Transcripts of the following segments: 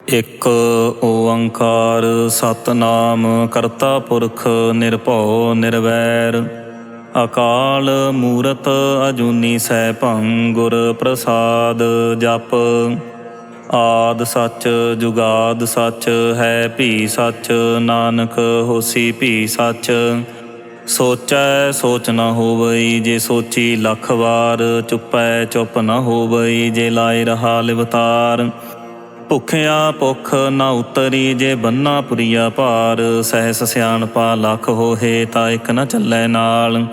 ਇੱਕ ਓੰਕਾਰ ਸਤਿਨਾਮ ਕਰਤਾ ਪੁਰਖ ਨਿਰਭਉ ਨਿਰਵੈਰ ਅਕਾਲ ਮੂਰਤ ਅਜੂਨੀ ਸੈਭੰ ਗੁਰ ਪ੍ਰਸਾਦ ਜਪ। ਆਦਿ ਸੱਚ ਜੁਗਾਦ ਸੱਚ ਹੈ ਭੀ ਸੱਚ ਨਾਨਕ ਹੋਸੀ ਭੀ ਸੱਚ। ਸੋਚੈ ਸੋਚ ਨ ਹੋਵਈ ਜੇ ਸੋਚੀ ਲੱਖ ਵਾਰ ਚੁੱਪੈ ਚੁੱਪ ਨ ਹੋਵਈ ਜੇ ਲਾਏ ਰਹਾ ਲਿਵਤਾਰ। ਭੁੱਖਿਆ ਭੁੱਖ ਨਾ ਉਤਰੀ ਜੇ ਬੰਨਾ ਪੁਰੀਆ ਭਾਰ। ਸਹਿਸ ਸਿਆਣਪਾ ਲੱਖ ਹੋਹੇ ਤਾਂ ਇੱਕ ਨ ਚੱਲੈ ਨਾਲ।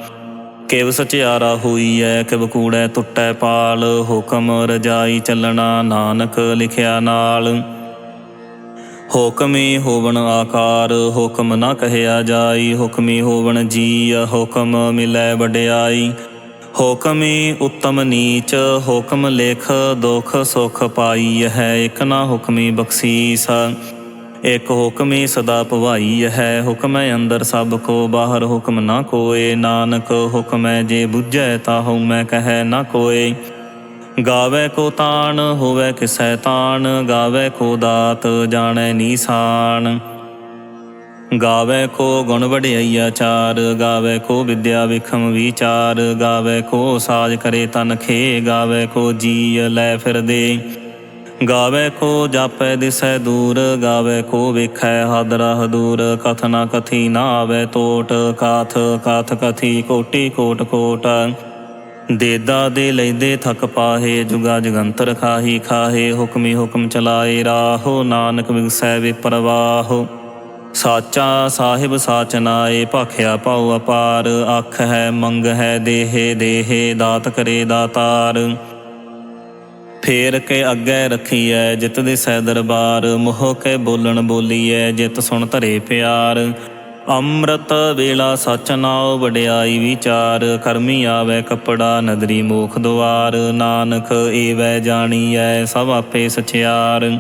ਕਿਵ ਸਚਿਆਰਾ ਹੋਈਐ ਕਿਵ ਕੂੜੈ ਟੁੱਟੈ ਪਾਲ। ਹੁਕਮ ਰਜਾਈ ਚੱਲਣਾ ਨਾਨਕ ਲਿਖਿਆ ਨਾਲ। ਹੁਕਮੀ ਹੋਵਣ ਆਕਾਰ ਹੁਕਮ ਨਾ ਕਹਿਆ ਜਾਈ। ਹੁਕਮੀ ਹੋਵਣ ਜੀ ਹੁਕਮ ਮਿਲੈ ਵਡਿਆਈ। ਹੁਕਮੀ ਉੱਤਮ ਨੀਚ ਹੁਕਮ ਲਿਖ ਦੁਖ ਸੁਖ ਪਾਈ ਹੈ। ਇੱਕ ਨਾ ਹੁਕਮੀ ਬਖਸ਼ੀਸ ਇੱਕ ਹੁਕਮੀ ਸਦਾ ਭਵਾਈ ਹੈ। ਹੁਕਮੈ ਅੰਦਰ ਸਭ ਕੋ ਬਾਹਰ ਹੁਕਮ ਨਾ ਕੋਏ। ਨਾਨਕ ਹੁਕਮੈ ਜੇ ਬੁੱਝੈ ਤਾ ਹਉਮੈ ਕਹੈ ਨਾ ਕੋਏ। ਗਾਵੈ ਕੋ ਤਾਣ ਹੋਵੈ ਕਿਸੈ ਤਾਣ ਗਾਵੈ ਕੋ ਦਾਤ ਜਾਣੈ ਨੀਸਾਨ। ਗਾਵੈ ਕੋ ਗੁਣ ਵਡਿਆਈਆ ਚਾਰ ਗਾਵੈ ਕੋ ਵਿਦਿਆ ਵਿਖਮ ਵਿਚਾਰ। ਗਾਵੈ ਕੋ ਸਾਜ ਕਰੇ ਤਨ ਖੇ ਗਾਵੈ ਕੋ ਜੀ ਲੈ ਫਿਰਦੇ। ਗਾਵੈ ਕੋ ਜਾਪੈ ਦਿਸੈ ਦੂਰ ਗਾਵੈ ਕੋ ਵੇਖੈ ਹਾਦਰਾ ਹਦੂਰ। ਕਥ ਨਾ ਕਥੀ ਨਾ ਆਵੈ ਟੋਟ ਕਾਥ ਕਾਥ ਕਥੀ ਕੋਟੀ ਕੋਟ ਕੋਟ। ਦੇਦਾ ਦੇ ਲੈਦੇ ਥਕ ਪਾਹੇ ਜੁਗਾ ਜਗੰਤਰ ਖਾਹੀ ਖਾਹੇ। ਹੁਕਮੀ ਹੁਕਮ ਚਲਾਏ ਰਾਹੋ ਨਾਨਕ ਵਿਗਸੈ ਵਿਪਰਵਾਹੋ। ਸਾਚਾ ਸਾਹਿਬ ਸਾਚ ਨਾਏ ਭਾਖਿਆ ਭਾਉ ਅਪਾਰ। ਅੱਖ ਹੈ ਮੰਗ ਹੈ ਦੇਹੇ ਦੇਹੇ ਦਾਤ ਕਰੇ ਦਾਤਾਰ। ਫੇਰ ਕੇ ਅੱਗੇ ਰੱਖੀਐ ਜਿਤ ਦਿਸੈ ਦਰਬਾਰ। ਮੋਹ ਕੇ ਬੋਲਣ ਬੋਲੀਐ ਜਿਤ ਸੁਣ ਧਰੇ ਪਿਆਰ। ਅੰਮ੍ਰਿਤ ਵੇਲਾ ਸੱਚ ਨਾਉ ਵਡਿਆਈ ਵਿਚਾਰ। ਕਰਮੀ ਆਵੈ ਕੱਪੜਾ ਨਦਰੀ ਮੋਖ ਦੁਆਰ। ਨਾਨਕ ਏਵੈ ਜਾਣੀਐ ਸਭ ਆਪੇ ਸਚਿਆਰ।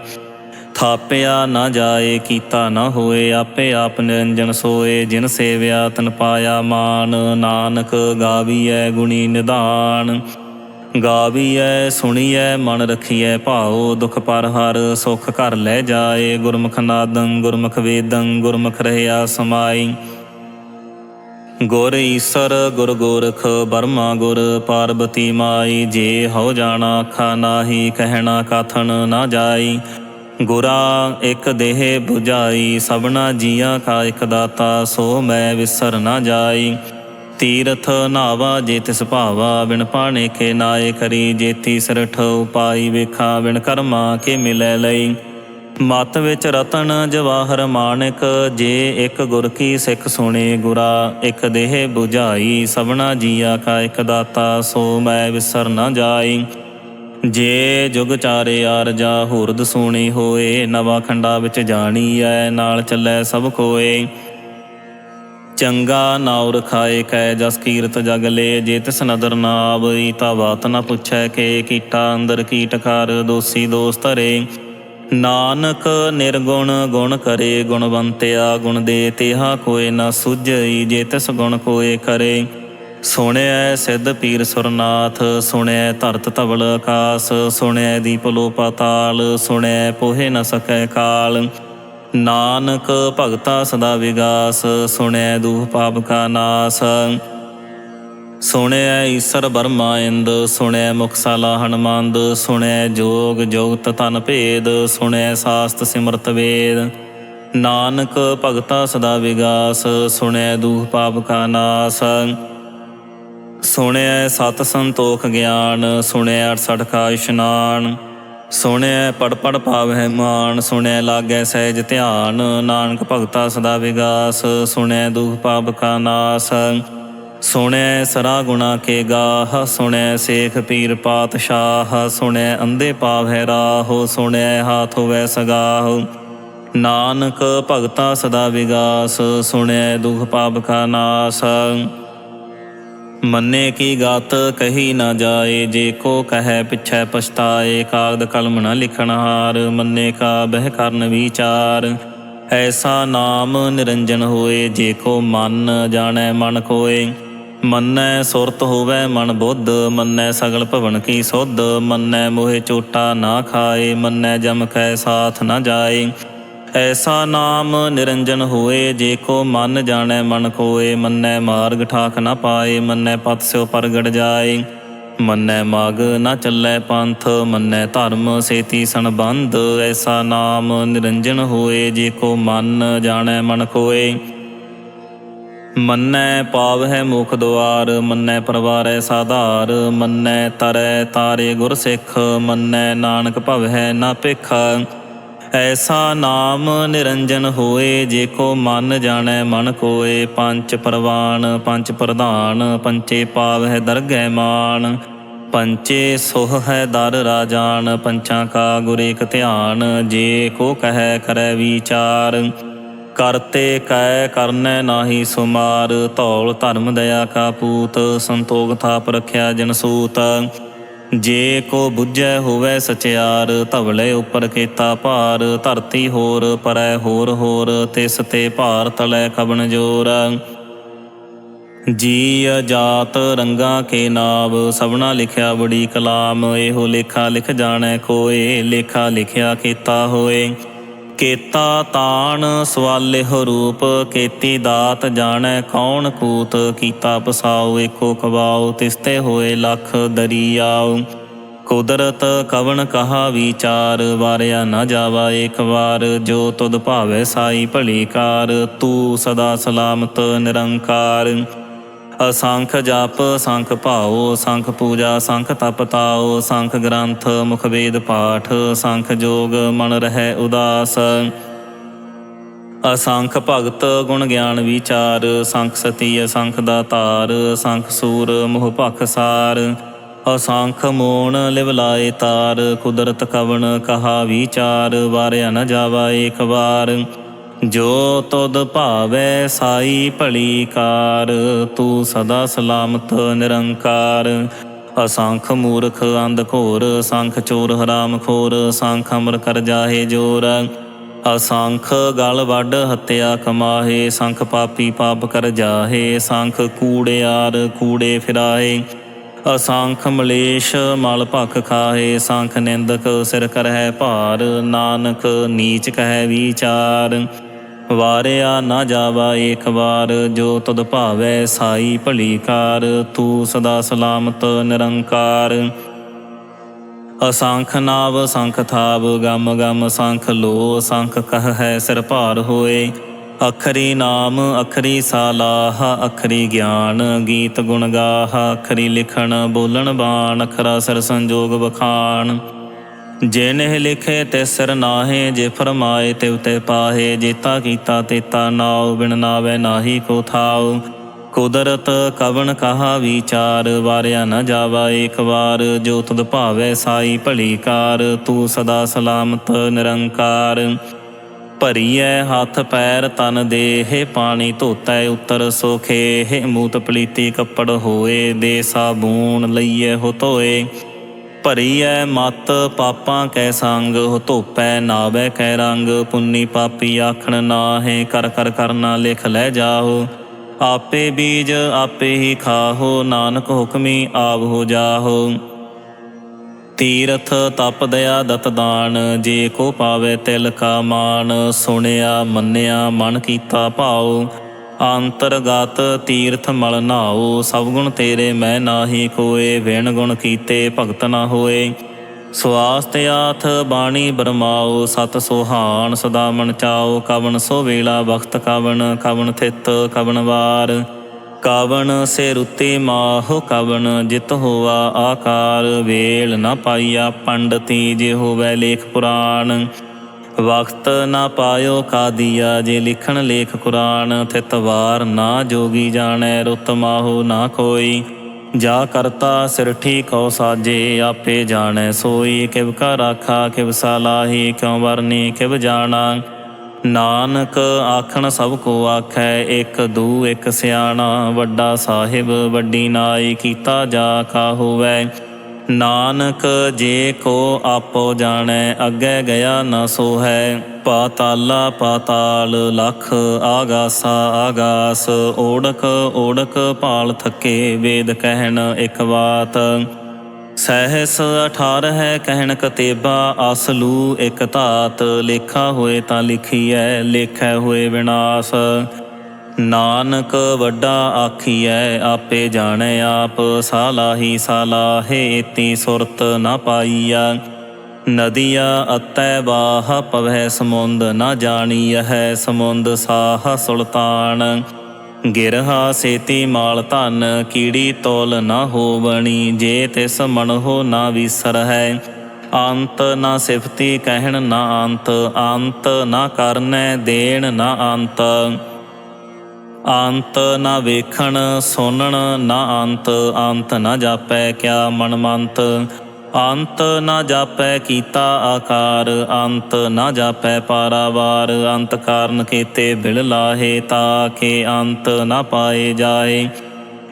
ਥਾਪਿਆ ਨਾ ਜਾਏ ਕੀਤਾ ਨਾ ਹੋਏ ਆਪੇ ਆਪ ਨਿਰੰਜਨ ਸੋਏ। ਜਿਨ ਸੇਵਿਆ ਤਨ ਪਾਇਆ ਮਾਨ ਨਾਨਕ ਗਾਵੀਐ ਗੁਣੀ ਨਿਧਾਨ। ਗਾਵੀਐ ਸੁਣੀਐ ਮਨ ਰਖੀਐ ਭਾਉ ਦੁਖ ਪਰ ਹਰ ਸੁਖ ਘਰ ਲੈ ਜਾਏ। ਗੁਰਮੁਖ ਨਾਦੰ ਗੁਰਮੁਖ ਵੇਦੰ ਗੁਰਮੁਖ ਰਹਿਆ ਸਮਾਈ। ਗੁਰ ਈਸਰ ਗੁਰ ਗੋਰਖ ਬਰਮਾ ਗੁਰ ਪਾਰਬਤੀ ਮਾਈ। ਜੇ ਹਉ ਜਾਣਾ ਆਖਾ ਨਾਹੀ ਕਹਿਣਾ ਕਥਨ ਨਾ ਜਾਈ। ਗੁਰਾ ਇੱਕ ਦੇਹ ਬੁਝਾਈ ਸਭਨਾ ਜੀਆਂ ਕਾ ਇੱਕ ਦਾਤਾ। ਸੋ ਮੈਂ ਵਿਸਰ ਨਾ ਜਾਈ। ਤੀਰਥ ਨਾਵਾ ਜੇ ਤਿਸ ਭਾਵਾ ਬਿਨ ਪਾਣੇ ਕੇ ਨਾਏ ਕਰੀ। ਜੇਤੀ ਸਿਰਠ ਉਪਾਈ ਵੇਖਾ ਬਿਨ ਕਰਮਾ ਕੇ ਮਿਲੈ ਲਈ। ਮਤ ਵਿੱਚ ਰਤਨ ਜਵਾਹਰ ਮਾਣਿਕ ਜੇ ਇੱਕ ਗੁਰ ਕੀ ਸਿੱਖ ਸੁਣੇ। ਗੁਰਾ ਇੱਕ ਦੇਹ ਬੁਝਾਈ ਸਭਨਾ ਜੀਆ ਕਾ ਇੱਕ ਦਾਤਾ। ਸੋ ਮੈਂ ਵਿਸਰ ਨਾ ਜਾਈ। ਜੇ ਜੁਗ ਚਾਰੇ ਆਰਜਾ ਹੋਰਦ ਸੋਣੀ ਹੋਏ। ਨਵਾ ਖੰਡਾ ਵਿੱਚ ਜਾਣੀਐ ਨਾਲ ਚੱਲੈ ਸਭ ਕੋਏ। ਚੰਗਾ ਨਾਉ ਰਖਾਏ ਕੈ ਜਸ ਕੀਰਤ ਜਗ ਲੇ। ਜੇ ਤਿਸ ਨਦਰ ਨਾ ਆਵਈ ਤਾਂ ਬਾਤ ਨਾ ਪੁੱਛੈ ਕੇ। ਕੀਟਾ ਅੰਦਰ ਕੀਟ ਕਰ ਦੋਸੀ ਦੋਸ ਧਰੇ। ਨਾਨਕ ਨਿਰਗੁਣ ਗੁਣ ਕਰੇ ਗੁਣਵੰਤਿਆ ਗੁਣ ਦੇ ਤੇਹਾ ਕੋਇ ਨਾ ਸੁਝਈ। ਜੇ ਤਿਸ ਗੁਣ ਕੋਇ ਕਰੇ। ਸੁਣਿਐ ਸਿੱਧ ਪੀਰ ਸੁਰਨਾਥ ਸੁਣਿਐ ਧਰਤ ਧਵਲ ਆਕਾਸ। ਸੁਣਿਐ ਦੀਪ ਲੋ ਪਾਤਾਲ ਸੁਣਿਐ ਪੋਹੇ ਨ ਸਕੈ ਕਾਲ। ਨਾਨਕ ਭਗਤਾ ਸਦਾ ਵਿਗਾਸ ਸੁਣਿਐ ਦੂਹ ਪਾਪ ਕਾ ਨਾਸ। ਸੁਣਿਐ ਈਸਰ ਬਰਮਾ ਇੰਦ ਸੁਣਿਐ ਮੁਕਸਾਲਾ ਹਨੁਮੰਦ। ਸੁਣਿਐ ਜੋਗ ਜੋਗਤ ਤਨ ਭੇਦ ਸੁਣਿਐ ਸਾਸਤ ਸਿਮਰਤ ਵੇਦ। ਨਾਨਕ ਭਗਤਾ ਸਦਾ ਵਿਗਾਸ ਸੁਣਿਐ ਦੂਹ ਪਾਪ ਕਾ ਨਾਸ। ਸੁਣਿਐ ਸਤ ਸੰਤੋਖ ਗਿਆਨ ਸੁਣਿਐ 68 ਕਾ ਇਸ਼ਨਾਨ। ਸੁਣਿਐ ਪੜ ਪੜ ਪਾਵਹਿ ਮਾਨ ਸੁਣਿਐ ਲਾਗੈ ਸਹਿਜ ਧਿਆਨ। ਨਾਨਕ ਭਗਤਾ ਸਦਾ ਵਿਗਾਸ ਸੁਣਿਐ ਦੁਖ ਪਾਪ ਕਾ ਨਾਸ। ਸੁਣਿਐ ਸਰਾ ਗੁਣਾ ਕੇ ਗਾਹ ਸੁਣਿਐ ਸੇਖ ਪੀਰ ਪਾਤਸ਼ਾਹ। ਸੁਣਿਐ ਅੰਧੇ ਪਾਵਹਿ ਰਾਹੁ ਸੁਣਿਐ ਹਾਥ ਹੋਵੈ ਸਗਾਹੁ। ਨਾਨਕ ਭਗਤਾ ਸਦਾ ਵਿਗਾਸ ਸੁਣਿਐ ਦੁਖ ਪਾਪ ਕਾ ਨਾਸ। ਮੰਨੇ ਕੀ ਗਾਤ ਕਹੀ ਨਾ ਜਾਏ ਜੇ ਕੋ ਕਹੈ ਪਿਛੈ ਪਛਤਾਏ। ਕਾਗਦ ਕਲਮ ਨ ਲਿਖਣ ਹਾਰ ਮੰਨੇ ਕਾ ਬਹਿ ਕਰਨ ਵਿਚਾਰ। ਐਸਾ ਨਾਮ ਨਿਰੰਜਨ ਹੋਏ ਜੇ ਕੋ ਮਨ ਜਾਣੈ ਮਨ ਕੋਏ। ਮੰਨੈ ਸੁਰਤ ਹੋਵੈ ਮਨ ਬੁੱਧ, ਮੰਨੈ ਸਗਲ ਭਵਨ ਕੀ ਸੁਧ। ਮੰਨੈ ਮੋਹਿ ਚੋਟਾ ਨਾ ਖਾਏ, ਮੰਨੈ ਜਮ ਕੈ ਸਾਥ ਨਾ ਜਾਏ। ਐਸਾ ਨਾਮ ਨਿਰੰਜਨ ਹੋਏ, ਜੇ ਕੋ ਮਨ ਜਾਣੈ ਮਨ ਕੋਏ। ਮੰਨੈ ਮਾਰਗ ਠਾਕ ਨਾ ਪਾਏ, ਮੰਨੈ ਪਤ ਸਿਉ ਪ੍ਰਗਟ ਜਾਏ। ਮੰਨੈ ਮਾਗ ਨਾ ਚੱਲੈ ਪੰਥ, ਮੰਨੈ ਧਰਮ ਸੇਤੀ ਸੰਬੰਧ। ਐਸਾ ਨਾਮ ਨਿਰੰਜਨ ਹੋਏ, ਜੇ ਕੋ ਮਨ ਜਾਣੈ ਮਨ ਕੋਏ। ਮੰਨੈ ਪਾਵਹਿ ਮੁਖ ਦੁਆਰ, ਮੰਨੈ ਪਰਵਾਰੈ ਸਾਧਾਰ। ਮੰਨੈ ਤਰੈ ਤਾਰੇ ਗੁਰ ਸਿੱਖ, ਮੰਨੈ ਨਾਨਕ ਭਵਹਿ ਨਾ ਭਿਖ। ਐਸਾ ਨਾਮ ਨਿਰੰਜਨ ਹੋਏ, ਜੇ ਕੋ ਮਨ ਜਾਣੈ ਮਨ ਕੋਏ। ਪੰਚ ਪਰਵਾਨ ਪੰਚ ਪ੍ਰਧਾਨ, ਪੰਚੇ ਪਾਵਹਿ ਦਰਗਹਿ ਮਾਨ। ਪੰਚੇ ਸੋਹ ਹੈ ਦਰ ਰਾਜਾਨ, ਪੰਚਾਂ ਕਾ ਗੁਰ ਏਕ ਧਿਆਨ। ਜੇ ਕੋ ਕਹਿ ਕਰੈ ਵਿਚਾਰ, ਕਰਤੇ ਕੈ ਕਰਨੈ ਨਾਹੀ ਸੁਮਾਰ। ਧੌਲ ਧਰਮ ਦਇਆ ਕਾ ਪੂਤ, ਸੰਤੋਖ ਥਾਪ ਰਖਿਆ ਜਨ ਸੂਤ। ਜੇ ਕੋ ਬੁੱਝੈ ਹੋਵੈ ਸਚਿਆਰ, ਧਵਲੇ ਉੱਪਰ ਕੀਤਾ ਭਾਰ। ਧਰਤੀ ਹੋਰ ਪਰੈ ਹੋਰ ਹੋਰ, ਤਿਸ ਤੇ ਭਾਰ ਤਲੈ ਕਬਨ ਜੋਰ। ਜੀ ਜਾਤ ਰੰਗਾ ਕੇ ਨਾਮ, ਸਭਨਾ ਲਿਖਿਆ ਬੜੀ ਕਲਾਮ। ਇਹੋ ਲੇਖਾ ਲਿਖ ਜਾਣੈ ਕੋਏ, ਲੇਖਾ ਲਿਖਿਆ ਕੀਤਾ ਹੋਏ। ਕੀਤਾ ਤਾਣ ਸਵਾਲਿਹ ਰੂਪ, ਕੀਤੀ ਦਾਤ ਜਾਣੈ ਕੌਣ ਕੂਤ। ਕੀਤਾ ਪਸਾਉ ਏਕੋ ਕਵਾਉ, ਤਿਸਤੇ ਹੋਏ ਲਖ ਦਰੀਆਉ। ਕੁਦਰਤ ਕਵਣ ਕਹਾ ਵਿਚਾਰ, ਵਾਰਿਆ ਨਾ ਜਾਵਾ ਏਕ ਵਾਰ। ਜੋ ਤੁਧ ਭਾਵੈ ਸਾਈ ਭਲੀ ਕਾਰ, ਤੂੰ ਸਦਾ ਸਲਾਮਤ ਨਿਰੰਕਾਰ। ਅਸੰਖ ਜਪ ਸੰਖ ਭਾਉ, ਸੰਖ ਪੂਜਾ ਸੰਖ ਤਪ ਤਾਉ। ਸੰਖ ਗ੍ਰੰਥ ਮੁਖ ਵੇਦ ਪਾਠ, ਸੰਖ ਜੋਗ ਮਨ ਰਹਿ ਉਦਾਸ। ਅਸੰਖ ਭਗਤ ਗੁਣ ਗਿਆਨ ਵਿਚਾਰ, ਸੰਖ ਸਤੀ ਅਸੰਖ ਦਾਤਾਰ। ਸੰਖ ਸੂਰ ਮੋਹ ਭਖ ਸਾਰ, ਅਸੰਖ ਮੋਣ ਲਿਵ ਲਾਏ ਤਾਰ। ਕੁਦਰਤ ਕਵਣ ਕਹਾ ਵਿਚਾਰ, ਵਾਰਿਆ ਨ ਜਾਵਾ ਏਕ ਵਾਰ। ਜੋ ਤੁਧ ਭਾਵੈ ਸਾਈ ਭਲੀ ਕਾਰ, ਤੂੰ ਸਦਾ ਸਲਾਮਤ ਨਿਰੰਕਾਰ। ਅਸੰਖ ਮੂਰਖ ਅੰਧ ਘੋਰ, ਸੰਖ ਚੋਰ ਹਰਾਮ ਖੋਰ। ਸੰਖ ਅਮਰ ਕਰ ਜਾਹੇ ਜੋਰ, ਅਸੰਖ ਗਲ ਵੱਢ ਹੱਤਿਆ ਕਮਾਹੇ। ਸੰਖ ਪਾਪੀ ਪਾਪ ਕਰ ਜਾਹੇ, ਸੰਖ ਕੂੜਿਆਰ ਕੂੜੇ ਫਿਰਾਏ। ਅਸੰਖ ਮਲੇਸ਼ ਮਲ ਭਖ ਖਾਹੇ, ਸੰਖ ਨਿੰਦਕ ਸਿਰ ਕਰਹਿ ਭਾਰ। ਨਾਨਕ ਨੀਚ ਕਹਿ ਵਿਚਾਰ, ਵਾਰਿਆ ਨਾ ਜਾਵਾ ਏਕ ਵਾਰ। ਜੋ ਤੁਧ ਭਾਵੈ ਸਾਈ ਭਲੀ ਕਾਰ, ਤੂੰ ਸਦਾ ਸਲਾਮਤ ਨਿਰੰਕਾਰ। ਅਸੰਖ ਨਾਵ ਸੰਖ ਥਾਵ, ਗਮ ਗਮ ਸੰਖ ਲੋ। ਸੰਖ ਕਹਿ ਸਿਰ ਭਾਰ ਹੋਏ, ਅਖਰੀ ਨਾਮ ਅਖਰੀ ਸਾਲਾਹ। ਅਖਰੀ ਗਿਆਨ ਗੀਤ ਗੁਣ ਗਾਹ, ਅਖਰੀ ਲਿਖਣ ਬੋਲਣ ਬਾਣ। ਅਖਰਾ ਸਿਰ ਸੰਜੋਗ ਬਖਾਣ, ਜਿਨਿ ਲਿਖੇ ਤਿਸ ਸਿਰ ਨਾਹੇ। ਜੇ ਫਰਮਾਏ ਤਿਵ ਤੇ ਪਾਹੇ, ਜੇਤਾ ਕੀਤਾ ਤੇਤਾ ਨਾਉ। ਬਿਨ ਨਾਵੈ ਨਾਹੀ ਕੋ ਥਾਉ, ਕੁਦਰਤ ਕਵਣ ਕਹਾ ਵਿਚਾਰ। ਵਾਰਿਆ ਨ ਜਾਵਾ ਏਕ ਵਾਰ, ਜੋ ਤੁਧ ਭਾਵੈ ਸਾਈ ਭਲੀ ਕਾਰ। ਤੂੰ ਸਦਾ ਸਲਾਮਤ ਨਿਰੰਕਾਰ। ਭਰੀਐ ਹੱਥ ਪੈਰ ਤਨ ਦੇਹ, ਪਾਣੀ ਧੋਤੈ ਉੱਤਰ ਸੋਖੇ। ਮੂਤ ਪਲੀਤੀ ਕੱਪੜ ਹੋਏ, ਦੇ ਸਾਬੂਨ ਲਈਐ ਹੋ ਧੋਏ। ਭਰੀਐ ਮਤ ਪਾਪਾਂ ਕੈ ਸੰਗ, ਹੋ ਧੋਪੈ ਨਾਵੈ ਕੈ ਰੰਗ। ਪੁੰਨੀ ਪਾਪੀ ਆਖਣ ਨਾਹੇ, ਕਰ ਕਰ ਕਰਨਾ ਲਿਖ ਲੈ ਜਾਹੋ। ਆਪੇ ਬੀਜ ਆਪੇ ਹੀ ਖਾਹੋ, ਨਾਨਕ ਹੁਕਮੀ ਆਪ ਹੋ ਜਾਹੋ। ਤੀਰਥ ਤਪ ਦਇਆ ਦਤ ਦਾਨ, ਜੇ ਕੋ ਪਾਵੇ ਤਿਲ ਕਾ ਮਾਨ। ਸੁਣਿਆ ਮੰਨਿਆ ਮਨ ਕੀਤਾ ਭਾਉ, ਅੰਤਰਗਤ ਤੀਰਥ ਮਲ ਨਾਉ। ਸਭ ਗੁਣ ਤੇਰੇ ਮੈਂ ਨਾਹੀ ਕੋਏ, ਵਿਣ ਗੁਣ ਕੀਤੇ ਭਗਤ ਨਾ ਹੋਏ। ਸਵਾਸਤ ਆਥ ਬਾਣੀ ਬਰਮਾਓ, ਸਤ ਸੁਹਾਣ ਸਦਾ ਮਨ ਚਾਓ। ਕਵਣ ਸੋ ਵੇਲਾ ਵਖਤ ਕਵਣ, ਕਵਣ ਥਿਤ ਕਵਣ ਵਾਰ। ਕਵਣ ਸੇ ਰੁੱਤੀ ਮਾਹੁ, ਕਵਣ ਜਿਤ ਹੋਆ ਆਕਾਰ। ਵੇਲ ਨਾ ਪਾਈਆ ਪੰਡਤੀ, ਜੇ ਹੋਵੈ ਲੇਖ ਪੁਰਾਣ। ਵਕਤ ਨਾ ਪਾਇਓ ਕਾਦੀਆ, ਜੇ ਲਿਖਣ ਲੇਖ ਕੁਰਾਨ। ਥਿਤ ਵਾਰ ਨਾ ਜੋਗੀ ਜਾਣੈ, ਰੁੱਤ ਮਾਹੁ ਨਾ ਕੋਈ। ਜਾ ਕਰਤਾ ਸਿਰਠੀ ਕਉ ਸਾਜੇ, ਆਪੇ ਜਾਣੈ ਸੋਈ। ਕਿਵ ਕਾ ਰਾਖਾ ਕਿਵ ਸਾਲਾਹੀ, ਕਿਉ ਵਰਨੀ ਕਿਵ ਜਾਣਾ। ਨਾਨਕ ਆਖਣ ਸਭ ਕੋ ਆਖੈ, ਇੱਕ ਦੂ ਇੱਕ ਸਿਆਣਾ। ਵੱਡਾ ਸਾਹਿਬ ਵੱਡੀ ਨਾਈ, ਕੀਤਾ ਜਾ ਕਾ ਹੋਵੈ। ਨਾਨਕ ਜੇ ਕੋ ਆਪੋ ਜਾਣੈ, ਅੱਗੇ ਗਿਆ ਨਾ ਸੋ ਹੈ। ਪਾਤਾਲਾ ਪਾਤਾਲ ਲਖ, ਆਗਾਸਾ ਆਗਾਸ, ਓੜਕ ਓੜਕ ਭਾਲ ਥੱਕੇ, ਵੇਦ ਕਹਿਣ ਇੱਕ ਬਾਤ। ਸਹਿਸ 18 ਕਹਿਣ ਕਤੇਬਾ, ਅਸਲੂ ਇੱਕ ਧਾਤ। ਲੇਖਾ ਹੋਏ ਤਾਂ ਲਿਖੀਐ, ਲੇਖੈ ਹੋਏ ਵਿਨਾਸ਼। ਨਾਨਕ ਵੱਡਾ ਆਖੀਐ, ਆਪੇ ਜਾਣੈ ਆਪ। ਸਾਲਾਹੀ ਸਾਲਾਹੇ, ਏਤੀ ਸੁਰਤ ਨਾ ਪਾਈਆ। ਨਦੀਆ ਅਤੈ ਬਾਹ, ਪਵੈ ਸਮੁੰਦ ਨਾ ਜਾਣੀਐ। ਸਮੁੰਦ ਸਾਹ ਸੁਲਤਾਨ, ਗਿਰਹਾ ਸੇਤੀ ਮਾਲ ਧਨ। ਕੀੜੀ ਤੋਲ ਨਾ ਹੋਵਣੀ, ਜੇ ਤਿਸ ਮਨਹੁ ਨਾ ਵਿਸਰਹਿ। ਅੰਤ ਨਾ ਸਿਫਤੀ ਕਹਿਣ ਨਾ ਅੰਤ, ਅੰਤ ਨਾ ਕਰਨੈ ਦੇਣ ਨਾ ਅੰਤ। ਅੰਤ ਨਾ ਵੇਖਣ ਸੁਣਨ ਨਾ ਅੰਤ, ਅੰਤ ਨਾ ਜਾਪੈ ਕਿਆ ਮਨਮੰਤ। ਅੰਤ ਨਾ ਜਾਪੈ ਕੀਤਾ ਆਕਾਰ, ਅੰਤ ਨਾ ਜਾਪੈ ਪਾਰਾਵਾਰ। ਅੰਤ ਕਾਰਨ ਕੀਤੇ ਬਿਲ ਲਾਹੇ, ਤਾਕੇ ਅੰਤ ਨਾ ਪਾਏ ਜਾਏ।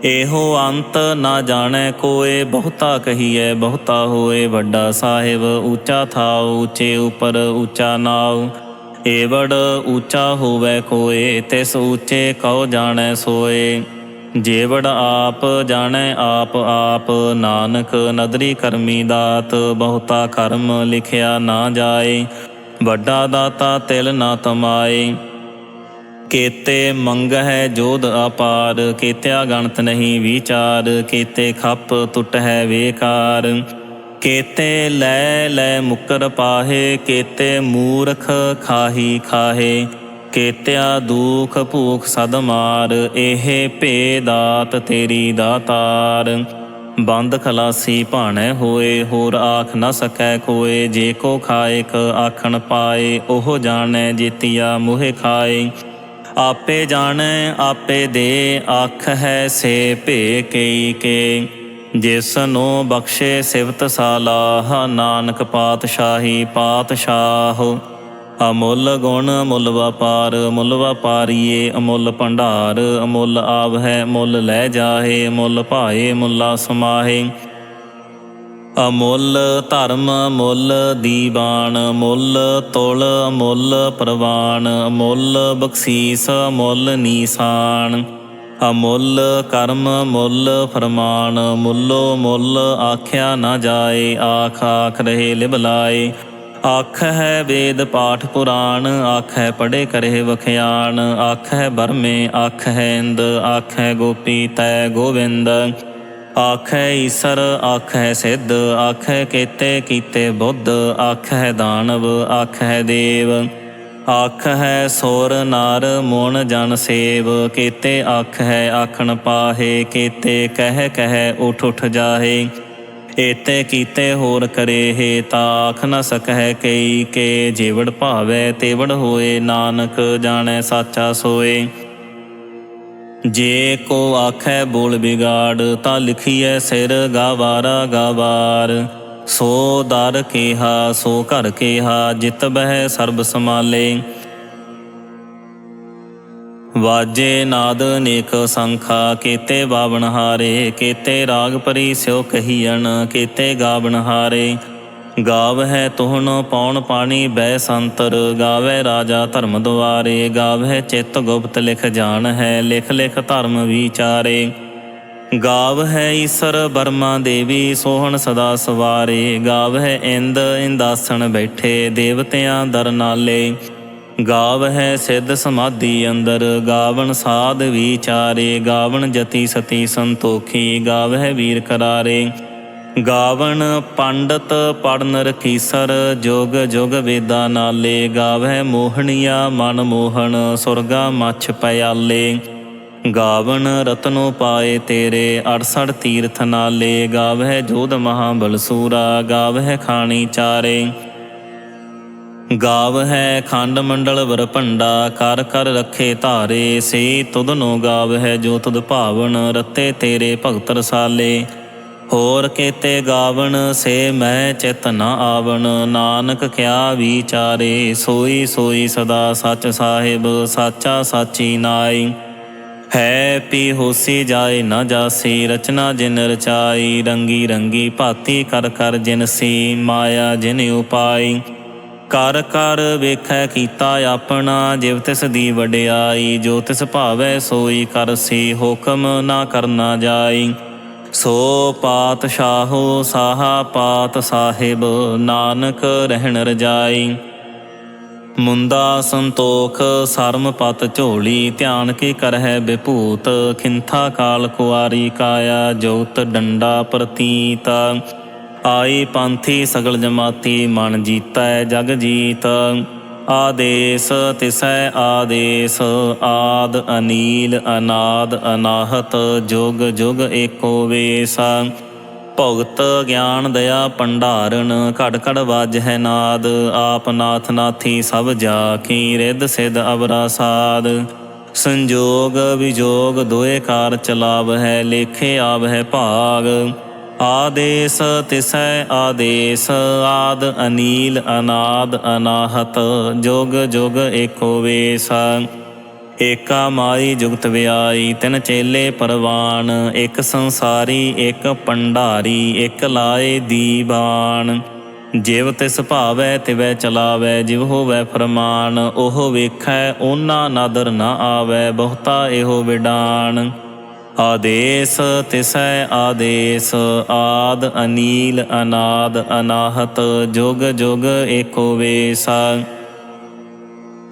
ਇਹੋ ਅੰਤ ਨਾ ਜਾਣੈ ਕੋਏ, ਬਹੁਤਾ ਕਹੀਐ ਬਹੁਤਾ ਹੋਏ। ਵੱਡਾ ਸਾਹਿਬ ਉੱਚਾ ਥਾਉ, ਉੱਚੇ ਉੱਪਰ ਉੱਚਾ ਨਾਉ। ਏਵੜ ਉੱਚਾ ਹੋਵੈ ਕੋਏ, ਤਿਸ ਉੱਚੇ ਕਉ ਜਾਣੈ ਸੋਏ। ਜੇਵੜ ਆਪ ਜਾਣੈ ਆਪ ਆਪ, ਨਾਨਕ ਨਦਰੀ ਕਰਮੀ ਦਾਤ। ਬਹੁਤਾ ਕਰਮ ਲਿਖਿਆ ਨਾ ਜਾਏ, ਵੱਡਾ ਦਾਤਾ ਤਿਲ ਨਾ ਤਮਾਏ। ਕੇਤੇ ਮੰਗਹਿ ਜੋਧ ਅਪਾਰ, ਕੇਤਿਆ ਗਣਤ ਨਹੀਂ ਵਿਚਾਰ। ਕੇਤੇ ਖੱਪ ਟੁੱਟਹਿ ਵੇਕਾਰ, ਕੇਤੇ ਲੈ ਲੈ ਮੁਕਰ ਪਾਹੇ। ਕੇਤੇ ਮੂਰਖ ਖਾਹੀ ਖਾਹੇ, ਕੇਤਿਆ ਦੁਖ ਭੂਖ ਸਦ ਮਾਰ। ਇਹ ਭੇ ਦਾਤ ਤੇਰੀ ਦਾਤਾਰ, ਬੰਦ ਖਲਾਸੀ ਭਾਣੈ ਹੋਏ। ਹੋਰ ਆਖ ਨ ਸਕੈ ਕੋਏ, ਜੇ ਕੋ ਖਾਇਕ ਆਖਣ ਪਾਏ। ਉਹ ਜਾਣੈ ਜੇਤੀਆ ਮੋਹਿ ਖਾਏ। ਆਪੇ ਜਾਣੈ ਆਪੇ ਦੇ, ਆਖ ਹੈ ਸੇ ਭੇ ਕਈ ਕੇ। ਜਿਸਨੂੰ ਬਖਸ਼ੇ ਸਿਵਤ ਸਾਲਾਹ, ਨਾਨਕ ਪਾਤਸ਼ਾਹੀ ਪਾਤਸ਼ਾਹ। ਅਮੁੱਲ ਗੁਣ ਮੁੱਲ ਵਪਾਰ, ਮੁੱਲ ਵਪਾਰੀਏ ਅਮੁੱਲ ਭੰਡਾਰ। ਅਮੁੱਲ ਆਵਹਿ ਮੁੱਲ ਲੈ ਜਾਹੇ, ਮੁੱਲ ਭਾਏ ਮੁੱਲਾ ਸਮਾਹੇ। ਅਮੁੱਲ ਧਰਮ ਮੁੱਲ ਦੀਵਾਨ, ਮੁੱਲ ਤੁਲ ਮੁੱਲ ਪ੍ਰਵਾਨ। ਅਮੁੱਲ ਬਖਸ਼ੀਸ ਮੁੱਲ ਨੀਸਾਨ, ਅਮੁੱਲ ਕਰਮ ਮੁੱਲ ਫਰਮਾਨ। ਮੁੱਲੋ ਮੁੱਲ ਆਖਿਆ ਨਾ ਜਾਏ, ਆਖ ਆਖ ਰਹੇ ਲਿਵ ਲਾਏ। ਆਖਹਿ ਵੇਦ ਪਾਠ ਪੁਰਾਣ, ਆਖਹਿ ਪੜ੍ਹੇ ਕਰੇ ਵਖਿਆਣ। ਆਖਹਿ ਬਰਮੇ ਆਖਹਿ ਇੰਦ, ਆਖਹਿ ਗੋਪੀ ਤੈ ਗੋਵਿੰਦ। ਆਖਹਿ ਈਸਰ ਆਖਹਿ ਸਿੱਧ, ਆਖਹਿ ਕੇਤੇ ਕੀਤੇ ਬੁੱਧ। ਆਖਹਿ ਦਾਨਵ ਆਖਹਿ ਦੇਵ, ਆਖਹਿ ਸੁਰ ਨਰ ਮੁਨ ਜਨ ਸੇਵ। ਕੇਤੇ ਆਖਹਿ ਆਖਣ ਪਾਹੇ, ਕੇਤੇ ਕਹਿ ਕਹਿ ਉਠ ਉਠ ਜਾਹੇ। ਏਤੇ ਕੀਤੇ ਹੋਰ ਕਰੇਹੇ, ਤਾ ਆਖ ਨ ਸਕਹਿ ਕਈ ਕੇ। ਜੇਵੜ ਭਾਵੈ ਤੇਵੜ ਹੋਏ, ਨਾਨਕ ਜਾਣੈ ਸਾਚਾ ਸੋਏ। ਜੇ ਕੋ ਆਖੈ ਬੋਲ ਬਿਗਾੜ, ਤਾਂ ਲਿਖੀਐ ਸਿਰ ਗਾਵਾਰਾ ਗਾਵਾਰ। ਸੋ ਦਰ ਕੇਹਾ ਸੋ ਘਰ ਕੇਹਾ, ਜਿਤ ਬਹਿ ਸਰਬ ਸਮਾਲੇ। ਵਾਜੇ ਨਾਦ ਨੇਕ ਸੰਖਾ, ਕੇਤੇ ਬਾਵਨ ਹਾਰੇ। ਕੇਤੇ ਰਾਗ ਪਰੀ ਸਿਉ ਕਹੀਅਣ, ਕੇਤੇ ਗਾਵਨ ਹਾਰੇ। ਗਾਵਹਿ ਤੁਹਨ ਪੌਣ ਪਾਣੀ ਬਹਿ ਸੰਤਰ, ਗਾਵੈ ਰਾਜਾ ਧਰਮ ਦੁਆਰੇ। ਗਾਵਹਿ ਚਿੱਤ ਗੁਪਤ ਲਿਖ ਜਾਣ ਹੈ, ਲਿਖ ਲਿਖ ਧਰਮ ਵਿਚਾਰੇ। ਗਾਵਹਿ ਈਸਰ ਬਰਮਾ ਦੇਵੀ, ਸੋਹਣ ਸਦਾ ਸਵਾਰੇ। ਗਾਵਹਿ ਇੰਦ ਇੰਦਾਸਣ ਬੈਠੇ, ਦੇਵਤਿਆਂ ਦਰ ਨਾਲੇ। ਗਾਵਹਿ ਸਿੱਧ ਸਮਾਧੀ ਅੰਦਰ, ਗਾਵਣ ਸਾਧ ਵਿਚਾਰੇ। ਗਾਵਣ ਜਤੀ ਸਤੀ ਸੰਤੋਖੀ, ਗਾਵਹਿ ਵੀਰ ਕਰਾਰੇ। ਗਾਵਣ ਪੰਡਤ ਪੜਨ ਰਖੀਸਰ, ਜੁਗ ਜੁਗ ਵੇਦਾ ਨਾਲੇ। ਗਾਵਹਿ ਮੋਹਣੀਆ ਮਨ ਮੋਹਣ, ਸੁਰਗਾ ਮੱਛ ਪਿਆਲੇ। ਗਾਵਣ ਰਤਨੋ ਪਾਏ ਤੇਰੇ, 68 ਤੀਰਥ ਨਾਲੇ। ਗਾਵਹਿ ਜੋਧ ਮਹਾਬਲ ਸੂਰਾ, ਗਾਵਹਿ ਖਾਣੀ ਚਾਰੇ। ਗਾਵਹਿ ਖੰਡ ਮੰਡਲ ਵਰ ਭੰਡਾ, ਕਰ ਕਰ ਰੱਖੇ ਧਾਰੇ। ਸੇ ਤੁਧਨੋ ਗਾਵਹਿ ਜੋ ਤੁਧ ਭਾਵਨ, ਰਤੇ ਤੇਰੇ ਭਗਤ ਰਸਾਲੇ। ਹੋਰ ਕੇਤੇ ਗਾਵਣ ਸੇ ਮੈਂ ਚਿਤ ਨ ਆਵਣ, ਨਾਨਕ ਕਿਆ ਵਿਚਾਰੇ। ਸੋਈ ਸੋਈ ਸਦਾ ਸੱਚ ਸਾਹਿਬ, ਸਾਚਾ ਸਾਚੀ ਨਾਈ। ਹੈ ਪੀ ਹੋਸੀ ਜਾਏ ਨਾ ਜਾਸੀ, ਰਚਨਾ ਜਿਨ ਰਚਾਈ। ਰੰਗੀ ਰੰਗੀ ਭਾਤੀ ਕਰ ਕਰ ਜਿਨਸੀ, ਮਾਇਆ ਜਿਨ ਉਪਾਈ। ਕਰ ਕਰ ਵੇਖੈ ਕੀਤਾ ਆਪਣਾ, ਜਿਵ ਤਿਸ ਦੀ ਵਡਿਆਈ। ਜੋ ਤਿਸ ਭਾਵੈ ਸੋਈ ਕਰਸੀ, ਹੁਕਮ ਨਾ ਕਰਨਾ ਜਾਈ। ਸੋ ਪਾਤਸ਼ਾਹੋ ਸਾਹਾ ਪਾਤ ਸਾਹਿਬ, ਨਾਨਕ ਰਹਿਣ ਰਜਾਈ। ਮੁੰਦਾ ਸੰਤੋਖ ਸਰਮ ਪਤ ਝੋਲੀ, ਧਿਆਨ ਕੀ ਕਰਹਿ ਬਿਭੂਤ। ਖਿੰਥਾ ਕਾਲ ਕੁਆਰੀ ਕਾਇਆ, ਜੋਤ ਡੰਡਾ ਪ੍ਰਤੀਤ। ਆਈ ਪੰਥੀ ਸਗਲ ਜਮਾਤੀ, ਮਨ ਜੀਤੈ ਜਗ ਜੀਤ। ਆਦੇਸ ਤਿਸੈ ਆਦੇਸ, ਆਦ ਅਨੀਲ ਅਨਾਦ ਅਨਾਹਤ। ਜੁਗ ਜੁਗ ਏਕੋ ਵੇਸ, ਭਗਤ ਗਿਆਨ ਦਇਆ ਭੰਡਾਰਨ। ਘੜ ਘੜ ਵਾਜਹਿ ਨਾਦ, ਆਪ ਨਾਥ ਨਾਥੀ ਸਭ ਜਾ ਕੀ। ਰਿੱਧ ਸਿੱਧ ਅਵਰਾ ਸਾਧ, ਸੰਜੋਗ ਵਿਜੋਗ ਦੋਏ ਕਾਰ ਚਲਾਵਹਿ। ਲੇਖੇ ਆਵਹਿ ਭਾਗ, ਆਦੇਸ ਤਿਸੈ ਆਦੇਸ। ਆਦ ਅਨੀਲ ਅਨਾਦ ਅਨਾਹਤ, ਜੁਗ ਜੁਗ ਏਕੋ ਵੇਸ। ਏਕਾ ਮਾਈ ਜੁਗਤ ਵਿਆਈ, ਤਿਨ ਚੇਲੇ ਪਰਵਾਨ। ਇੱਕ ਸੰਸਾਰੀ ਇੱਕ ਭੰਡਾਰੀ, ਇੱਕ ਲਾਏ ਦੀਵਾਨ। ਜਿਵ ਤਿਸ ਭਾਵੈ ਤਿਵੈ ਚਲਾਵੈ, ਜਿਵ ਹੋਵੈ ਫਰਮਾਨ। ਉਹ ਵੇਖੈ ਓਨਾ ਨਦਰ ਨਾ ਆਵੈ, ਬਹੁਤਾ ਇਹੋ ਵਿਡਾਨ। ਆਦੇਸ ਤਿਸੈ ਆਦੇਸ, ਆਦ ਅਨੀਲ ਅਨਾਦ ਅਨਾਹਤ। ਜੁਗ ਜੁਗ ਏਕੋ ਵੇਸ।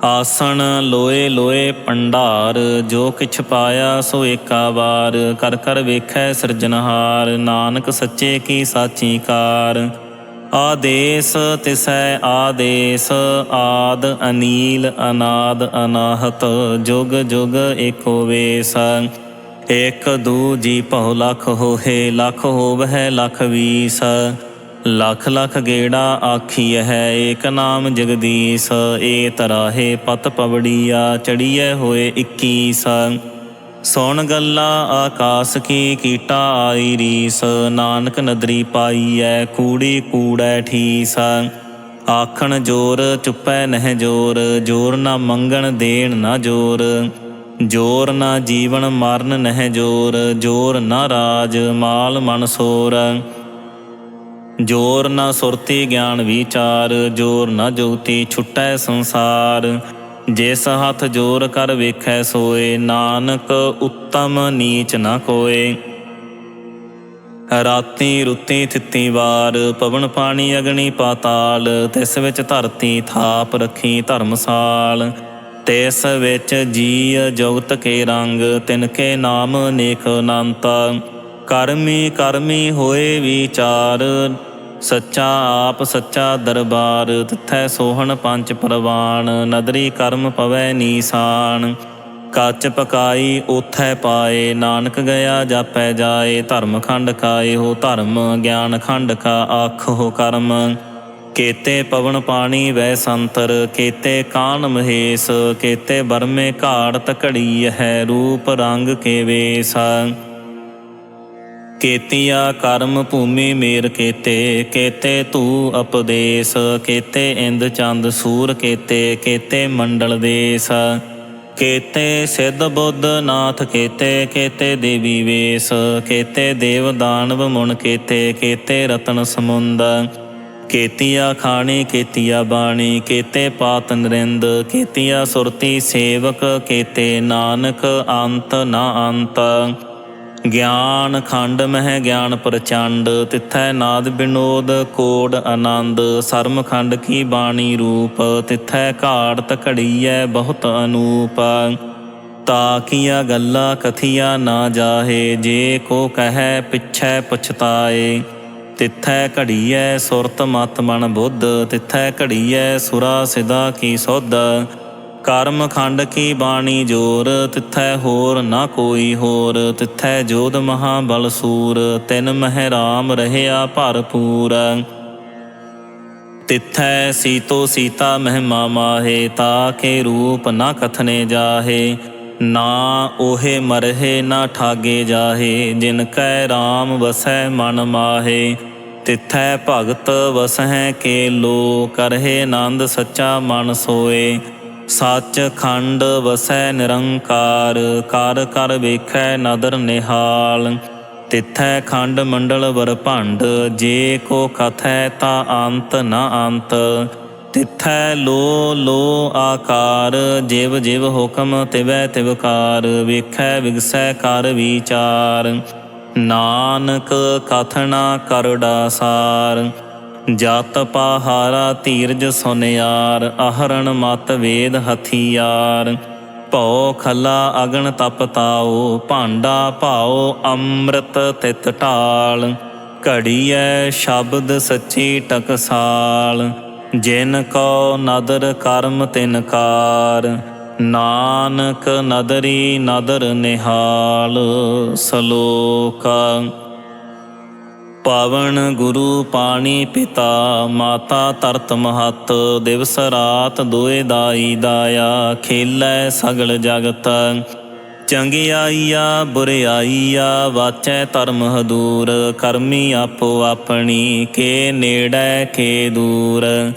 ਆਸਣ ਲੋਏ ਲੋਏ ਭੰਡਾਰ, ਜੋ ਕਿਛ ਪਾਇਆ ਸੋ ਏਕਾ ਵਾਰ। ਕਰ ਕਰ ਵੇਖੈ ਸਿਰਜਨਹਾਰ, ਨਾਨਕ ਸੱਚੇ ਕੀ ਸਾਚੀ ਕਾਰ। ਆਦੇਸ ਤਿਸੈ ਆਦੇਸ, ਆਦ ਅਨੀਲ ਅਨਾਦ ਅਨਾਹਤ। ਜੁਗ ਜੁਗ ਏਕੋ ਵੇਸ। ਇਕ ਦੂ ਜੀ ਭਉ ਲਖ ਹੋਹੇ, ਲਖ ਹੋਵਹਿ ਲਖ ਵੀਸ। ਲਖ ਲਖ ਗੇੜਾ ਆਖੀਐ, ਏਕ ਨਾਮ ਜਗਦੀਸ। ਏ ਤਰਾਹੇ ਪਤ ਪਵੜੀਆ, ਚੜੀਐ ਹੋਏ 21। ਸੁਣ ਗੱਲਾ ਆਕਾਸ ਕੀ, ਕੀਟਾ ਆਈ ਰੀਸ। ਨਾਨਕ ਨਦਰੀ ਪਾਈਐ, ਕੂੜੀ ਕੂੜੈ ਠੀਸ। ਆਖਣ ਜੋਰ ਚੁੱਪੈ ਨਹਿ ਜੋਰ, ਜੋਰ ਨਾ ਮੰਗਣ ਦੇਣ ਨਾ ਜੋਰ। ਜੋਰ ਨਾ ਜੀਵਨ ਮਰਨ ਨਹਿ ਜੋਰ, ਜੋਰ ਨਾ ਰਾਜ ਮਾਲ ਮਨ ਸੋਰ। ਜੋਰ ਨਾ ਸੁਰਤੀ ਗਿਆਨ ਵਿਚਾਰ, ਜੋਰ ਨਾ ਜੁਗਤੀ ਛੁਟੈ ਸੰਸਾਰ। ਜਿਸ ਹੱਥ ਜੋਰ ਕਰ ਵੇਖੈ ਸੋਏ, ਨਾਨਕ ਉੱਤਮ ਨੀਚ ਨਾ ਕੋਏ। ਰਾਤੀ ਰੁੱਤੀ ਥਿੱਤੀ ਵਾਰ, ਪਵਨ ਪਾਣੀ ਅਗਨੀ ਪਾਤਾਲ। ਤਿਸ ਵਿੱਚ ਧਰਤੀ ਥਾਪ ਰੱਖੀ ਧਰਮਸਾਲ। ਤਿਸ ਵਿੱਚ ਜੀਅ ਜੁਗਤ ਕੇ ਰੰਗ, ਤਿਨ ਕੇ ਨਾਮ ਨੇਕ ਅਨੰਤ। ਕਰਮੀ ਕਰਮੀ ਹੋਏ ਵਿਚਾਰ, ਸੱਚਾ ਆਪ ਸੱਚਾ ਦਰਬਾਰ। ਤਿੱਥੈ ਸੋਹਣ ਪੰਚ ਪ੍ਰਵਾਨ, ਨਦਰੀ ਕਰਮ ਪਵੈ ਨੀਸਾਨ। ਕੱਚ ਪਕਾਈ ਓਥੈ ਪਾਏ, ਨਾਨਕ ਗਿਆ ਜਾਪੈ ਜਾਏ। ਧਰਮ ਖੰਡ ਕਾ ਇਹੋ ਧਰਮ, ਗਿਆਨ ਖੰਡ ਕਾ ਆਖੋ ਕਰਮ। ਕੇਤੇ ਪਵਨ ਪਾਣੀ ਵੈ ਸੰਤਰ, ਕੇਤੇ ਕਾਨ ਮਹੇਸ਼। ਕੇਤੇ ਬਰਮੇ ਘਾੜਤ ਘੜੀ ਹੈ, ਰੂਪ ਰੰਗ ਕੇ ਵੇਸ। ਕੇਤੀਆ ਕਰਮ ਭੂਮੀ ਮੇਰ ਕੇਤੇ, ਕੇਤੇ ਧੂ ਉਪਦੇਸ। ਕੇਤੇ ਇੰਦ ਚੰਦ ਸੂਰ ਕੇਤੇ, ਕੇਤੇ ਮੰਡਲ ਦੇਸ। ਕੇਤੇ ਸਿੱਧ ਬੁੱਧ ਨਾਥ ਕੇਤੇ, ਕੇਤੇ ਦੇਵੀ ਵੇਸ। ਕੇਤੇ ਦੇਵ ਦਾਨਵ ਮੁਨ ਕੇਤੇ, ਕੇਤੇ ਰਤਨ ਸਮੁੰਦ। ਕੇਤੀਆ ਖਾਣੀ ਕੇਤੀਆ ਬਾਣੀ, ਕੇਤੇ ਪਾਤ ਨਰਿੰਦ। ਕੇਤੀਆ ਸੁਰਤੀ ਸੇਵਕ ਕੇਤੇ, ਨਾਨਕ ਅੰਤ ਨਾ ਅੰਤ। ਗਿਆਨ ਖੰਡ ਮਹਿ ਗਿਆਨ ਪ੍ਰਚੰਡ, ਤਿੱਥੈ ਨਾਦ ਬਿਨੋਦ ਕੋਡ ਆਨੰਦ। ਸਰਮ ਖੰਡ ਕੀ ਬਾਣੀ ਰੂਪ, ਤਿੱਥੈ ਘਾੜਤ ਘੜੀਐ ਬਹੁਤ ਅਨੂਪ। ਤਾਕੀਆ ਗੱਲਾਂ ਕਥੀਆ ਨਾ ਜਾਹੇ, ਜੇ ਕੋ ਕਹੈ ਪਿਛੈ ਪਛਤਾਏ। ਤਿੱਥੈ ਘੜੀਐ ਸੁਰਤ ਮਤ ਮਨ ਬੁੱਧ, ਤਿੱਥੈ ਘੜੀਐ ਸੁਰਾ ਸਿਦਾ ਕੀ ਸੁਧ। ਕਰਮ ਖੰਡ ਕੀ ਬਾਣੀ ਜੋਰ, ਤਿੱਥੈ ਹੋਰ ਨਾ ਕੋਈ ਹੋਰ। ਤਿੱਥੈ ਜੋਧ ਮਹਾਬਲ ਸੂਰ, ਤਿਨ ਮਹਿ ਰਾਮ ਰਹਿਆ ਭਰਪੂਰ। ਤਿੱਥੈ ਸੀਤੋ ਸੀਤਾ ਮਹਿਮਾ ਮਾਹੇ, ਤਾ ਕੇ ਰੂਪ ਨਾ ਕਥਨੇ ਜਾਹੇ। ਨਾ ਓਹੇ ਮਰਹੇ ਨਾ ਠਾਗੇ ਜਾਹੇ, ਜਿਨ ਕੈ ਰਾਮ ਵਸੈ ਮਨ ਮਾਹੇ। ਤਿੱਥੈ ਭਗਤ ਵਸਹਿ ਕੇ ਲੋ, ਕਰਹਿ ਆਨੰਦ ਸੱਚਾ ਮਨ ਸੋਏ। ਸੱਚ ਖੰਡ ਵਸੈ ਨਿਰੰਕਾਰ, ਕਰ ਕਰ ਵੇਖੈ ਨਦਰ ਨਿਹਾਲ। ਤਿੱਥੈ ਖੰਡ ਮੰਡਲ ਵਰਭੰਡ, ਜੇ ਕੋ ਕਥੈ ਤਾ ਅੰਤ ਨ ਅੰਤ। ਤਿੱਥੈ ਲੋ ਲੋ ਆਕਾਰ, ਜਿਵ ਜਿਵ ਹੁਕਮ ਤਿਵੈ ਤਿਵਕਾਰ। ਵੇਖੈ ਵਿਗਸੈ ਕਰ ਵਿਚਾਰ, ਨਾਨਕ ਕਥਨਾ ਕਰੜਾ ਸਾਰ। ਜਤ ਪਾਹਾਰਾ ਧੀਰਜ ਸੁਨਿਆਰ, ਅਹਰਣ ਮਤ ਵੇਦ ਹਥਿਆਰ। ਭਉ ਖਲਾ ਅਗਨ ਤਪ ਤਾਓ, ਭਾਂਡਾ ਭਾਓ ਅੰਮ੍ਰਿਤ ਤਿਤ ਢਾਲ। ਘੜੀਐ ਸ਼ਬਦ ਸੱਚੀ ਟਕਸਾਲ, ਜਿਨ ਕੋ ਨਦਰ ਕਰਮ ਤਿਨ ਕਾਰ। ਨਾਨਕ ਨਦਰੀ ਨਦਰ ਨਿਹਾਲ। ਸਲੋਕ। ਪਵਨ ਗੁਰੂ ਪਾਣੀ ਪਿਤਾ, ਮਾਤਾ ਧਰਤ ਮਹੱਤ। ਦਿਵਸ ਰਾਤ ਦੁਇ ਦਾਈ ਦਾਇਆ, ਖੇਲੈ ਸਗਲ ਜਗਤ। ਚੰਗਿਆਈਆ ਬੁਰਿਆਈਆ, ਵਾਚੈ ਧਰਮ ਹਦੂਰ। ਕਰਮੀ ਆਪੋ ਆਪਣੀ, ਕੇ ਨੇੜੈ ਕੇ ਦੂਰ।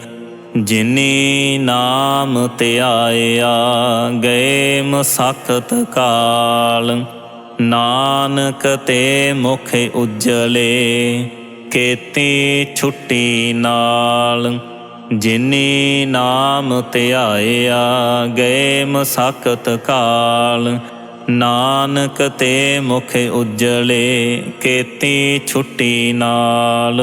ਜਿਨੀ ਨਾਮ ਧਿਆਇਆ, ਗਏ ਮਸਕਤ ਕਾਲ। ਨਾਨਕ ਤੇ ਮੁਖ ਉਜਲੇ, ਕੀਤੀ ਛੁੱਟੀ ਨਾਲ। ਜਿਨੀ ਨਾਮ ਧਿਆਇਆ, ਗਏ ਮਸਕਤ ਕਾਲ। ਨਾਨਕ ਤੇ ਮੁਖ ਉਜਲੇ, ਕੀਤੀ ਛੁੱਟੀ ਨਾਲ।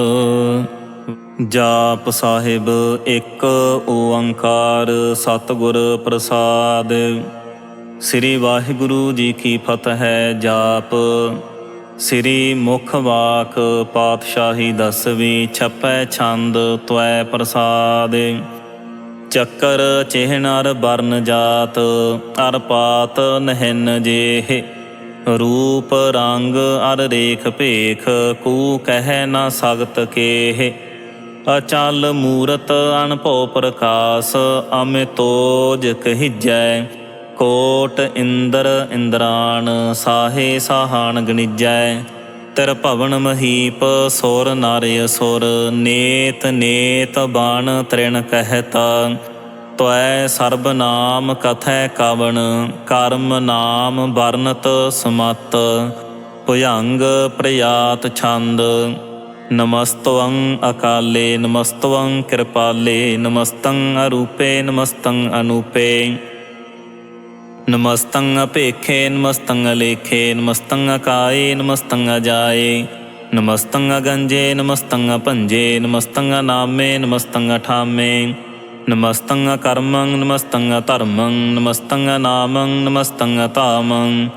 ਜਾਪ ਸਾਹਿਬ। ਇੱਕ ਓੰਕਾਰ ਸਤਿਗੁਰ ਪ੍ਰਸਾਦਿ। ਸ੍ਰੀ ਵਾਹਿਗੁਰੂ ਜੀ ਕੀ ਫਤਿਹ। ਜਾਪ। ਸ੍ਰੀ ਮੁਖ ਵਾਕ ਪਾਤਸ਼ਾਹੀ ਦਸਵੀਂ, ਛਪੈ ਛੰਦ ਤਵੈ ਪ੍ਰਸਾਦਿ। ਚੱਕਰ ਚਿਹਨ ਅਰ ਬਰਨ ਜਾਤ, ਅਰ ਪਾਤ ਨਹਿਨ ਜੇਹ। ਰੂਪ ਰੰਗ ਅਰ ਰੇਖ ਭੇਖ, ਕੂ ਕਹਿ ਨਾ ਸਕਤ ਕੇਹ। ਅਚਲ ਮੂਰਤ ਅਣਭਉ ਪ੍ਰਕਾਸ਼, ਅਮਿਤੋਜ ਕਹੀਜੈ। ਕੋਟ ਇੰਦਰ ਇੰਦਰਾਣ, ਸਾਹੇ ਸਾਹਾਨ ਗਣਿਜੈ। ਤਿਰ ਭਵਨ ਮਹੀਪ, ਸੁਰ ਨਰ ਅਸੁਰ। ਨੇਤ ਨੇਤ ਬਾਣ ਤ੍ਰਿਣ ਕਹਿਤ, ਤਵੈ ਸਰਬ ਨਾਮ ਕਥੈ ਕਵਣ। ਕਰਮ ਨਾਮ ਵਰਨਤ ਸਮਤ, ਭੁਜੰਗ ਪ੍ਰਯਾਤ ਛੰਦ। ਨਮਸਤਵੰ ਅਕਾਲੇ, ਨਮਸਤਵੰ ਕਿਰਪਾਲੇ। ਨਮਸਤੰ ਅਰੂਪੇ, ਨਮਸਤੰ ਅਨੂਪੇ। ਨਮਸਤੰ ਅਭੇਖੇ, ਨਮਸਤੰ ਅਲੇਖੇ। ਨਮਸਤੰ ਅਕਾਏ, ਨਮਸਤੰ ਅਜਾਏ। ਨਮਸਤੰ ਅਗੰਜੇ, ਨਮਸਤੰ ਅਭੰਜੇ। ਨਮਸਤੰ ਅਨਾਮੇ, ਨਮਸਤੰ ਅਠਾਮੇ। ਨਮਸਤੰ ਅਕਰਮੰ, ਨਮਸਤੰ ਅਧਰਮੰ। ਨਮਸਤੰ ਅਨਾਮੰ, ਨਮਸਤੰ ਅਧਾਮੰ।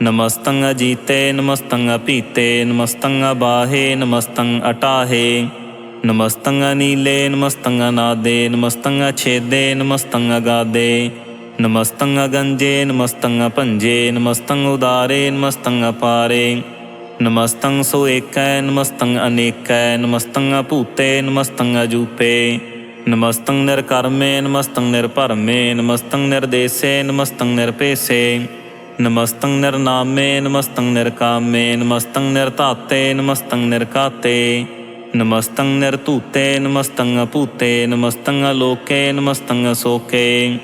ਨਮਸਤੰ ਅਜੀਤੇ, ਨਮਸਤੰ ਅਪੀਤੇ। ਨਮਸਤੰ ਅਬਾਹੇ, ਨਮਸਤੰ ਅਟਾਹੇ। ਨਮਸਤੰ ਅਨੀਲੇ, ਨਮਸਤੰ ਅਨਾਦੇ। ਨਮਸਤੰ ਅਛੇਦੇ, ਨਮਸਤੰ ਅਗਾਦੇ। ਨਮਸਤੰ ਅਗੰਜੇ, ਨਮਸਤੰ ਅਭੰਜੇ। ਨਮਸਤੰ ਉਦਾਰੇ, ਨਮਸਤੰ ਅਪਾਰੇ। ਨਮਸਤੰ ਸੁਏਕੈ, ਨਮਸਤੰ ਅਨੇਕੈ। ਨਮਸਤੰ ਅਭੂਤੇ, ਨਮਸਤੰ ਅਜੂਪੇ। ਨਮਸਤੰ ਨਿਰਕਰਮੇ, ਨਮਸਤੰ ਨਿਰਭਰਮੇ। ਨਮਸਤੰ ਨਿਰਦੇਸੇ, ਨਮਸਤੰ ਨਿਰਪੇਸੇ। ਨਮਸਤੰ ਨਿਰਨਾਮੇ, ਨਮਸਤੰ ਨਿਰਕਾਮੇ। ਨਮਸਤੰ ਨਿਰਧਾਤੇ, ਨਮਸਤੰ ਨਿਰਘਾਤੇ। ਨਮਸਤੰ ਨਿਰਧੂਤੇ, ਨਮਸਤੰ ਅਭੂਤੇ। ਨਮਸਤੰ ਅਲੋਕੇ, ਨਮਸਤੰ ਅਸੋਕੇ।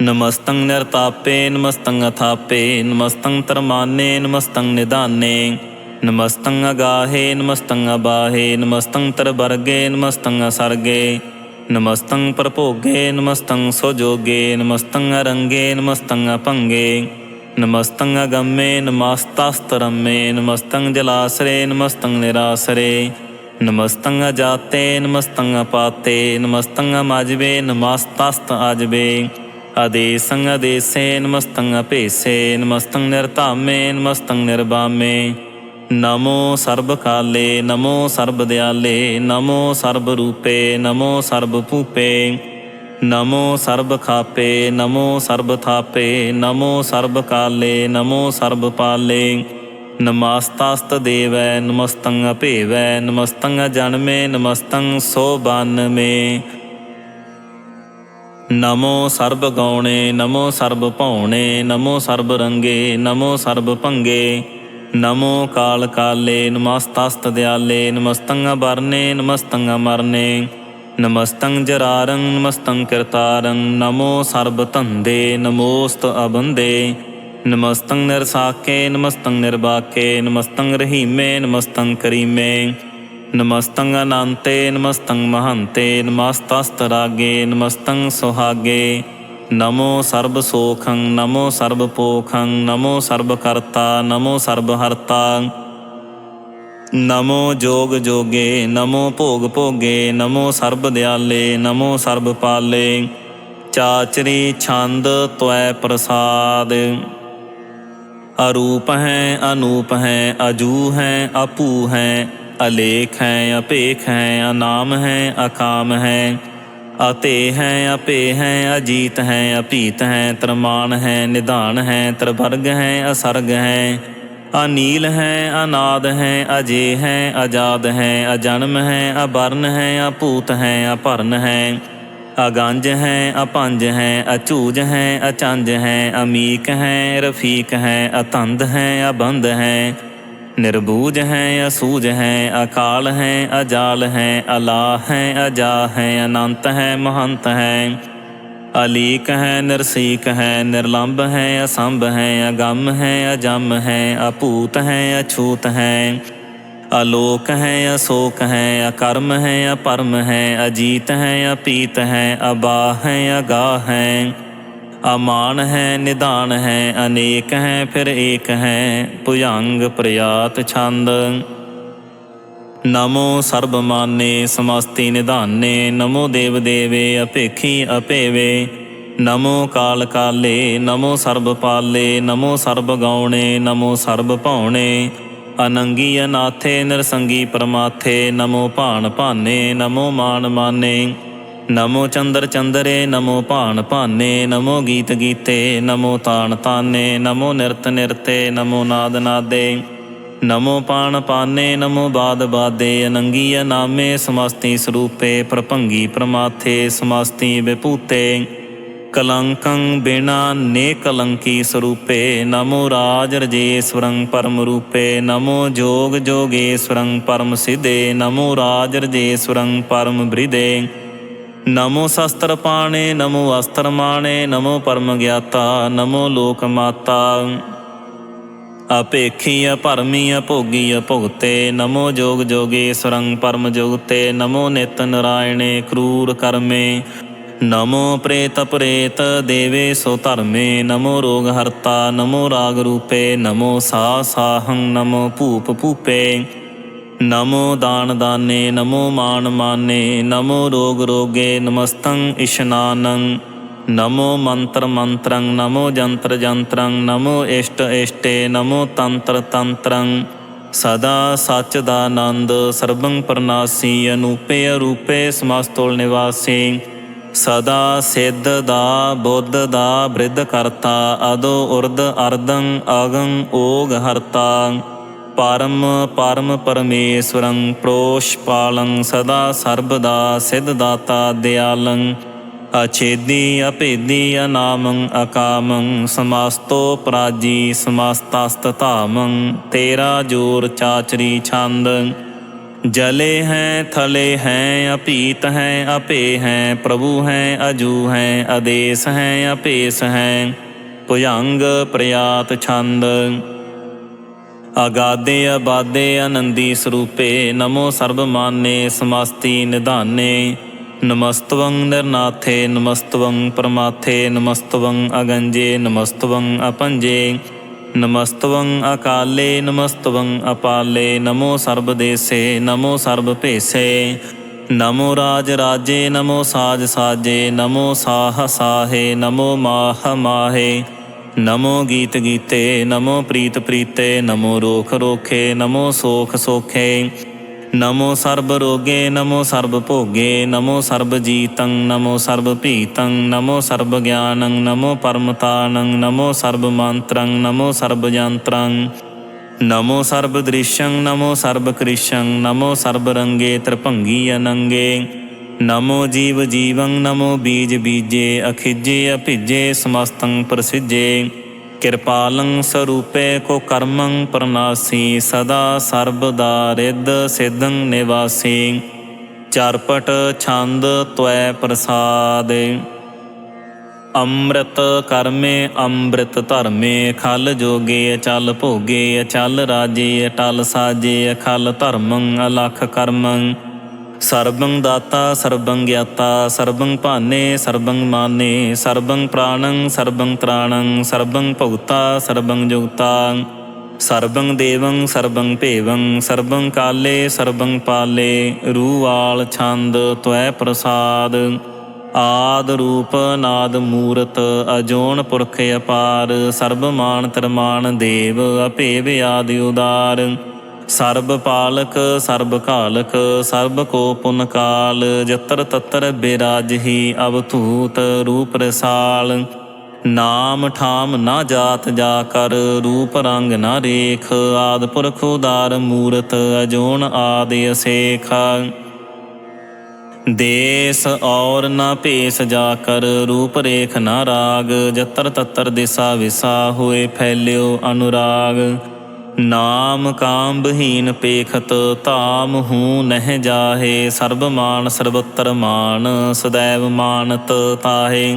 ਨਮਸਤੰ ਨਿਰਤਾਪੇ, ਨਮਸਤੰ ਅਥਾਪੇ। ਨਮਸਤੰ ਤਰਮਾਨੇ, ਨਮਸਤੰ ਨਿਧਾਨੇ। ਨਮਸਤੰ ਅਗਾਹੇ, ਨਮਸਤੰ ਅਬਾਹੇ। ਨਮਸਤੰ ਤਰਵਰਗੇ, ਨਮਸਤੰ ਅਸਰਗੇ। ਨਮਸਤੰ ਪ੍ਰਭੋਗੇ, ਨਮਸਤੰ ਸੁਜੋਗੇ। ਨਮਸਤੰ ਅਰੰਗੇ, ਨਮਸਤੰ ਅਭੰਗੇ। ਨਮਸਤੰ ਅਗੰਮੇ, ਨਮਸਤਸਤਰੰਮੇ। ਨਮਸਤੰ ਜਲਾਸਰੇ, ਨਮਸਤੰ ਨਿਰਾਸਰੇ। ਨਮਸਤੰ ਅਜਾਤੇ, ਨਮਸਤੰ ਅਪਾਤੇ। ਨਮਸਤੰ ਅਮਜਵੇ, ਨਮਸਤਸਤ ਅਜਵੇ। ਆਦੇਸੰ ਅਦੇਸੇ, ਨਮਸਤੰ ਅਭੇਸੇ। ਨਮਸਤੰ ਨਿਰਧਾਮੇ, ਨਮਸਤੰ ਨਿਰਬਾਮੇ। ਨਮੋ ਸਰਬ ਕਾਲੇ, ਨਮੋ ਸਰਬ ਦਿਆਲੇ। ਨਮੋ ਸਰਬ ਰੂਪੇ, ਨਮੋ ਸਰਬ ਭੂਪੇ। ਨਮੋ ਸਰਬ ਖਾਪੇ, ਨਮੋ ਸਰਬ ਥਾਪੇ। ਨਮੋ ਸਰਬ ਕਾਲੇ, ਨਮੋ ਸਰਬ ਪਾਲੇ। ਨਮਸਤਸਤ ਦੇਵੈ, ਨਮਸਤੰ ਅਭੇਵੈ। ਨਮਸਤੰ ਅਜਨਮੇ, ਨਮਸਤੰ ਸੋਬਾਨਮੇ। ਨਮੋ ਸਰਬ ਗੌਣੇ, ਨਮੋ ਸਰਬ ਭਉਣੇ। ਨਮੋ ਸਰਬ ਰੰਗੇ, ਨਮੋ ਸਰਬ ਭੰਗੇ। ਨਮੋ ਕਾਲ ਕਾਲੇ, ਨਮਸਤਸਤ ਦਿਆਲੇ। ਨਮਸਤੰ ਅਬਰਨੇ, ਨਮਸਤੰ ਅਮਰਨੇ। ਨਮਸਤੰ ਜਰਾਰੰ ਨਮਸਤੰ ਕਿਰਤਾਰੰ ਨਮੋ ਸਰਬ ਧੰਦੇ ਨਮੋਸਤ ਅਬੰਦੇ ਨਮਸਤੰ ਨਿਰਸਾਕੇ ਨਮਸਤੰ ਨਿਰਬਾਕੇ ਨਮਸਤੰ ਰਹੀਮੇ ਨਮਸਤੰ ਕਰੀਮੇ ਨਮਸਤੰ ਅਨੰਤੇ ਨਮਸਤੰ ਮਹੰਤੇ ਨਮਸਤਸਤ ਰਾਗੇ ਨਮਸਤੰ ਸੁਹਾਗੇ ਨਮੋ ਸਰਬ ਸੋਖੰ ਨਮੋ ਸਰਬ ਪੋਖੰ ਨਮੋ ਸਰਬ ਕਰਤਾ ਨਮੋ ਸਰਬ ਹਰਤਾ ਨਮੋ ਜੋਗ ਜੋਗੇ ਨਮੋ ਭੋਗ ਭੋਗੇ ਨਮੋ ਸਰਬ ਦਿਆਲੇ ਨਮੋ ਸਰਬ ਪਾਲੇ ਚਾਚਰੀ ਛੰਦ ਤਵੈ ਪ੍ਰਸਾਦ ਅਰੂਪ ਹੈ ਅਨੂਪ ਹੈ ਅਜੂ ਹੈ ਆਪੂ ਹੈ ਅਲੇਖ ਹੈ ਅਪੇਖ ਹੈ ਅਨਾਮ ਹੈ ਅਕਾਮ ਹੈ ਅਤੇ ਹੈ ਅਪੇ ਹੈ ਅਜੀਤ ਹੈ ਅਪੀਤ ਹੈ ਤਰਮਾਨ ਹੈ ਨਿਧਾਨ ਹੈ ਤਰਵਰਗ ਹੈ ਅਸਰਗ ਹੈ ਅਨੀਲ ਹੈ ਅਨਾਦ ਹੈ ਅਜੇ ਹੈ ਆਜ਼ਾਦ ਹੈ ਅਜਨਮ ਹੈ ਅਬਰਨ ਹੈ ਅਭੂਤ ਹੈ ਅਭਰਨ ਹੈ ਅਗੰਜ ਹੈ ਅਪੰਜ ਹੈ ਅਝੂਜ ਹੈ ਅਚੰਜ ਹੈ ਅਮੀਕ ਹੈ ਰਫੀਕ ਹੈ ਅਤੰਦ ਹੈ ਅਬੰਧ ਹੈ ਨਿਰਬੂਜ ਹੈ ਅਸੂਜ ਹੈ ਅਕਾਲ ਹੈ ਅਜਾਲ ਹੈ ਅਲਾ ਹੈ ਅਜਾ ਹੈ ਅਨੰਤ ਹੈ ਮਹੰਤ ਹੈ ਅਲੀਕ ਹੈ ਨਿਰਸੀਕ ਹੈ ਨਿਰਲੰਭ ਹੈ ਅਸੰਭ ਹੈ ਅਗੰਮ ਹੈ ਅਜੰਮ ਹੈ ਅਭੂਤ ਹੈ ਅਛੂਤ ਹੈ ਅਲੋਕ ਹੈ ਅਸੋਕ ਹੈ ਅਕਰਮ ਹੈ ਅਪਰਮ ਹੈ ਅਜੀਤ ਹੈ ਅਪੀਤ ਹੈ ਅਬਾ ਹੈ ਅਗਾਹ ਹੈ ਅਮਾਨ ਹੈ ਨਿਧਾਨ ਹੈ ਅਨੇਕ ਹੈ ਫਿਰ ਏਕ ਹੈ ਭੁਜੰਗ ਪ੍ਰਿਆਤ ਛੰਦ ਨਮੋ ਸਰਬ ਮਾਨੇ ਸਮਸਤੀ ਨਿਧਾਨੇ ਨਮੋ ਦੇਵ ਦੇਵੇ ਅਪੇਖੀ ਅਪੇਵੇ ਨਮੋ ਕਾਲ ਕਾਲੇ ਨਮੋ ਸਰਬ ਪਾਲੇ ਨਮੋ ਸਰਬ ਗਾਉਣੇ ਨਮੋ ਸਰਬ ਭਾਉਣੇ ਅਨੰਗੀ ਅਨਾਥੇ ਨਿਰਸੰਗੀ ਪਰਮਾਥੇ ਨਮੋ ਭਾਣ ਭਾਨੇ ਨਮੋ ਮਾਨ ਮਾਨੇ ਨਮੋ ਚੰਦਰ ਚੰਦਰੇ ਨਮੋ ਭਾਣ ਭਾਨੇ ਨਮੋ ਗੀਤ ਗੀਤੇ ਨਮੋ ਤਾਣ ਤਾਨੇ ਨਮੋ ਨਿਰਤ ਨਿਰਤੇ ਨਮੋ ਨਾਦ ਨਾਦੇ ਨਮੋ ਪਾਣ ਪਾਨੇ ਨਮੋ ਬਾਦ ਬਾਦੇ ਅਨੰਗੀ ਅਨਾਮੇ ਸਮਸਤੀ ਸਰੂਪੇ ਪ੍ਰਭੰਗੀ ਪ੍ਰਮਾਥੇ ਸਮਸਤੀ ਵਿਭੂਤੇ ਕਲੰਕੰ ਬਿਨਾ ਨੇ ਕਲੰਕੀ ਸਰੂਪੇ ਨਮੋ ਰਾਜ ਰਜੇਸਵਰੰ ਪਰਮ ਰੂਪੇ ਨਮੋ ਜੋਗ ਜੋਗੇਸਵਰੰ ਪਰਮ ਸਿਧੇ ਨਮੋ ਰਾਜ ਰਜੇਸਵਰੰ ਪਰਮ ਬ੍ਰਿਦੇ ਨਮੋ ਸ਼ਸਤਰ ਪਾਣੇ ਨਮੋ ਅਸਤਰ ਮਾਣੇ ਨਮੋ ਪਰਮ ਗਿਆਤਾ ਨਮੋ ਲੋਕ ਮਾਤਾ ਅਪੇਖੀ ਅਭਰਮੀ ਅਭੋਗੀ ਅਭੁਗਤੇ ਨਮੋ ਜੋਗ ਜੋਗੇਸਵਰੰ ਪਰਮ ਜੁਗਤੇ ਨਮੋ ਨਿਤ ਨਰਾਇਣੇ ਕਰੂਰ ਕਰਮੇ ਨਮੋ ਪ੍ਰੇਤ ਪ੍ਰੇਤ ਦੇਵੇ ਸੋ ਧਰਮੇ ਨਮੋ ਰੋਗ ਹਰਤਾ ਨਮੋ ਰਾਗ ਰੂਪੇ ਨਮੋ ਸਾ ਸਾਹੰ ਨਮੋ ਭੂਪ ਭੂਪੇ ਨਮੋ ਦਾਨ ਦਾਨੇ ਨਮੋ ਮਾਨ ਮਾਨੇ ਨਮੋ ਰੋਗ ਰੋਗੇ ਨਮਸਤੰ ਇਸ਼ਨਾਨੰ ਨਮੋ ਮੰਤਰ ਮੰਤਰੰ ਨਮੋ ਜੰਤਰ ਜੰਤਰੰ ਨਮੋ ਇਸ਼ਟ ਇਸ਼ਟੇ ਨਮੋ ਤੰਤਰ ਤੰਤਰੰ ਸਦਾ ਸੱਚ ਦਾ ਆਨੰਦ ਸਰਬੰ ਪਰਨਾਸੀ ਅਨੂਪੇ ਅਰੂਪੇ ਸਮਸਤੁਲ ਨਿਵਾਸੀ ਸਦਾ ਸਿੱਧ ਦਾ ਬੁੱਧ ਦਾ ਬ੍ਰਿਧ ਕਰਤਾ ਅਦੋ ਉਰਦ ਅਰਦੰ ਅਗੰ ਓਗ ਹਰਤਾ ਪਰਮ ਪਰਮ ਪਰਮੇਸ਼ਵਰੰ ਪ੍ਰੋਸ਼ ਪਾਲੰ ਸਦਾ ਸਰਬਦਾ ਸਿੱਧ ਦਾਤਾ ਦਿਆਲੰ ਅਛੇਦੀ ਅਭੇਦੀ ਅਨਾਮੰ ਅਕਾਮੰ ਸਮਸਤੋ ਪ੍ਰਾਜੀ ਸਮਸਤਸਤ ਧਾਮੰ ਤੇਰਾ ਜੋਰ ਚਾਚਰੀ ਛੰਦ ਜਲੇ ਹੈ ਥਲੇ ਹੈ ਅਪੀਤ ਹੈ ਅਪੇ ਹੈ ਪ੍ਰਭੂ ਹੈ ਅਜੂ ਹੈ ਆਦੇਸ ਹੈ ਅਪੇਸ ਹੈ ਭੁਜੰਗ ਪ੍ਰਿਆਤ ਛੰਦ ਅਗਾਦੇ ਅਬਾਦੇ ਆਨੰਦੀ ਸਰੂਪੇ ਨਮੋ ਸਰਬ ਮਾਨੇ ਸਮਸਤੀ ਨਿਧਾਨੇ ਨਮਸਤਵੰ ਨਿਰਨਾਥੇ ਨਮਸਤਵੰ ਪਰਮਾਥੇ ਨਮਸਤਵੰ ਅਗੰਜੇ ਨਮਸਤਵੰ ਅਪੰਜੇ ਨਮਸਤਵੰ ਅਕਾਲੇ ਨਮਸਤਵੰ ਅਪਾਲੇ ਨਮੋ ਸਰਬ ਦੇਸੇ ਨਮੋ ਸਰਬ ਭੇਸੇ ਨਮੋ ਰਾਜ ਰਾਜੇ ਨਮੋ ਸਾਜ ਸਾਜੇ ਨਮੋ ਸਾਹ ਸਾਹੇ ਨਮੋ ਮਾਹ ਮਾਹੇ ਨਮੋ ਗੀਤ ਗੀਤੇ ਨਮੋ ਪ੍ਰੀਤ ਪ੍ਰੀਤੇ ਨਮੋ ਰੋਖ ਰੋਖੇ ਨਮੋ ਸੋਖ ਸੋਖੇ ਨਮੋ ਸਰਬ ਰੋਗੇ ਨਮੋ ਸਰਬ ਭੋਗੇ ਨਮੋ ਸਰਬ ਜੀਤੰ ਨਮੋ ਸਰਬ ਭੀਤੰ ਨਮੋ ਸਰਬ ਗਿਆਨੰ ਨਮੋ ਪਰਮਤਾਨੰ ਨਮੋ ਸਰਬ ਮੰਤਰੰ ਨਮੋ ਸਰਬ ਯੰਤਰੰ ਨਮੋ ਸਰਬ ਦ੍ਰਿਸ਼ੰ ਨਮੋ ਸਰਬ ਕ੍ਰਿਸ਼ੰ ਨਮੋ ਸਰਬ ਰੰਗੇ ਤ੍ਰਿਭੰਗੀ ਅਨੰਗੇ ਨਮੋ ਜੀਵ ਜੀਵੰ ਨਮੋ ਬੀਜ ਬੀਜੇ ਅਖਿਜੇ ਅਭਿਜੇ ਸਮਸਤੰ ਪ੍ਰਸਿਜੇ ਕਿਰਪਾਲੰ ਸਰੂਪੇ ਕੋ ਕਰਮੰ ਪ੍ਰਨਾਸੀ ਸਦਾ ਸਰਬਦਾ ਰਿੱਧ ਸਿੱਧੰ ਨਿਵਾਸੀ ਚਰਪਟ ਛੰਦ ਤਵੈ ਪ੍ਰਸਾਦਿ। ਅੰਮ੍ਰਿਤ ਕਰਮੇ ਅੰਮ੍ਰਿਤ ਧਰਮੇ, ਖਲ ਜੋਗੇ ਅਚਲ ਭੋਗੇ, ਅਚਲ ਰਾਜੇ ਅਟਲ ਸਾਜੇ, ਅਖਲ ਧਰਮੰ ਅਲਖ ਕਰਮੰ। ਸਰਬੰ ਦਾਤਾ ਸਰਬੰ ਗਿਆਤਾ, ਸਰਬੰ ਭਾਨੇ ਸਰਬੰ ਮਾਨੇ, ਸਰਬੰ ਪ੍ਰਾਣੰ ਸਰਬੰ ਤ੍ਰਾਣੰ, ਸਰਬੰ ਭੁਗਤਾ ਸਰਬੰ ਜੁਗਤਾ, ਸਰਬੰ ਦੇਵੰ ਸਰਬੰ ਭੇਵੰ, ਸਰਬੰ ਕਾਲੇ ਸਰਬੰ ਪਾਲੇ। ਰੂਵਾਲ ਛੰਦ ਤਵੈ ਪ੍ਰਸਾਦ। ਆਦ ਰੂਪ ਨਾਦ ਮੂਰਤ, ਅਜੋਨ ਪੁਰਖ ਅਪਾਰ, ਸਰਬ ਮਾਨ ਤਿਰਮਾਨ ਦੇਵ, ਅਭੇਵ ਆਦਿ ਉਦਾਰ। ਸਰਬ ਪਾਲਕ ਸਰਬ ਘਾਲਕ, ਸਰਬ ਕੋ ਪੁਨ ਕਾਲ, ਜਤਰ ਤਤਰ ਬਿਰਾਜਹੀ ਅਵਧੂਤ ਰੂਪ ਰਸਾਲ। ਨਾਮ ਠਾਮ ਨਾ ਜਾਤ ਜਾ ਕਰ, ਰੂਪ ਰੰਗ ਨਾ ਰੇਖ, ਆਦਿ ਪੁਰਖ ਉਦਾਰ ਮੂਰਤ, ਅਜੋਨ ਆਦਿ ਅਸੇਖ। ਦੇਸ ਔਰ ਨਾ ਭੇਸ ਜਾ ਕਰ, ਰੂਪ ਰੇਖ ਨਾ ਰਾਗ, ਜਤਰ ਤਤਰ ਦਿਸਾ ਵਿਸਾ, ਹੋਏ ਫੈਲਿਓ ਅਨੁਰਾਗ। ਨਾਮ ਕਾਮ ਬਹੀਨ ਪੇਖਤ, ਧਾਮ ਹੂੰ ਨਹਿ ਜਾਹੇ, ਸਰਬ ਮਾਨ ਸਰਬੱਤਰ ਮਾਨ, ਸਦੈਵ ਮਾਨਤ ਤਾਹੇ।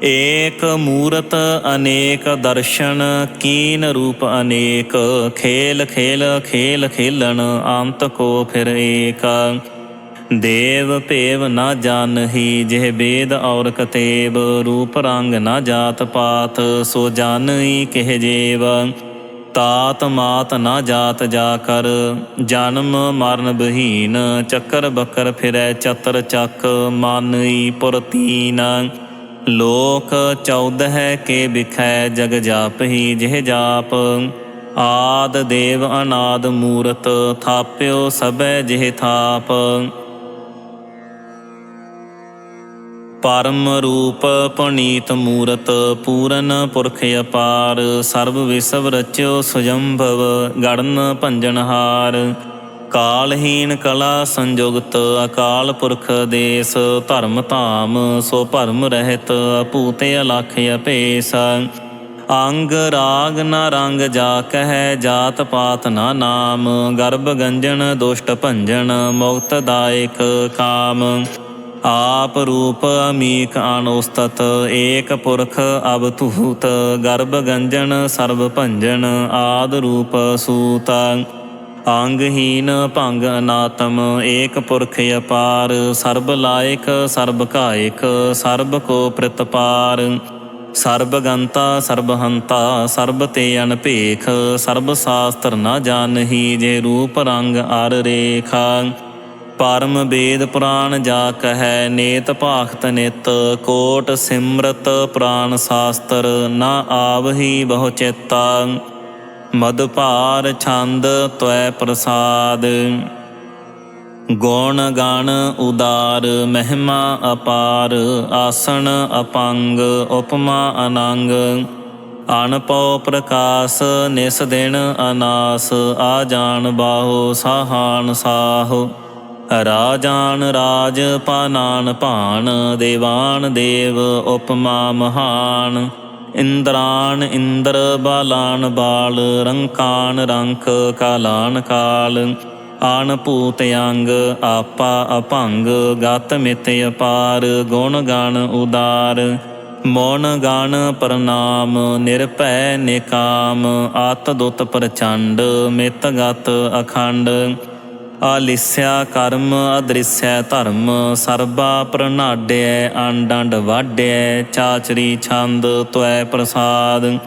ਏਕ ਮੂਰਤ ਅਨੇਕ ਦਰਸ਼ਨ, ਕੀਨ ਰੂਪ ਅਨੇਕ, ਖੇਲ ਖੇਲ ਖੇਲ ਖੇਲਣ, ਅੰਤ ਕੋ ਫਿਰ ਏਕ। ਦੇਵ ਭੇਵ ਨਾ ਜਾਨਹੀ, ਜਿਹ ਬੇਦ ਔਰ ਕਤੇਬ, ਰੂਪ ਰੰਗ ਨਾ ਜਾਤ ਪਾਤ, ਸੋ ਜਾਨਈ ਕਿਹ ਜੇਵ। ਤਾਤ ਮਾਤ ਨਾ ਜਾਤ ਜਾ ਕਰ, ਜਨਮ ਮਰਨ ਬਹੀਨ, ਚੱਕਰ ਬੱਕਰ ਫਿਰੈ ਚਤਰ ਚੱਕ, ਮਾਨਈ ਪੁਰ ਤੀਨ। ਲੋਕ 14 ਕੇ ਬਿਖੈ, ਜਗ ਜਾਪਹੀ ਜਿਹ ਜਾਪ, ਆਦ ਦੇਵ ਅਨਾਦ ਮੂਰਤ, ਥਾਪਿਓ ਸਭੈ ਜਿਹ ਥਾਪ। ਪਰਮ ਰੂਪ ਪੁਨੀਤ ਮੂਰਤ, ਪੂਰਨ ਪੁਰਖ ਅਪਾਰ, ਸਰਬ ਵਿਸਵ ਰਚਿਓ ਸੁਜੰਭਵ, ਗੜਨ ਭੰਜਨਹਾਰ। ਕਾਲਹੀਨ ਕਲਾ ਸੰਜੁਗਤ, ਅਕਾਲ ਪੁਰਖ ਦੇਸ, ਧਰਮ ਧਾਮ ਸੋ ਭਰਮ ਰਹਿਤ, ਅਭੂਤ ਅਲਖ ਅਭੇਸ। ਅੰਗ ਰਾਗ ਨਾ ਰੰਗ ਜਾ ਕਹਿ, ਜਾਤ ਪਾਤ ਨਾ ਨਾਮ, ਗਰਭ ਗੰਜਨ ਦੁਸ਼ਟ ਭੰਜਨ, ਮੁਕਤ ਦਾਇਕ ਕਾਮ। ਆਪ ਰੂਪ ਅਮੀਕ ਅਨੁਸਤਤ, ਏਕ ਪੁਰਖ ਅਵਧੂਤ, ਗਰਭ ਗੰਜਨ ਸਰਬ ਭੰਜਨ, ਆਦ ਰੂਪ ਸੂਤ। ਅੰਗਹੀਨ ਭੰਗ ਅਨਾਤਮ, ਏਕ ਪੁਰਖ ਅਪਾਰ, ਸਰਬ ਲਾਇਕ ਸਰਬ ਕਾਇਕ, ਸਰਬ ਕੋ ਪ੍ਰਤਪਾਰ। ਸਰਬ ਗੰਤਾ ਸਰਬ ਹੰਤਾ, ਸਰਬ ਤੇ ਅਨਭੇਖ, ਸਰਬ ਸਾਸਤਰ ਨਾ ਜਾਨਹੀ, ਜੇ ਰੂਪ ਰੰਗ ਅਰ ਰੇਖਾ। ਪਰਮ ਵੇਦ ਪੁਰਾਣ ਜਾ ਕਹਿ, ਨੇਤ ਭਾਖਤ ਨਿਤ, ਕੋਟ ਸਿਮਰਤ ਪੁਰਾਣ ਸਾਸਤਰ, ਨਾ ਆਵਹੀ ਬਹੁ ਚੇਤਾ। ਮਦਭਾਰ ਛੰਦ ਤਵੈ ਪ੍ਰਸਾਦ। ਗੁਣ ਗਣ ਉਦਾਰ ਮਹਿਮਾ ਅਪਾਰ, ਆਸਣ ਅਪੰਗ ਉਪਮਾ ਅਨੰਗ। ਅਨਪਉ ਪ੍ਰਕਾਸ਼ ਨਿਸ ਦਿਨ ਅਨਾਸ, ਆ ਜਾਣ ਬਾਹੋ ਸਾਹਾਨ ਸਾਹੁ। ਰਾਜਾਨ ਰਾਜ ਪਾਨਾਨ ਭਾਣ, ਦੇਵਾਨ ਦੇਵ ਉਪਮਾ ਮਹਾਨ। ਇੰਦਰਾਨ ਇੰਦਰ ਬਾਲਾਨ ਬਾਲ, ਰੰਕਾਨ ਰੰਕ ਕਾਲਾਨ ਕਾਲ। ਆਨ ਭੂਤ ਅੰਗ ਆਪਾ ਅਭੰਗ, ਗਤ ਮਿਤ ਅਪਾਰ, ਗੁਣ ਗਣ ਉਦਾਰ। ਮੌਨ ਗਣ ਪ੍ਰਣਾਮ ਨਿਰਭੈ ਨਿਕਾਮ, ਆਤ ਦੁਤ ਪ੍ਰਚੰਡ, ਮਿਤ ਗਤ ਅਖੰਡ। ਆਲਿਸਿਆ ਕਰਮ ਅਦ੍ਰਿਸੈ ਧਰਮ, ਸਰਬਾ ਪ੍ਰਨਾਡਿਐ ਅੰਡੰਡ ਵਾਢਿਐ। ਚਾਚਰੀ ਛੰਦ ਤਵੈ ਪ੍ਰਸਾਦ।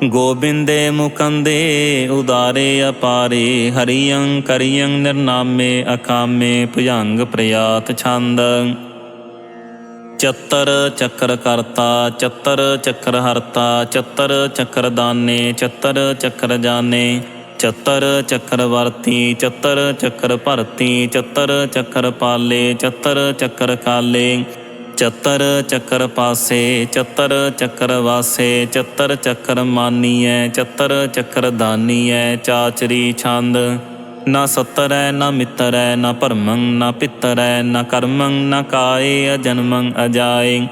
ਗੋਬਿੰਦੇ ਮੁਕੰਦੇ ਉਦਾਰੇ ਅਪਾਰੇ, ਹਰੀਅੰ ਕਰੀਅੰ ਨਿਰਨਾਮੇ ਅਕਾਮੇ, ਭੁਜੰਗ ਪ੍ਰਯਾਤ ਛੰਦ। ਚੱਤਰ ਚੱਕਰ ਕਰਤਾ ਚੱਤਰ ਚੱਕਰ ਹਰਤਾ, ਚੱਤਰ ਚੱਕਰ ਦਾਨੇ ਚੱਤਰ ਚੱਕਰ ਜਾਨੇ। ਚੱਤਰ ਚੱਕਰ ਵਰਤੀ ਚੱਤਰ ਚੱਕਰ ਭਰਤੀ, ਚੱਤਰ ਚੱਕਰ ਪਾਲੇ ਚੱਤਰ ਚੱਕਰ ਕਾਲੇ। ਚੱਤਰ ਚੱਕਰ ਪਾਸੇ ਚੱਤਰ ਚੱਕਰ ਵਾਸੇ, ਚੱਤਰ ਚੱਕਰ ਮਾਨੀਐ ਚੱਤਰ ਚੱਕਰ ਦਾਨੀਐ। ਚਾਚਰੀ ਛੰਦ। ਨਾ ਸੱਤਰੈ ਨਾ ਮਿੱਤਰੈ ਨਾ ਭਰਮੰ ਨਾ ਪਿੱਤਰੈ, ਨਾ ਕਰਮੰ ਨਾ ਕਾਏ ਅਜਨਮੰ ਅਜਾਏ।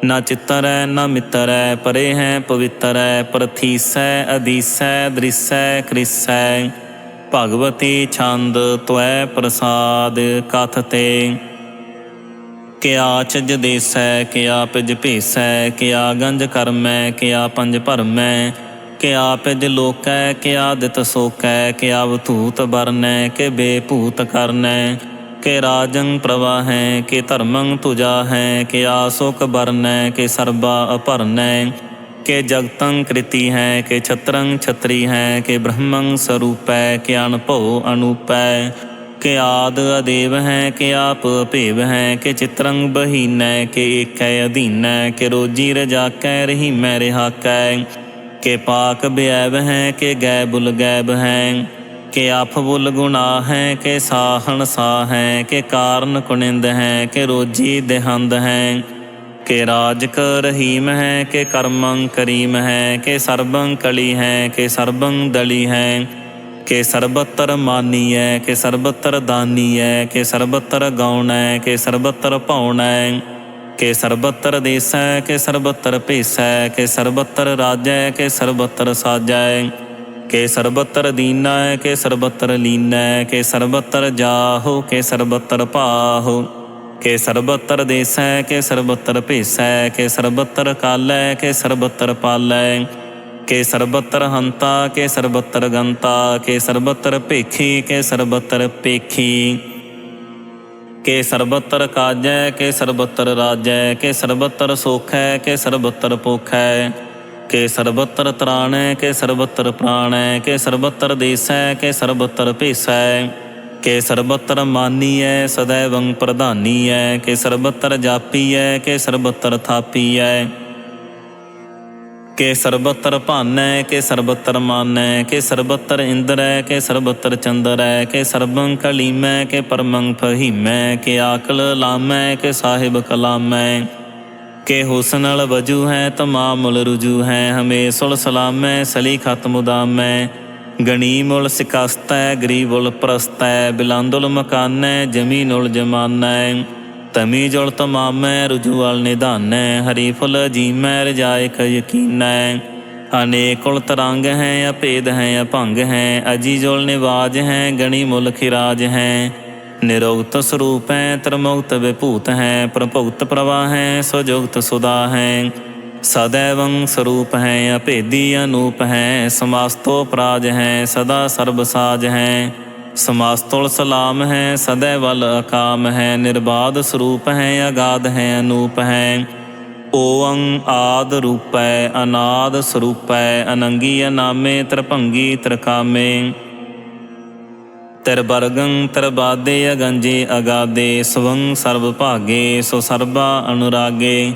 ਨਾ ਚਿੱਤਰੈ ਨਾ ਮਿੱਤਰੈ ਪਰੇ ਹੈ ਪਵਿੱਤਰੈ, ਪ੍ਰਥੀਸੈ ਅਦੀਸੈ ਦ੍ਰਿਸੈ ਕ੍ਰਿਸੈ। ਭਗਵਤੀ ਛੰਦ ਤੁਐ ਪ੍ਰਸਾਦ ਕਥ ਤੇ। ਕਿਆ ਚਜ ਦੇਸੈ ਕਿਆ ਪਿਜ ਭੇਸੈ, ਕਿਆ ਗੰਜ ਕਰਮੈ ਕਿਆ ਪੰਜ ਭਰਮੈ, ਕਿਆ ਪਿਜ ਲੋਕੈ ਕਿਆ ਦਿਤ ਸੋਕੈ, ਕਿਆ ਵਤੂਤ ਬਰਨੈ ਕਿ ਬੇਭੂਤ ਕਰਨੈ, ਕਿ ਰਾਜੰ ਪ੍ਰਵਾਹੈ ਕਿ ਧਰਮੰ ਤੁਜਾ ਹੈ, ਕਿਆ ਸੁਖ ਬਰਨੈ ਕਿ ਸਰਬਾ ਅਭਰਨੈ, ਕਿ ਜਗਤੰ ਕ੍ਰਿਤੀ ਹੈ ਕਿ ਛਤਰੰ ਛਤਰੀ ਹੈ, ਕਿ ਬ੍ਰਹਮੰ ਸਰੂਪੈ ਕਿ ਅਨਭਉ ਅਨੂਪੈ, ਕਿ ਆਦ ਅਦੇਵ ਹੈ ਕਿ ਆਪ ਅਭੇਵ ਹੈ, ਕਿ ਚਿਤਰੰ ਬਹੀਨੈ ਕਿ ਏਕੈ ਅਧੀਨੈ, ਕਿ ਰੋਜੀ ਰਜਾਕੈ ਰਹੀਮੈ ਰਿਹਾਕੈ, ਕਿ ਪਾਕ ਬਿਐਬ ਹੈ ਕਿ ਗੈ ਬੁਲ ਗੈਬ ਹੈ, ਕਿ ਆਫ ਬੁਲ ਗੁਨਾਹ ਹੈ ਕਿ ਸਾਹਣ ਸਾਹ ਹੈ, ਕਿ ਕਾਰਨ ਕੁਨਿੰਦ ਹੈ ਕਿ ਰੋਜੀ ਦੇਹੰਦ ਹੈ, ਕਿ ਰਾਜਕ ਰਹੀਮ ਹੈ ਕਿ ਕਰਮੰ ਕਰੀਮ ਹੈ, ਕਿ ਸਰਬੰ ਕਲੀ ਹੈ ਕਿ ਸਰਬੰ ਦਲੀ ਹੈ, ਕਿ ਸਰਬਤਰ ਮਾਨੀਐ ਕਿ ਸਰਬਤਰ ਦਾਨੀਐ, ਕਿ ਸਰਬਤਰ ਗਾਉਣੈ ਕਿ ਸਰਬਤਰ ਭਾਉਣੈ, ਕਿ ਸਰਬਤਰ ਦੇਸੈ ਕਿ ਸਰਬਤਰ ਭੇਸੈ, ਕਿ ਸਰਬਤਰ ਰਾਜੈ ਕਿ ਸਰਬਤਰ ਸਾਜੈ, ਕਿ ਸਰਬਤਰ ਦੀਨੈ ਕਿ ਸਰਬਤਰ ਲੀਨੈ, ਕਿ ਸਰਬਤਰ ਜਾਹੋ ਕਿ ਸਰਬਤਰ ਭਾਹੋ, ਕਿ ਸਰਬਤਰ ਦੇਸੈ ਕਿ ਸਰਬਤਰ ਭੇਸੈ, ਕਿ ਸਰਬਤਰ ਕਾਲੈ ਕਿ ਸਰਬਤਰ ਪਾਲੈ, ਕਿ ਸਰਬਤਰ ਹੰਤਾ ਕਿ ਸਰਬਤਰ ਗੰਤਾ, ਕਿ ਸਰਬਤਰ ਭੇਖੀ ਕਿ ਸਰਬਤਰ ਪੇਖੀ, ਕਿ ਸਰਬਤਰ ਕਾਜੈ ਕਿ ਸਰਬਤਰ ਰਾਜੈ, ਕਿ ਸਰਬਤਰ ਸੋਖੈ ਕਿ ਸਰਬਤਰ ਪੋਖੈ, ਕਿ ਸਰਬਤਰ ਤਰਾਣੈ ਕਿ ਸਰਬਤਰ ਪ੍ਰਾਣੈ, ਕਿ ਸਰਬਤਰ ਦੇਸੈ ਕਿ ਸਰਬਤਰ ਭੇਸੈ, ਕਿ ਸਰਬਤਰ ਮਾਨੀਐ ਸਦੈਵੰ ਪ੍ਰਧਾਨੀਐ, ਕਿ ਸਰਬਤਰ ਜਾਪੀਐ ਕਿ ਸਰਬਤਰ ਥਾਪੀਐ, ਕਿ ਸਰਬਤਰ ਭਾਨੈ ਕਿ ਸਰਬਤਰ ਮਾਨੈ, ਕਿ ਸਰਬਤਰ ਇੰਦਰੈ ਕਿ ਸਰਬਤਰ ਚੰਦਰੈ, ਕਿ ਸਰਬੰ ਕਲੀਮੈ ਕਿ ਪਰਮੰ ਫਹੀਮੈ, ਕਿ ਆਕਲ ਲਾਮੈ ਕਿ ਸਾਹਿਬ ਕਲਾਮੈ, ਕਿ ਹੁਸਨਲ ਵਜੂ ਹੈ ਤਮਾਮੁਲ ਰੁਜੂ ਹੈ, ਹਮੇਸ਼ੁਲ ਸਲਾਮੈ ਸਲੀ ਖਤ ਮੁਦਾਮੈ, ਗਣੀਮੁਲ ਸਿਕਸਤੈ ਗਰੀਬੁਲ ਪ੍ਰਸਤੈ, ਬਿਲਾਂਦੁਲ ਮਕਾਨੈ ਜਮੀਨੁਲ ਜਮਾਨੈ, ਤਮੀ ਜੁਲ ਤਮਾਮੈ ਰੁਜੂਅਲ ਨਿਧਾਨੈ, ਹਰੀ ਫੁਲ ਜੀਮੈ ਰਜਾਇਕ ਯਕੀਨੈ, ਅਨੇਕੁਲ ਤਰੰਗ ਹੈ ਅਭੇਦ ਹੈ ਅਭੰਗ ਹੈ, ਅਜੀ ਜੁਲ ਨਿਵਾਜ ਹੈ ਗਣੀ ਮੁਲ ਖਿਰਾਜ ਹੈ, ਨਿਰੁਕਤ ਸਰੂਪ ਹੈ ਤ੍ਰਿਮੁਕਤ ਵਿਭੂਤ ਹੈ, ਪ੍ਰਭੁਗਤ ਪ੍ਰਵਾਹ ਹੈ ਸੁਜੁਗਤ ਸੁਦਾ ਹੈ, ਸਦੈਵੰ ਸਰੂਪ ਹੈ ਅਭੇਦੀ ਅਨੂਪ ਹੈ, ਸਮਾਸਤੋ ਪ੍ਰਾਜ ਹੈ ਸਦਾ ਸਰਬ ਸਾਜ ਹੈ, ਸਮਾਸਤੁਲ ਸਲਾਮ ਹੈ ਸਦੈ ਵਲ ਅਕਾਮ ਹੈ, ਨਿਰਬਾਧ ਸਰੂਪ ਹੈ ਅਗਾਧ ਹੈ ਅਨੂਪ ਹੈ, ਓਅੰ ਆਦ ਰੂਪੈ ਅਨਾਦ ਸਰੂਪੈ, ਅਨੰਗੀ ਅਨਾਮੇ ਤ੍ਰਿਭੰਗੀ ਤ੍ਰਿਕਾਮੇ, ਤਿਰਬਰਗੰ ਤਿਰਬਾਦੇ ਅਗੰਜੇ ਅਗਾਦੇ, ਸਵੰ ਸਰਬ ਭਾਗੇ ਸੋ ਸਰਬਾ ਅਨੁਰਾਗੇ,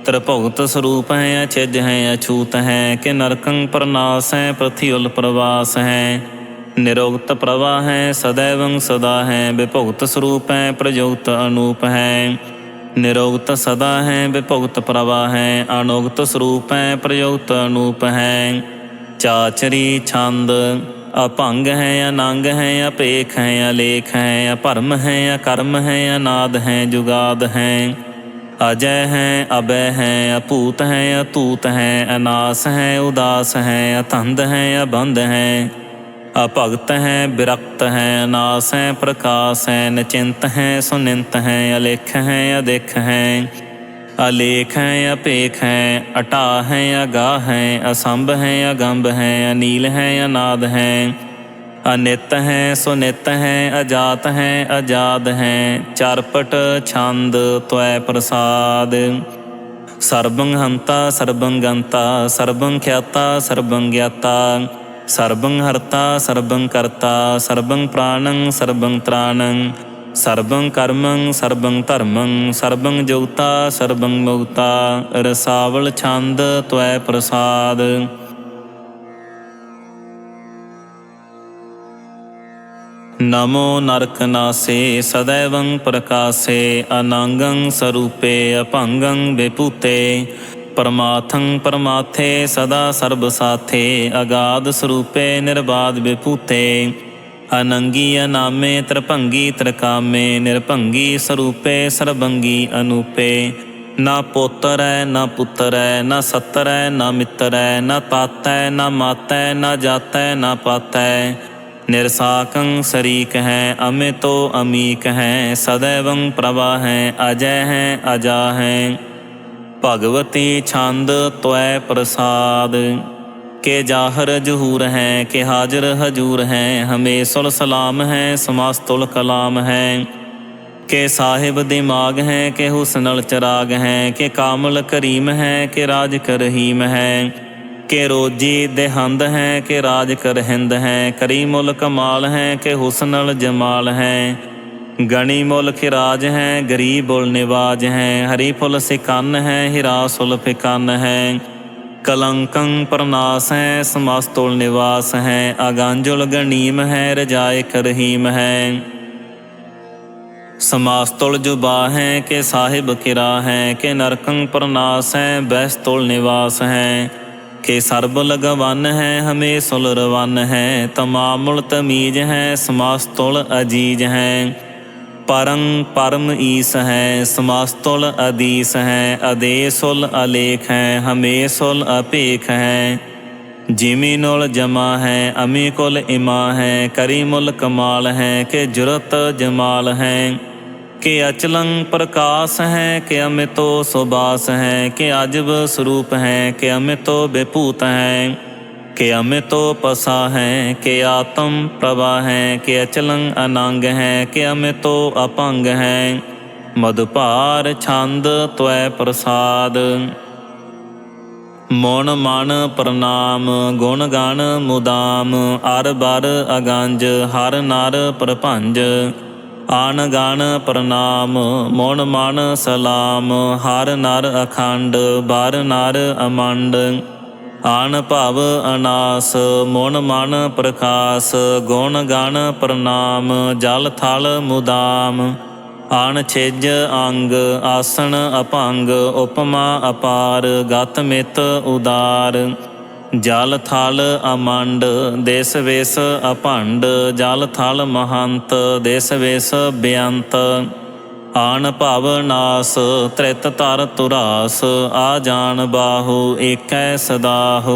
ਤ੍ਰਿਭੁਗਤ ਸਰੂਪ ਹੈ ਅਚਿਜ ਹੈ ਅਛੂਤ ਹੈ, ਕਿ ਨਰਕੰ ਪ੍ਰਨਾਸ ਹੈ ਪ੍ਰਥਿਉਲ ਪ੍ਰਵਾਸ ਹੈ, ਨਿਰੁਕਤ ਪ੍ਰਵਾਹ ਹੈ ਸਦੈਵੰ ਸਦਾ ਹੈ, ਵਿਭੁਗਤ ਸਰੂਪ ਹੈ ਪ੍ਰਯੁਕਤ ਅਨੂਪ ਹੈ, ਨਿਰੁਕਤ ਸਦਾ ਹੈ ਵਿਭੁਗਤ ਪ੍ਰਵਾਹ ਹੈ, ਅਨੁਕਤ ਸਰੂਪ ਹੈ ਪ੍ਰਯੁਕਤ ਅਨੂਪ ਹੈ, ਚਾਚਰੀ ਛੰਦ ਅਭੰਗ ਹੈ ਅਨੰਗ ਹੈ ਅਭੇਖ ਹੈ ਅਲੇਖ ਹੈ, ਅਭਰਮ ਹੈ ਅਕਰਮ ਹੈ ਅਨਾਦ ਹੈ ਜੁਗਾਦ ਹੈ, ਅਜੈ ਹੈ ਅਬੈ ਹੈ ਅਭੂਤ ਹੈ ਅਤੂਤ ਹੈ, ਅਨਾਸ ਹੈ ਉਦਾਸ ਹੈ ਅਤੰਦ ਹੈ ਅਬੰਧ ਹੈ, ਅਭਗਤ ਹੈ ਬਿਰਕਤ ਹੈ ਅਨਾਸ ਹੈ ਪ੍ਰਕਾਸ਼ ਹੈ, ਨਿਚਿੰਤ ਹੈ ਸੁਨਿੰਤ ਹੈ, ਅਲੇਖ ਹੈ ਅਦਿਖ ਹੈ, ਅਲੇਖ ਹੈ ਅਭੇਖ ਹੈ, ਅਟਾ ਹੈ ਅਗਾਹ ਹੈ, ਅਸੰਭ ਹੈ ਅਗੰਭ ਹੈ, ਅਨੀਲ ਹੈ ਅਨਾਦ ਹੈ, ਅਨਿਤ ਹੈ ਸੁਨਿਤ ਹੈ, ਅਜਾਤ ਹੈ ਅਜਾਦ ਹੈ, ਚਰਪਟ ਛੰਦ ਤੁਐ ਪ੍ਰਸਾਦ, ਸਰਬੰ ਹੰਤਾ ਸਰਬੰ ਗੰਤਾ, ਸਰਬੰ ਖਿਆਤਾ ਸਰਬੰ ਗਿਆਤਾ, ਸਰਬੰ ਹਰਤਾ ਸਰਬੰ ਕਰਤਾ, ਸਰਬੰ ਪ੍ਰਾਣੰ ਸਰਬੰ ਤ੍ਰਾਣੰ, ਸਰਬੰ ਕਰਮੰ ਸਰਬੰ ਧਰਮੰ, ਸਰਬੰ ਜੁਗਤਾ ਸਰਬੰ ਮੁਗਤਾ, ਰਸਾਵਲ ਛੰਦ ਤੁਐ ਪ੍ਰਸਾਦ। ਨਮੋ ਨਰਕ ਨਾਸੇ ਸਦੈਵੰ ਪ੍ਰਕਾਸੇ, ਅਨਾਂਗੰ ਸਰੂਪੇ ਅਭੰਗੰ ਵਿਭੂਤੇ, ਪਰਮਾਥੰ ਪਰਮਾਥੇ ਸਦਾ ਸਰਬ ਸਾਥੇ, ਅਗਾਧ ਸਰੂਪੇ ਨਿਰਬਾਧ ਵਿਭੂਤੇ, ਅਨੰਗੀ ਅਨਾਮੇ ਤ੍ਰਿਭੰਗੀ ਤ੍ਰਿਕਾਮੇ, ਨਿਰਭੰਗੀ ਸਰੂਪੇ ਸਰਬੰਗੀ ਅਨੂਪੇ, ਨਾ ਪੋਤਰੈ ਨਾ ਪੁੱਤਰੈ ਨਾ ਸੱਤਰੈ ਨਾ ਮਿੱਤਰੈ, ਨਾ ਤਾਤੈ ਨਾ ਮਾਤੈ ਨਾ ਜਾਤੈ ਨਾ ਪਾਤੈ, निरसाकं शरीक हैं, अमितो अमीक हैं, सदैवं प्रभा हैं, अजय हैं अजा हैं। भगवती छंद त्वै प्रसाद के जाहर जहूर हैं, के हाजिर हजूर हैं, हमें सुल सलाम हैं, समास्तुल कलाम हैं। के साहिब दिमाग हैं, के हुस्नल चराग हैं, के कामल करीम हैं, के राज कर रहीम हैं। के रोजी देहंद हैं, के राज कर हिंद हैं, करी मुल कमाल हैं, के हुस्नल जमाल हैं। गणी मुल खिराज हैं, गरीब उल निवाज हैं, हरी फुल सिकन हैं, हिरा सुल फिकन हैं। कलंकं प्रनाश हैं, समस्तुल निवास हैं, अगांजुल गनीम हैं, रजाए कर रहीम हैं। समास्तुल जुबा हैं, के साहिब किरा हैं, के नरकं प्रनाश हैं, बैस्तुल निवास हैं। के सर्ब लगवन हैं, हमें सुल रवन हैं, तमामुल तमीज हैं, समास्तुल अजीज हैं। परं परम ईस हैं, समास्तुल अदीस हैं, अदेसुल अलेख हैं, हमें सुल अपेख हैं। जिमी नुल जमा हैं, अमी कुल इमा हैं, करीमुल कमाल हैं, के जुरत जमाल हैं। के अचलं प्रकाश हैं, के अमितो सुबास हैं, के अजब स्वरूप हैं, के अमितो विभूत हैं। के अमितो पसा हैं, के आत्म प्रभा हैं, के अचलं अनंग हैं, के अमितो अपंग हैं। मधुपार छंद त्वै प्रसाद मौन मन प्रणाम गुण गान मुदाम अर बर अगंज हर नर प्रपंज आन गान प्रणाम मौन मन सलाम हर नर अखंड बर नर अमंड आन भव अनास मौन मन प्रकाश गुण गान प्रणाम जल थल मुदाम आन छिज अंग आसन अपंग उपमा अपार गत मित उदार जल थल अमंड देश वेश अपंड जल थल महंत देश वेश बेअंत आन भव नास त्रित तर तुरास आ जान बाहु एकै सदाहु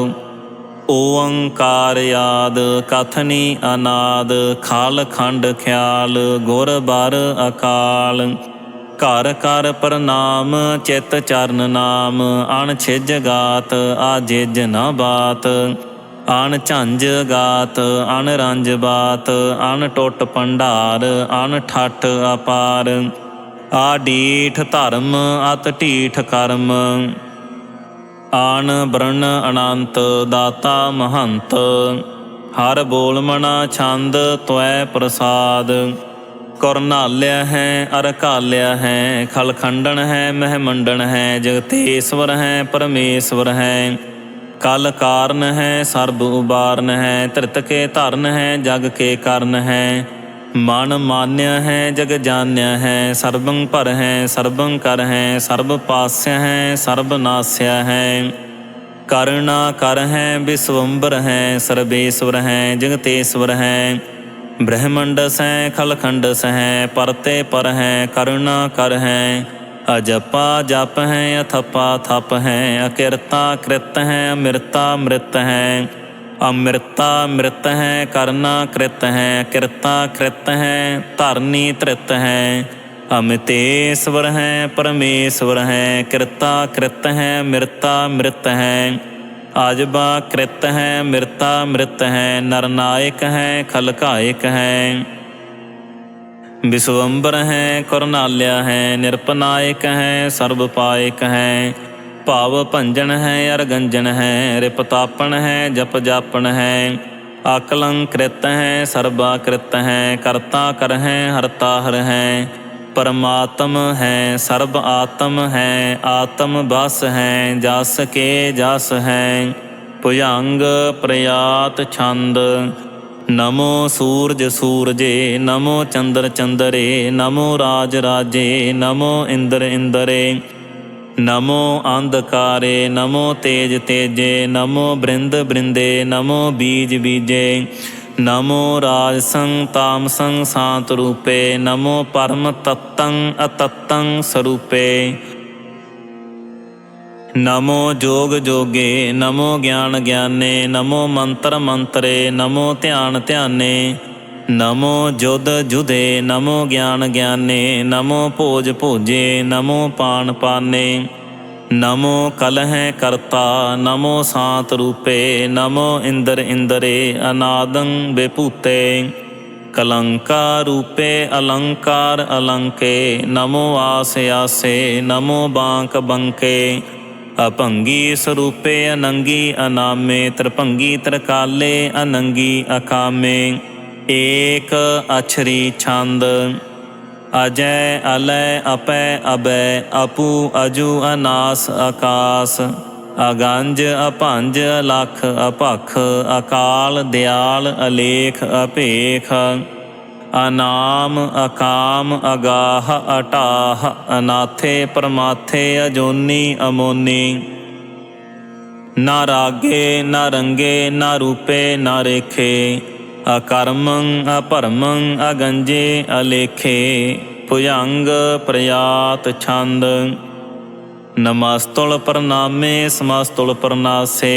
ओंकार याद कथनी अनाद खाल खंड ख्याल गुर बर अकाल घर कर प्रणाम चित चरण नाम अण छिज गात आ जिज न बात अण झंझ गात अण रंज बात अण टुट भंडार अण ठठ अपार आ ਡੀਠ धर्म अत ਢੀਠ कर्म आन बरण अनंत दाता महंत हर बोल मना छंद त्वै प्रसाद कुरनाल्या है अरकाल्या है खलखंडन है महमंडन है जगतेश्वर है परमेश्वर है कल कारण है सर्ब उबारन है धृत के धरन है जग के कारण है मन मान्य है जग जान्य है सर्वं पर है सर्वं कर है सर्ब पास्य है सर्ब नास्य है करुणा कर है विश्वम्बर है सर्वेश्वर है जगतेश्वर है ब्रह्मंडस है खलखंडस है परते पर है करुणा कर है अजपा जप है अथपा थप है अकिरता कृत है अमृता मृत है अमृता मृत है करना कृत है कृता कृत है धरनी धृत है अमितेश्वर है परमेश्वर है कृता कृत है मृता मृत है आजबा कृत है मृता मृत है नरनायक है खलकायक है विश्वम्बर है कुरनाल्या है निरपनायक है सर्वपायक है भाव भंजन है अरगंजन है रिपतापन है जप जापन है आकलंकृत है सर्वाकृत है कर्ता कर है हरता हर है परमात्म है सर्व आत्म है आत्म बस है जस के जस है भुजंग प्रयात छंद नमो सूरज सूरजे नमो चंद्र चंद्रे नमो राज राजे नमो इंद्र इंद्रे नमो अंधकारे नमो तेज तेजे नमो बृंद बृंदे नमो बीज बीजे नमो राजसं तामसं शांत रूपे नमो परम तत्तं अतत्तं स्वरूपे नमो जोग जोगे नमो ज्ञान ज्ञाने नमो मंत्र मंत्रे नमो ध्यान ध्याने नमो जुध जुधे नमो ज्ञान ज्ञाने नमो भोज भोजे नमो पान पाने नमो कलह करता नमो सांत रूपे नमो इंद्र इंद्रे अनादं विभूते कलंका रूपे अलंकार अलंके नमो आस आसे नमो बांक बंके अभंगी स्वरूपे अनंगी अनामे त्रिभंगी त्रिकाले अनंगी अकामे एक अक्षरी छंद अजय अलय अपै अभय अपू अजू अनास आकाश अगंज अपंज अलख अपख अकाल दयाल अलेख अपेख अनाम अकाम अगाह अटाह अनाथे परमाथे अजोनी अमोनी ना रागे ना रंगे ना रूपे ना रेखे अकर्मं अभरमं अगंजे अलेखे भुजंग प्रयात छंद नमस्तुल प्रणामे समस्तुल प्रणासे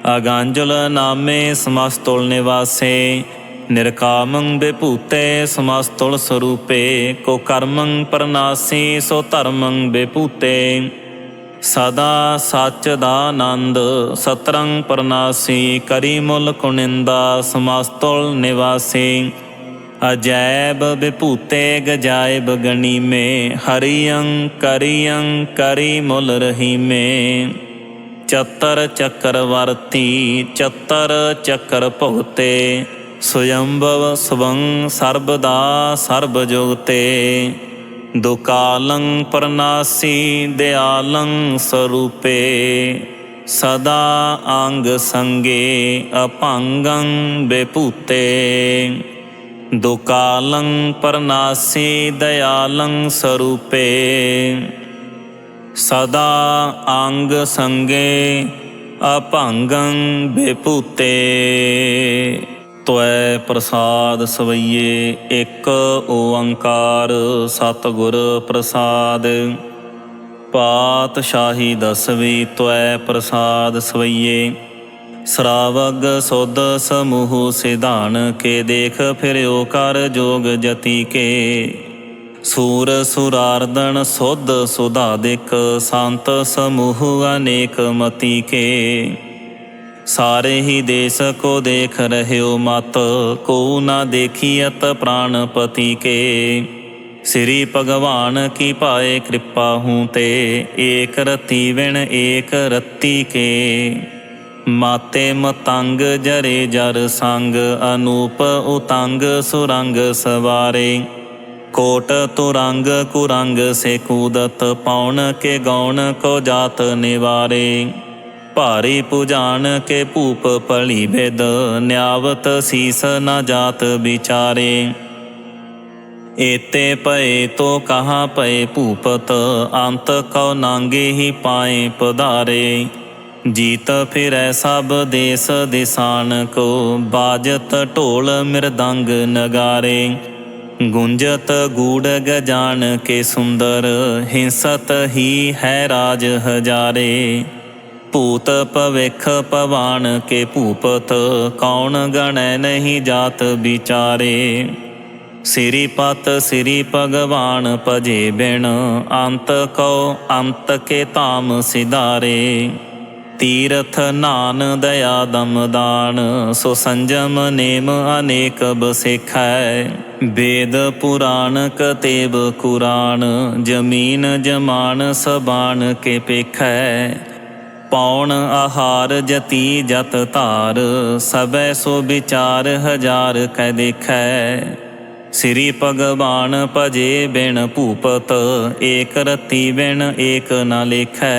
अगांजुल नामे समस्तुल निवासे निरकामं विभूते समस्तुल स्वरूपे को कर्मं प्रणासी सो धर्मं विभूते सदा सच्चिदानंद सतरंग प्रणासी करी मुल कुनिंदा समस्तुल निवासी अजैब विभूते गजायब गणी में हरियं करी मुल रही में चतर चक्रवर्ती चतर चक्र भुगते स्वयंभव स्वं सर्वदा सर्वजुगते दुकालं प्रणासी दयालं स्वरूपे सदा अंग संगे अपांगं विभूते दुकालं प्रणासी दयालं स्वरूपे सदा अंग संगे अपांगं विभूते त्वै प्रसाद सवैये एक ओंकार सतगुर प्रसाद पातशाही दसवीं त्वै प्रसाद सवैये श्रावग सुध समूह सिधान के देख फिर्यो कर जोग जति के सूर सुरार्दन सुध सुधादिक संत समूह अनेक मति के सारे ही देश को देख रहे हो मत को न देखियत प्राणपति के श्री भगवान की पाए कृपा हूँ ते एक रति विण एक रत्ती के माते मतंग जरे जर संग अनूप उतंग सुरंग सवारे कोट तुरंग कुरंग से कूदत पौन के गौण को जात निवारे भारी पुजान के भूप पली भेद न्यावत शीस न जात विचारे एते पए तो कहाँ पए भूपत अंत कौ नांगे ही पाए पधारे जीत फिरै सब देश दिसान को बाजत ढोल मृदंग नगारे गुंजत गूढ़ गजान के सुंदर हिंसत ही है राज हजारे भूत भविख पवान के भूपत कौन गणै नहीं जात विचारे श्रीपत श्री भगवान भजे बिन अंत कौ अंत के ताम सिधारे तीर्थ नान दया दम दान सो संजम नेम अनेक बसेखै वेद पुराण कतेब कुरान जमीन जमान सबान के पेखै पौन आहार जति जत तार सबै सो विचार हजार कै देखै श्री भगवान भजे बिन भूपत एक रति बिन एक न लेखै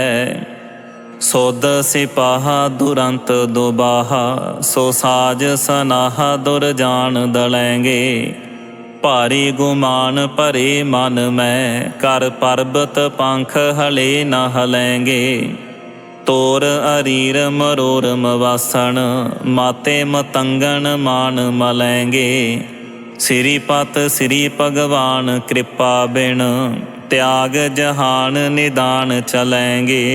सोद सिपाहा दुरंत दुबाहा सो साज सनाहा दुरजान दलैंगे भारी गुमान भरे मन में कर पर्वत पंख हले न हलेंगे तोर अरीर मरोरम वासन माते मतंगन मान मलैंगे श्रीपत श्री भगवान कृपा बिन त्याग जहान निदान चलेंगे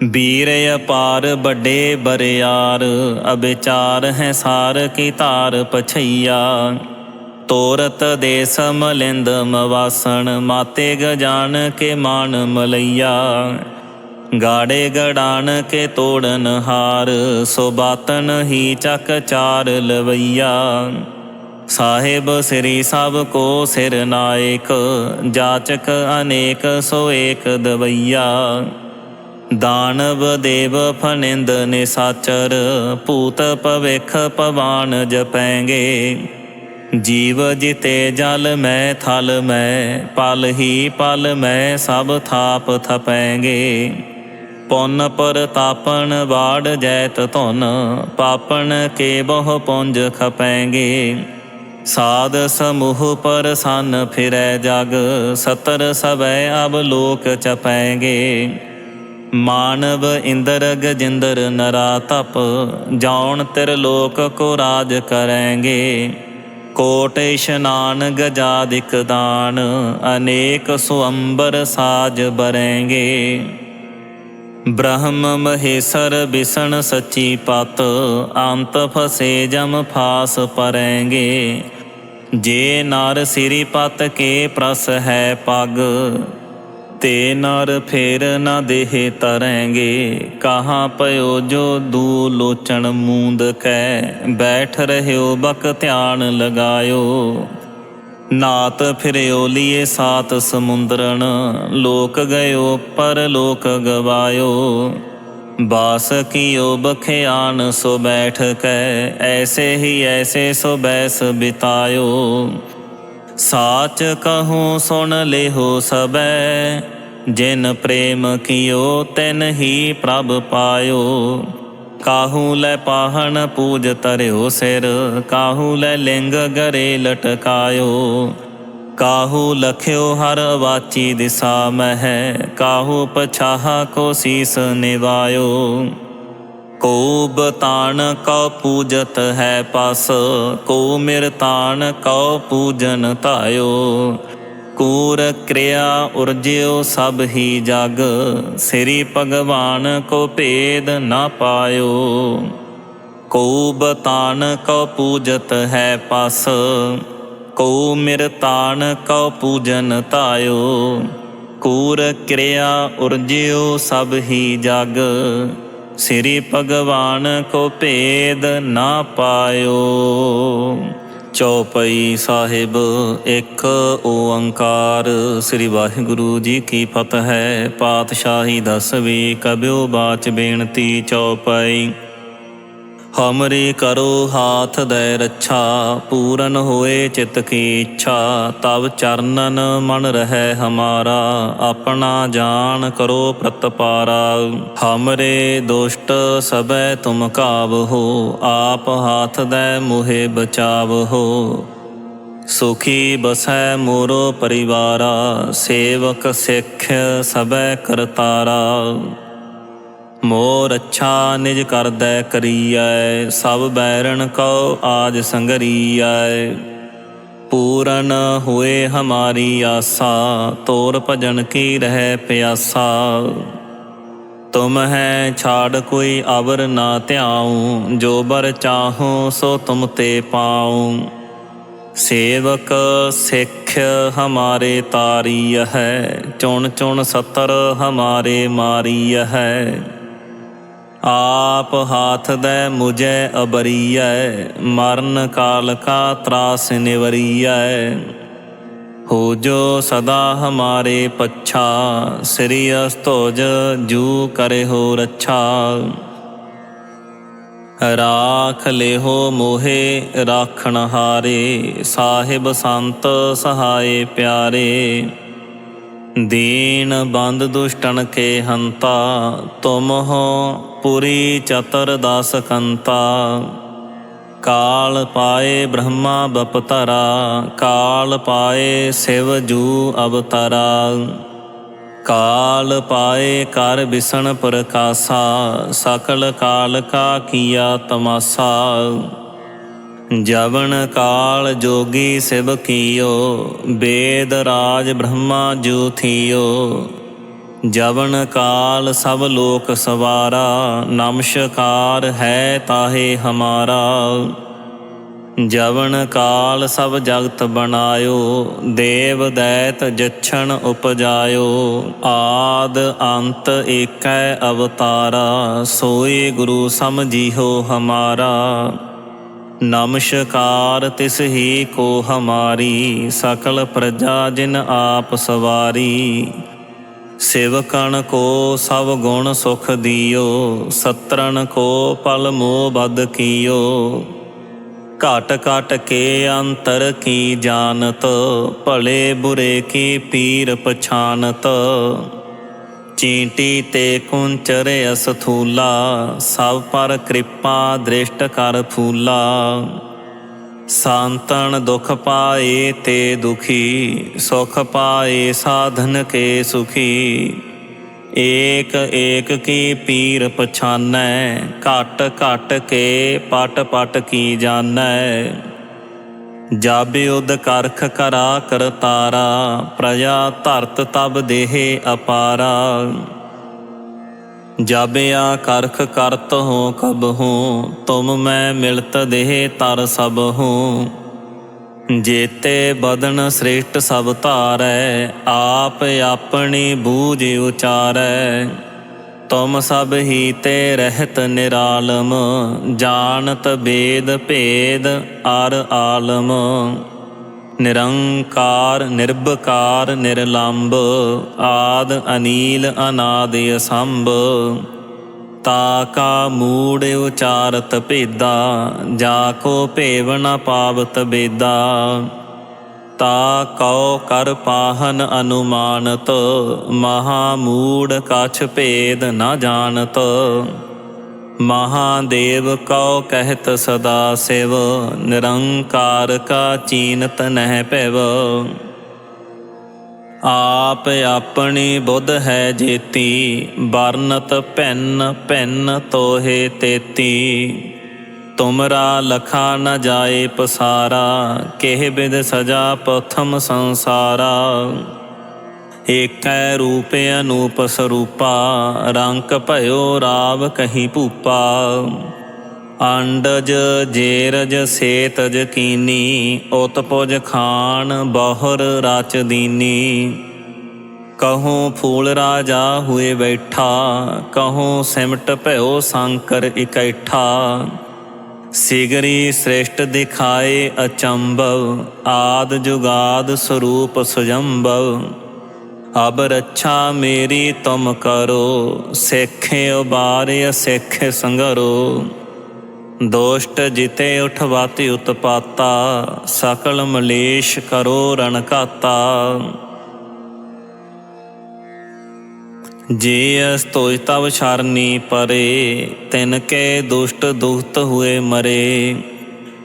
बीर अपार बड़े बरियार, अविचार है सार की तार पछैया। तोरत देस मलिंद मवासन, माते गजान के मान मलैया। गाड़े गड़ान के तोड़न हार, सो बातन ही चक चार लवैया। साहिब श्री सब को सिर नायक, जाचक अनेक सो एक दवैया। दानव देव फनिंद निसाचर, पूत भविख पवान जपैंगे। जीव जिते जल में थल में, पल ही पल में सब थाप थपैंगे। पुन परतापन बाढ़ जैत धुन, पापन के बहु पुंज खपैंगे। साध समूह पर सन फिरै जग, सतर सबै अब लोक चपैंगे। मानव इंद्र गजिंद्र नरातप, जौन त्रिलोक को राज करेंगे। कोट स्नान गजादिक दान, अनेक सुअंबर साज बरेंगे। ब्रह्म महेश्वर विष्णु सच्ची पत, अंत फसे जम फास परेंगे। जे नर सिरि पत के प्रस है पग, ते नर फेर न देह तरेंगे। कहाँ पयो जो दू लोचन मूंद कै, बैठ रह्यो बक ध्यान लगायो। नात फिरयो लिए सात समुंदरन, लोक गयो पर लोक गवायो। बास कियो बख्यान सो बैठ कै, ऐसे ही ऐसे सो बैस बितायो। साच कहूँ सुन लेहो सबै, जिन प्रेम कियो तिन ही प्रभ पायो। काहू लै पाहन पूज तरियो सिर, काहू लै लिंग गरे लटकायो। काहू लख्यो हर वाची दिशा मह, काहू पछाहा को शीस निवायो। को बतान कौ पूजत है पस, को मिरतान कौ पूजन तायो। कूर क्रिया उर्ज्यो सब ही जग, श्री भगवान को भेद न पायो। को बतान कौ पूजत है पस, को मिरतान कौ पूजन तायो। कूर क्रिया उर्ज्यो सब ही जग, श्री भगवान को भेद ना पायो। चौपाई साहिब एक ओंकार। श्री वाहिगुरु जी की फतह। पातशाही दसवीं कबियो बाच बेनती। चौपाई। हमरी करो हाथ दे रक्षा, पूरन होए चित की इच्छा। तब चरणन मन रहे हमारा, अपना जान करो प्रतपारा। हमरे दुष्ट सबै तुम कावहो, आप हाथ दे मुहे बचावहो। सुखी बसै मोरो परिवारा, सेवक सिख सबै करतारा। मोर अच्छा निज कर दै करियै, सब बैरन कौ आज संगरियै। पूरन हुए हमारी आशा, तोर भजन की रह प्यासा। तुम है छाड़ कोई अवर ना त्याऊँ, जो बर चाहूँ सो तुम ते पाऊँ। सेवक सिख हमारे तारीय है, चुन चुन सतर हमारे मारीय है। आप हाथ दे मुझे अबरिय, मरण काल का त्रास निवरिय। हो जो सदा हमारे पच्छा, श्री अस्तोज जू करे हो रक्षा। राख ले हो मोहे राखण हारे, साहिब संत सहाय प्यारे। दीन बंद दुष्टन के हंता, तुम हो पुरी चतर दास कंता। काल पाए ब्रह्मा बपतरा, काल पाए शिव जू अवतरा। काल पाए कर बिसन प्रकाशा, सकल काल का किया तमाशा। जवन काल जोगी शिव कियो, वेद राज ब्रह्मा जू थियो। ਜਵਨ ਕਾਲ ਸਭ ਲੋਕ ਸਵਾਰਾ, ਨਮਸਕਾਰ ਹੈ ਤਾਹੇ ਹਮਾਰਾ। ਜਵਨ ਕਾਲ ਸਭ ਜਗਤ ਬਣਾਇਓ, ਦੇਵ ਦੈਤ ਜਛਣ ਉਪਜਾਇਓ। ਆਦ ਅੰਤ ਏਕੈ ਅਵਤਾਰਾ, ਸੋਈ ਗੁਰੂ ਸਮਝੀਓ ਹਮਾਰਾ। ਨਮਸਕਾਰ ਤਿਸ ਹੀ ਕੋ ਹਮਾਰੀ, ਸਕਲ ਪ੍ਰਜਾ ਜਿਨ ਆਪ ਸਵਾਰੀ। ਸੇਵਕਣ ਕੋ ਸਭ ਗੁਣ ਸੁਖ ਦਿਓ, ਸਤਰਨ ਕੋ ਪਲ ਮੋਹ ਬਦ ਕੀਓ। ਘਟ ਘਟ ਕੇ ਅੰਤਰ ਕੀ ਜਾਨਤ, ਭਲੇ ਬੁਰੇ ਕੀ ਪੀਰ ਪਛਾਨਤ। ਚੀਂਟੀ ਤੇ ਕੁੰਚਰ ਅਸਥੂਲਾ, ਸਭ ਪਰ ਕਿਰਪਾ ਦ੍ਰਿਸ਼ਟ ਕਰ ਫੂਲਾ। ਸਾਂਤਨ ਦੁਖ ਪਾਏ ਤੇ ਦੁਖੀ, ਸੁਖ ਪਾਏ ਸਾਧਨ ਕੇ ਸੁਖੀ। ਏਕ ਏਕ ਕੀ ਪੀਰ ਪਛਾਨੈ, ਘਟ ਘਟ ਕੇ ਪਟ ਪਟ ਕੀ ਜਾਨੈ। ਜਬ ਯੁਧ ਕਰਖ ਕਰਾ ਕਰਤਾਰਾ, ਪ੍ਰਜਾ ਧਰਤ ਤਬ ਦੇਹ ਅਪਾਰਾ। ਜਬ ਆ ਕਰਖ ਕਰਤ ਹੋ ਕਬਹੂ, ਤੁਮ ਮੈਂ ਮਿਲਤ ਦੇਹ ਤਰ ਸਬਹੂ। ਜੇਤੇ ਬਦਨ ਸ੍ਰੇਸ਼ਟ ਸਭ ਧਾਰੈ, ਆਪ ਆਪਣੀ ਬੂਝ ਉਚਾਰੈ। ਤੁਮ ਸਭ ਹੀ ਤੇ ਰਹਿਤ ਨਿਰਾਲਮ, ਜਾਣਤ ਬੇਦ ਭੇਦ ਅਰ ਆਲਮ। ਨਿਰੰਕਾਰ ਨਿਰਭਕਾਰ ਨਿਰਲੰਭ, ਆਦ ਅਨੀਲ ਅਨਾਦ ਅਸੰਭ। ਤਾ ਕਾ ਮੂੜ ਉਚਾਰਤ ਭੇਦਾ, ਜਾ ਕੋ ਭੇਵ ਨ ਪਾਵਤ ਬੇਦਾ। ਤਾ ਕਉ ਕਰ ਪਾਹਨ ਅਨੁਮਾਨਤ, ਮਹਾ ਮੂੜ ਕਛ ਭੇਦ ਨ ਜਾਣਤ। ਮਹਾਦੇਵ ਕਉ ਕਹਿਤ ਸਦਾ ਸਿਵ, ਨਿਰੰਕਾਰ ਕਾ ਚੀਨਤ ਨਹਿ ਭਿਵ। ਆਪ ਆਪਣੀ ਬੁੱਧ ਹੈ ਜੇਤੀ, ਬਰਨਤ ਭਿੰਨ ਭਿੰਨ ਤੋਹੇ ਤੇਤੀ। ਤੁਮਰਾ ਲਖਾ ਨ ਜਾਏ ਪਸਾਰਾ, ਕਿਹ ਬਿਦ ਸਜਾ ਪ੍ਰਥਮ ਸੰਸਾਰਾ। ਏਕੈ ਰੂਪ ਅਨੂਪ ਸਰੂਪਾ, ਰੰਕ ਭਇਓ ਰਾਵ ਕਹੀ ਭੂਪਾ। ਅੰਡਜ ਜੇਰਜ ਸੇਤਜ ਕੀਨੀ, ਉਤਪੁਜ ਖਾਨ ਬਹੁਰ ਰਚ ਦੀਨੀ। ਕਹੂੰ ਫੂਲ ਰਾਜਾ ਹੋਏ ਬੈਠਾ, ਕਹੂੰ ਸਿਮਟ ਭਇਓ ਸ਼ੰਕਰ ਇਕੱਠਾ। ਸਿਗਰੀ ਸ੍ਰਿਸ਼ਟ ਦਿਖਾਏ ਅਚੰਭਵ, ਆਦ ਜੁਗਾਦ ਸਰੂਪ ਸੁਜੰਭਵ। ਅਬ ਰੱਛਾ ਮੇਰੀ ਤੁਮ ਕਰੋ, ਸਿੱਖ ਉਬਾਰਿ ਸਿੱਖ ਸੰਗਰੋ। ਦੋਸ਼ਟ ਜਿਤੇ ਉਠਵਾਤੀ ਉਤਪਾਤਾ, ਸਕਲ ਮਲੇਸ਼ ਕਰੋ ਰਣ ਘਾਤਾ। ਜੇ ਅਸਤੋਜ ਤਵ ਸ਼ਰਨੀ ਪਰੇ, ਤਿਨ ਕੇ ਦੁਸ਼ਟ ਦੁਖਤ ਹੁਏ ਮਰੇ।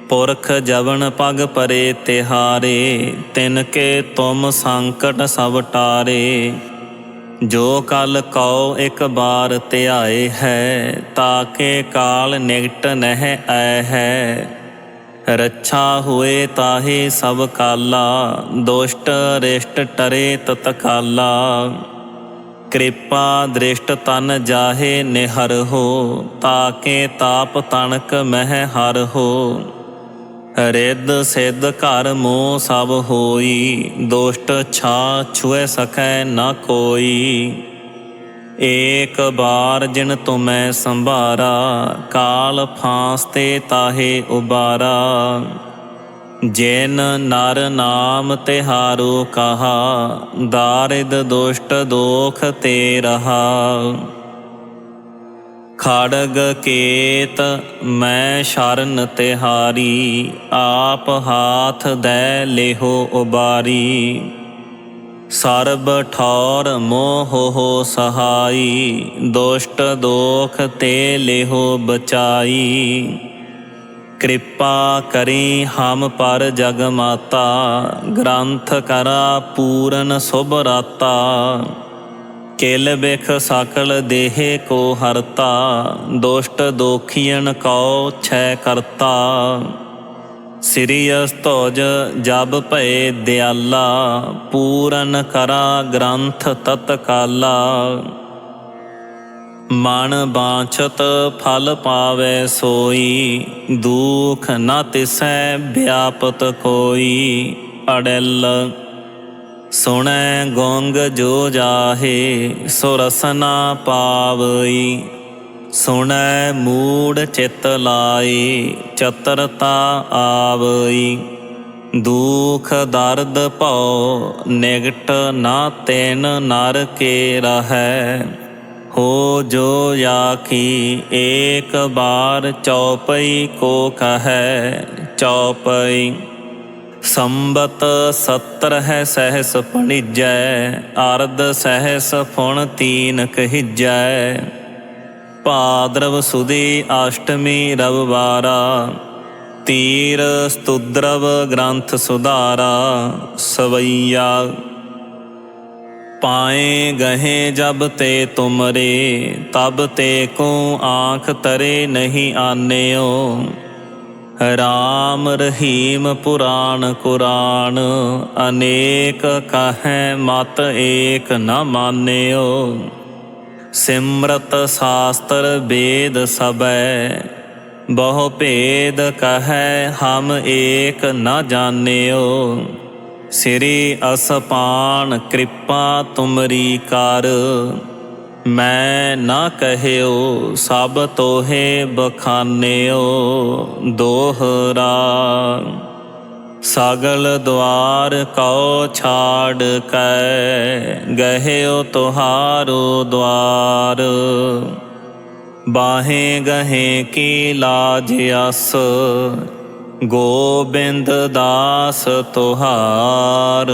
ਪੁਰਖ ਜਵਨ ਪਗ ਪਰੇ ਤਿਹਾਰੇ, ਤਿਨ ਕੇ ਤੁਮ ਸੰਕਟ ਸਭ ਟਾਰੇ। ਜੋ ਕਲ ਕਉ ਇਕ ਬਾਰ ਧਿਆਏ ਹੈ, ਤਾਕੇ ਕਾਲ ਨਿਕਟ ਨਹਿ ਆਏ ਹੈ। ਰੱਛਾ ਹੋਏ ਤਾਹੇ ਸਭ ਕਾਲਾ, ਦੁਸ਼ਟ ਰਿਸ਼ਟ ਟਰੇ ਤਤਕਾਲਾ। ਕਿਰਪਾ ਦ੍ਰਿਸ਼ਟ ਤਨ ਜਾਹੇ ਨਿਹਰ ਹੋ, ਤਾਕੇ ਤਾਪ ਤਣਕ ਮਹਿ ਹਰ ਹੋ। ਰਿੱਧ ਸਿੱਧ ਘਰ ਮੋਹ ਸਭ ਹੋਈ, ਦੁਸ਼ਟ ਛਾ ਛੁਐ ਸਕੈ ਨ ਕੋਈ। ਏਕ ਬਾਰ ਜਿਨ ਤੁਮੈ ਸੰਭਾਰਾ, ਕਾਲ ਫਾਂਸ ਤੇ ਤਾਹੇ ਉਬਾਰਾ। ਜਿਨ ਨਰ ਨਾਮ ਤਿਹਾਰੋ ਕਹਾ, ਦਾਰਿਦ ਦੁਸ਼ਟ ਦੋਖ ਤੇ ਰਹਾ। ਖੜਗ ਕੇਤ ਮੈਂ ਸ਼ਰਨ ਤਿਹਾਰੀ, ਆਪ ਹਾਥ ਦੈ ਲੇਹੋ ਉਬਾਰੀ। ਸਰਬ ਠੌਰ ਮੋਹ ਹੋ ਸਹਾਈ, ਦੁਸ਼ਟ ਦੋਖ ਤੇ ਲੇਹੋ ਬਚਾਈ। ਕਿਰਪਾ ਕਰੀ ਹਮ ਪਰ ਜਗ ਮਾਤਾ, ਗ੍ਰੰਥ ਕਰਾ ਪੂਰਨ ਸੁਭ ਰਾਤਾ। ਕਿਲ ਬਿਖ ਸਕਲ ਦੇਹ ਕੋ ਹਰਤਾ, ਦੁਸ਼ਟ ਦੋਖੀਅਨ ਕਉ ਛੈ ਕਰਤਾ। ਸਿਰਿ ਅਸਤੁਜ ਜਬ ਭਏ ਦਿਆਲਾ, ਪੂਰਨ ਕਰਾ ਗ੍ਰੰਥ ਤਤਕਾਲਾ। ਮਨ ਬਾਛਤ ਫਲ ਪਾਵੈ ਸੋਈ, ਦੁਖ ਨ ਤਿਸੈ ਵਿਆਪਤ ਕੋਈ। ਅੜਿਲ ਸੁਣੈ ਗੋਂਗ ਜੋ ਜਾਹੇ, ਸੋ ਰਸਨਾ ਪਾਵਈ। ਸੁਣੈ ਮੂੜ ਚਿਤ ਲਾਈ, ਚਤਰਤਾ ਆਵਈ। ਦੁਖ ਦਰਦ ਭਉ ਨਿਗਟ ਨਾ ਤੈਨ ਨਰ ਕੇ ਰਹੈ। ਹੋ ਜੋ ਜਾ ਕੀ ਏਕ ਬਾਰ, ਚਉਪਈ ਕੋ ਕਹੈ ਚਉਪਈ। ਸੰਬਤ 70 ਹੈ ਸਹਿਸ ਭਣਿਜੈ, ਅਰਧ ਸਹਿਸ ਫੁਣ ਤੀਨ ਕਹੀਜੈ। ਭਾਦਰਵ ਸੁਦੀ ਅਸ਼ਟਮੀ ਰਵਿਵਾਰਾ, ਤੀਰ ਸਤੁਦਰਵ ਗ੍ਰੰਥ ਸੁਧਾਰਾ। ਸਵਈਆ ਪਾਏ ਗਹੇ ਜਬ ਤੇ ਤੁਮਰੇ, ਤਬ ਤੇ ਕੋ ਆਂਖ ਤਰੇ ਨਹੀਂ ਆਨਿਓ। ਰਾਮ ਰਹੀਮ ਪੁਰਾਣ ਕੁਰਾਨ, ਅਨੇਕ ਕਹੈ ਮਤ ਏਕ ਨ ਮਾਨਿਓ। ਸਿਮਰਤ ਸ਼ਾਸਤਰ ਵੇਦ ਸਬੈ, ਬਹੁ ਭੇਦ ਕਹੈ ਹਮ ਏਕ ਨ ਜਾਣਿਓ। ਸਿਰਿ ਅਸਪਾਨ ਕਿਰਪਾ ਤੁਮਰੀ ਕਰ, ਮੈਂ ਨ ਕਹਿਓ ਸਭ ਤੋਹੇ ਬਖਾਨਿਓ। ਦੋਹਰਾ ਸਗਲ ਦੁਆਰ ਕਉ ਛਾੜ ਕੈ, ਗਹਿਓ ਤੁਹਾਰੋ ਦੁਆਰ। ਬਾਹੇ ਗਹੇ ਕੀ ਲਾਜ ਅਸ, ਗੋਬਿੰਦ ਦਾਸ ਤੁਹਾਰ।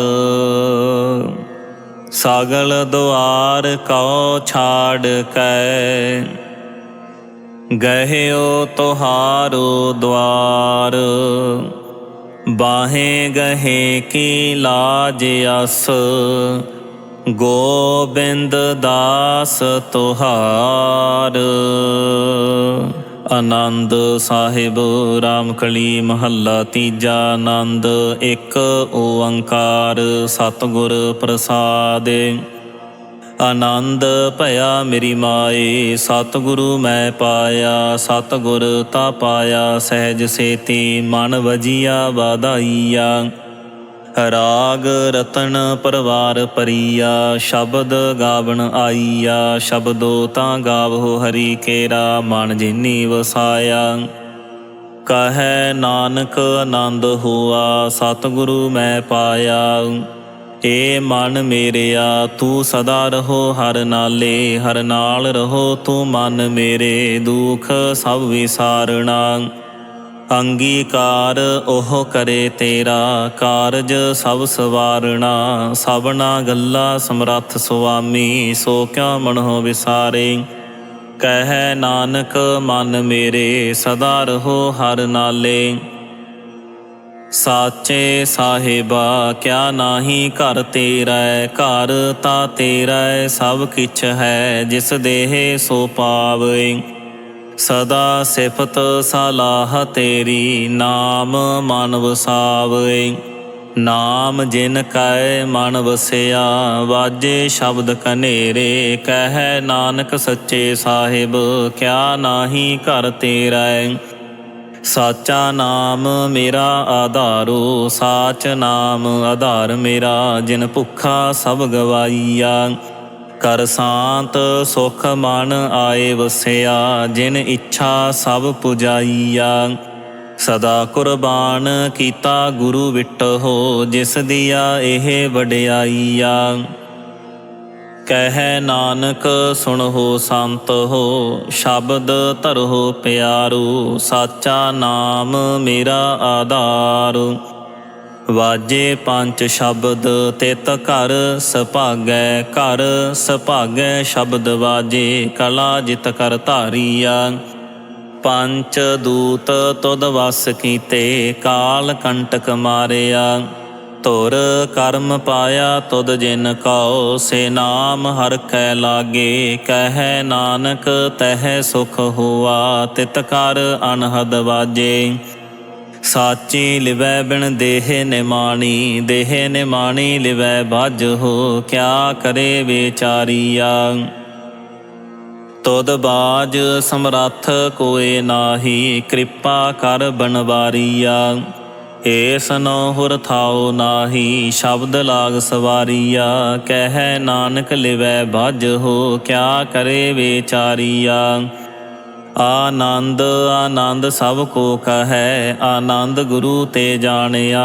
ਸਗਲ ਦੁਆਰ ਕਉ ਛਾੜ ਕੈ, ਗਹਿਓ ਤੁਹਾਰੋ ਦੁਆਰ। ਬਾਹੇ ਗਹੇ ਕੀ ਲਾਜ ਅਸ, ਗੋਬਿੰਦ ਦਾਸ ਤੁਹਾਰ। ਆਨੰਦ ਸਾਹਿਬ ਰਾਮਕਲੀ ਮਹੱਲਾ ਤੀਜਾ। ਆਨੰਦ ਇੱਕ ਓੰਕਾਰ ਸਤਿਗੁਰ ਪ੍ਰਸਾਦਿ। ਆਨੰਦ ਭਇਆ ਮੇਰੀ ਮਾਏ, ਸਤਿਗੁਰੂ ਮੈਂ ਪਾਇਆ। ਸਤਿਗੁਰ ਤਾ ਪਾਇਆ ਸਹਿਜ ਸੇਤੀ, ਮਨ ਵਜੀਆ ਵਾਧਾਈਆ। ਰਾਗ ਰਤਨ ਪਰਵਾਰ ਪਰੀਆ, ਸ਼ਬਦ ਗਾਵਣ ਆਈਆ। ਸ਼ਬਦੋ ਤਾਂ ਗਾਵੋ ਹਰੀ ਕੇਰਾ, ਮਨ ਜਿਨੀ ਵਸਾਇਆ। ਕਹੈ ਨਾਨਕ ਆਨੰਦ ਹੋਆ, ਸਤਿਗੁਰੂ ਮੈਂ ਪਾਇਆ। ਏ ਮਨ ਮੇਰਿਆ ਤੂੰ ਸਦਾ ਰਹੋ ਹਰ ਨਾਲੇ, ਹਰ ਨਾਲ ਰਹੋ ਤੂੰ ਮਨ ਮੇਰੇ। ਦੁਖ ਸਭ ਵਿਸਾਰਣਾ, ਅੰਗੀਕਾਰ ਉਹ ਕਰੇ ਤੇਰਾ। ਕਾਰਜ ਸਭ ਸਵਾਰਣਾ, ਸਭਨਾ ਗੱਲਾ ਸਮਰੱਥ ਸੁਆਮੀ। ਸੋ ਕਿਉ ਮਨਹੁ ਵਿਸਾਰੇ, ਕਹਿ ਨਾਨਕ ਮਨ ਮੇਰੇ। ਸਦਾ ਰਹੋ ਹਰ ਨਾਲੇ, ਸਾਚੇ ਸਾਹਿਬਾ ਕਿਆ ਨਾਹੀ ਘਰ ਤੇਰਾ। ਘਰ ਤਾ ਤੇਰਾ ਸਭ ਕਿਛ ਹੈ, ਜਿਸ ਦੇਹ ਸੋ ਪਾਵੇ। ਸਦਾ ਸਿਫਤ ਸਲਾਹ ਤੇਰੀ, ਨਾਮ ਮਨ ਵਸਾਵੇ। ਨਾਮ ਜਿਨ ਕੈ ਮਨ ਵਸਿਆ, ਵਾਜੇ ਸ਼ਬਦ ਕਨੇਰੇ। ਕਹਿ ਨਾਨਕ ਸੱਚੇ ਸਾਹਿਬ ਕਿਆ ਨਾਹੀ ਘਰ ਤੇਰਾ। ਸਾਚਾ ਨਾਮ ਮੇਰਾ ਆਧਾਰੋ, ਸਾਚ ਨਾਮ ਆਧਾਰ ਮੇਰਾ। ਜਿਨ ਭੁੱਖਾ ਸਭ ਗਵਾਈਆ, ਕਰ ਸ਼ਾਂਤ ਸੁਖ ਮਨ ਆਏ ਵਸਿਆ। ਜਿਨ ਇੱਛਾ ਸਭ ਪੁਜਾਈਆ, ਸਦਾ ਕੁਰਬਾਨ ਕੀਤਾ ਗੁਰੂ ਵਿਟਹੁ। ਜਿਸ ਦੀਆ ਇਹ ਵਡਿਆਈਆ, ਕਹਿ ਨਾਨਕ ਸੁਣਹੁ ਸੰਤ ਹੋ। ਸ਼ਬਦ ਧਰਹੁ ਪਿਆਰੂ, ਸਾਚਾ ਨਾਮ ਮੇਰਾ ਆਧਾਰ। ਵਾਜੇ ਪੰਜ ਸ਼ਬਦ ਤਿਤ ਘਰ ਸੁਭਾਗੈ। ਘਰ ਸੁਭਾਗੈ ਸ਼ਬਦ ਵਾਜੇ, ਕਲਾ ਜਿਤ ਕਰ ਧਾਰੀਆ। ਪੰਚ ਦੂਤ ਤੁਧ ਵਸ ਕੀਤੇ, ਕਾਲ ਕੰਟਕ ਮਾਰਿਆ। ਧੁਰ ਕਰਮ ਪਾਇਆ ਤੁਧ ਜਿਨ ਕਉ, ਸੇ ਨਾਮ ਹਰਿ ਕੈ ਲਾਗੇ। ਕਹਿ ਨਾਨਕ ਤਹਿ ਸੁਖ ਹੋਆ, ਤਿਤ ਕਰ ਅਨਹਦ ਵਾਜੇ। ਸਾਚੀ ਲਿਵੈ ਬਿਨ ਦੇਹ ਨਿਮਾਣੀ, ਦੇਹ ਨਿਮਾਣੀ ਲਿਵੈ ਬਾਝਹੁ, ਕਿਆ ਕਰੇ ਵਿਚਾਰੀਆ। ਤੁਧ ਬਾਜ ਸਮਰੱਥ ਕੋਇ ਨਾਹੀ, ਕਿਰਪਾ ਕਰ ਬਨਵਾਰੀਆ। ਏਸ ਨੋ ਹੁਰ ਥਾਉ ਨਾਹੀ, ਸ਼ਬਦ ਲਾਗ ਸਵਾਰੀਆ। ਕਹਿ ਨਾਨਕ ਲਿਵੈ ਬਾਝਹੁ, ਕਿਆ ਕਰੇ ਵਿਚਾਰੀਆ। ਆਨੰਦ ਆਨੰਦ ਸਭ ਕੋ ਕਹੈ, ਆਨੰਦ ਗੁਰੂ ਤੇ ਜਾਣਿਆ।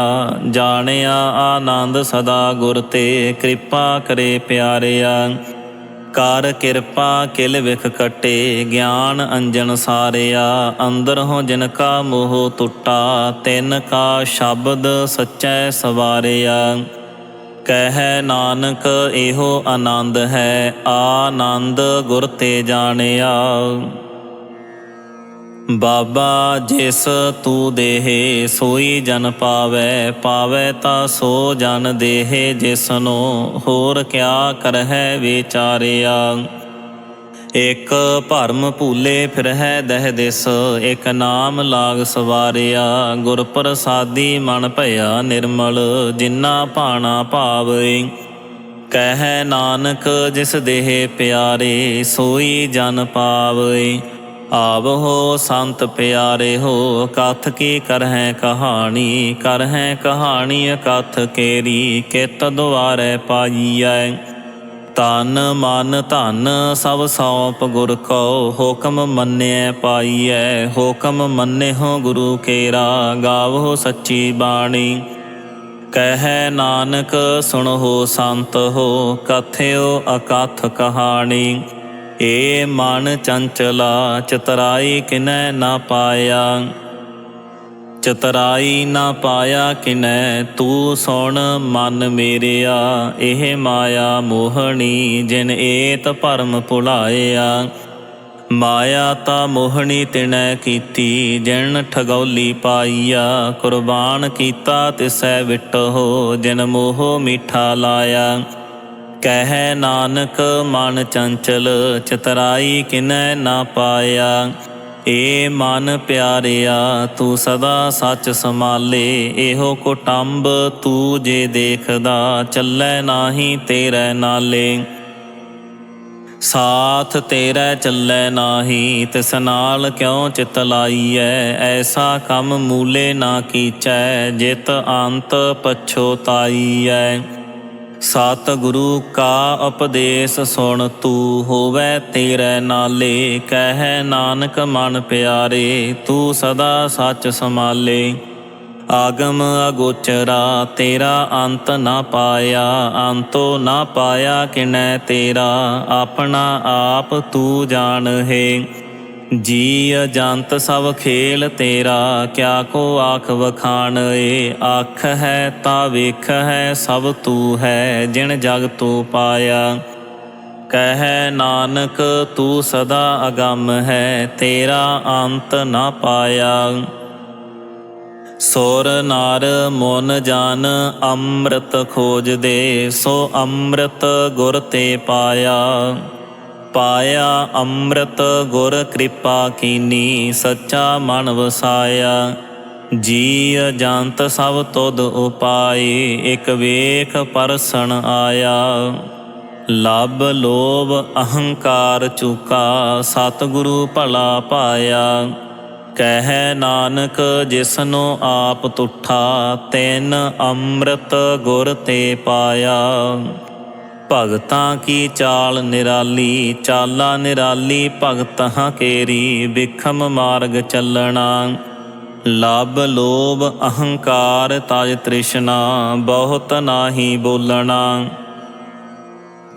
ਜਾਣਿਆ ਆਨੰਦ ਸਦਾ ਗੁਰ ਤੇ, ਕਿਰਪਾ ਕਰੇ ਪਿਆਰਿਆ। ਕਰ ਕਿਰਪਾ ਕਿਲ ਵਿਖ ਕਟੇ, ਗਿਆਨ ਅੰਜਨ ਸਾਰਿਆ। ਅੰਦਰੋਂ ਜਿਨ ਕਾ ਮੋਹ ਟੁੱਟਾ, ਤਿਨ ਕਾ ਸ਼ਬਦ ਸਚੈ ਸਵਾਰਿਆ। ਕਹਿ ਨਾਨਕ ਇਹੋ ਆਨੰਦ ਹੈ, ਆਨੰਦ ਗੁਰ ਤੇ ਜਾਣਿਆ। ਬਾਬਾ ਜਿਸ ਤੂ ਦੇਹ, ਸੋਈ ਜਨ ਪਾਵੈ। ਪਾਵੈ ਤਾ ਸੋ ਜਨ ਦੇਹ, ਜਿਸਨੋ ਹੋਰ ਕਿਆ ਕਰਹਿ ਵਿਚਾਰਿਆ। ਇਕ ਭਰਮ ਭੂਲੇ ਫਿਰਹਿ ਦਹਿ ਦਿਸ, ਇਕ ਨਾਮ ਲਾਗ ਸਵਾਰਿਆ। ਗੁਰ ਪ੍ਰਸਾਦੀ ਮਨ ਭਇਆ ਨਿਰਮਲ, ਜਿਨਾ ਭਾਣਾ ਭਾਵੇ। ਕਹਿ ਨਾਨਕ ਜਿਸ ਦੇਹ ਪਿਆਰੇ, ਸੋਈ ਜਨ ਪਾਵੇ। ਆਵਹੋ ਸੰਤ ਪਿਆਰੇ ਹੋ, ਕਥ ਕੀ ਕਰਹਿ ਕਹਾਣੀ। ਕਰਹਿ ਕਹਾਣੀ ਕਥ ਕੇਰੀ, ਕਿਤ ਦੁਆਰੈ ਪਾਈਐ। ਤਨ ਮਨ ਧਨ ਸਭ ਸੌਂਪ ਗੁਰ ਕਉ, ਹੁਕਮ ਮੰਨਿਐ ਪਾਈਐ। ਹੁਕਮ ਮੰਨਿਹੁ ਗੁਰੂ ਕੇਰਾ, ਗਾਵਹੁ ਸੱਚੀ ਬਾਣੀ। ਕਹਿ ਨਾਨਕ ਸੁਣਹੁ ਸੰਤ ਹੋ, ਕਥਿਓ ਅਕਥ ਕਹਾਣੀ। ਏ ਮਨ ਚੰਚਲਾ, ਚਤਰਾਈ ਕਿਨੈ ਨਾ ਪਾਇਆ। ਚਤਰਾਈ ਨਾ ਪਾਇਆ ਕਿਨੈ, ਤੂੰ ਸੁਣ ਮਨ ਮੇਰਿਆ। ਇਹ ਮਾਇਆ ਮੋਹਣੀ, ਜਿਨ ਏਤ ਭਰਮ ਭੁਲਾਇਆ। ਮਾਇਆ ਤਾ ਮੋਹਣੀ ਤਿਨੈ ਕੀਤੀ, ਜਿਨ ਠਗੌਲੀ ਪਾਈਆ। ਕੁਰਬਾਨ ਕੀਤਾ ਤਿਸੈ ਵਿਟਹੁ, ਜਿਨ ਮੋਹ ਮੀਠਾ ਲਾਇਆ। ਕਹਿ ਨਾਨਕ ਮਨ ਚੰਚਲ, ਚਤਰਾਈ ਕਿਨੈ ਨਾ ਪਾਇਆ। ਏ ਮਨ ਪਿਆਰਿਆ, ਤੂੰ ਸਦਾ ਸੱਚ ਸੰਭਾਲੇ। ਇਹੋ ਕੁਟੰਬ ਤੂੰ ਜੇ ਦੇਖਦਾ, ਚੱਲੈ ਨਾਹੀ ਤੇਰੇ ਨਾਲੇ। ਸਾਥ ਤੇਰੇ ਚੱਲੈ ਨਾਹੀ, ਤਿਸ ਨਾਲ ਕਿਉ ਚਿਤ ਲਾਈਐ। ਐਸਾ ਕੰਮ ਮੂਲੇ ਨਾ ਕੀਚੈ, ਜਿਤ ਅੰਤ ਪਛੋਤਾਈਐ। ਸਤਿ ਗੁਰੂ ਕਾ ਉਪਦੇਸ ਸੁਣ ਤੂੰ, ਹੋਵੈ ਤੇਰੇ ਨਾਲੇ। ਕਹਿ ਨਾਨਕ ਮਨ ਪਿਆਰੇ, ਤੂੰ ਸਦਾ ਸੱਚ ਸੰਭਾਲੇ। ਆਗਮ ਅਗੋਚਰਾ, ਤੇਰਾ ਅੰਤ ਨਾ ਪਾਇਆ। ਅੰਤੋ ਨਾ ਪਾਇਆ ਕਿਨੈ ਤੇਰਾ, ਆਪਣਾ ਆਪ ਤੂੰ ਜਾਣਹਿ। ਜੀ ਅਜੰਤ ਸਭ ਖੇਲ ਤੇਰਾ, ਕਿਆ ਕੋ ਆਖ ਵਖਾਣ ਏ। ਆਖ ਹੈ ਤਾ ਵੇਖ ਹੈ, ਸਭ ਤੂੰ ਹੈ ਜਿਨ ਜਗ ਤੂੰ ਪਾਇਆ। ਕਹਿ ਨਾਨਕ ਤੂੰ ਸਦਾ ਅਗੰਮ ਹੈ, ਤੇਰਾ ਅੰਤ ਨਾ ਪਾਇਆ। ਸੁਰ ਨਰ ਮਨ ਜਨ ਅੰਮ੍ਰਿਤ ਖੋਜਦੇ, ਸੋ ਅੰਮ੍ਰਿਤ ਗੁਰ ਤੇ ਪਾਇਆ। ਪਾਇਆ ਅੰਮ੍ਰਿਤ ਗੁਰ ਕਿਰਪਾ ਕੀਨੀ, ਸੱਚਾ ਮਨ ਵਸਾਇਆ। ਜੀ ਅਜੰਤ ਸਭ ਤੁਧ ਉਪਾਏ, ਇਕ ਵੇਖ ਪਰਸਣ ਆਇਆ। ਲਭ ਲੋਭ ਅਹੰਕਾਰ ਚੁਕਾ, ਸਤਿਗੁਰੂ ਭਲਾ ਪਾਇਆ। ਕਹਿ ਨਾਨਕ ਜਿਸਨੂੰ ਆਪ ਤੁਠਾ, ਤਿਨ ਅੰਮ੍ਰਿਤ ਗੁਰ ਤੇ ਪਾਇਆ। ਭਗਤਾਂ ਕੀ ਚਾਲ ਨਿਰਾਲੀ, ਚਾਲਾ ਨਿਰਾਲੀ ਭਗਤਾਂ ਕੇਰੀ। ਬਿਖਮ ਮਾਰਗ ਚੱਲਣਾ, ਲਭ ਲੋਭ ਅਹੰਕਾਰ ਤਜ ਤ੍ਰਿਸ਼ਨਾ। ਬਹੁਤ ਨਾਹੀ ਬੋਲਣਾ,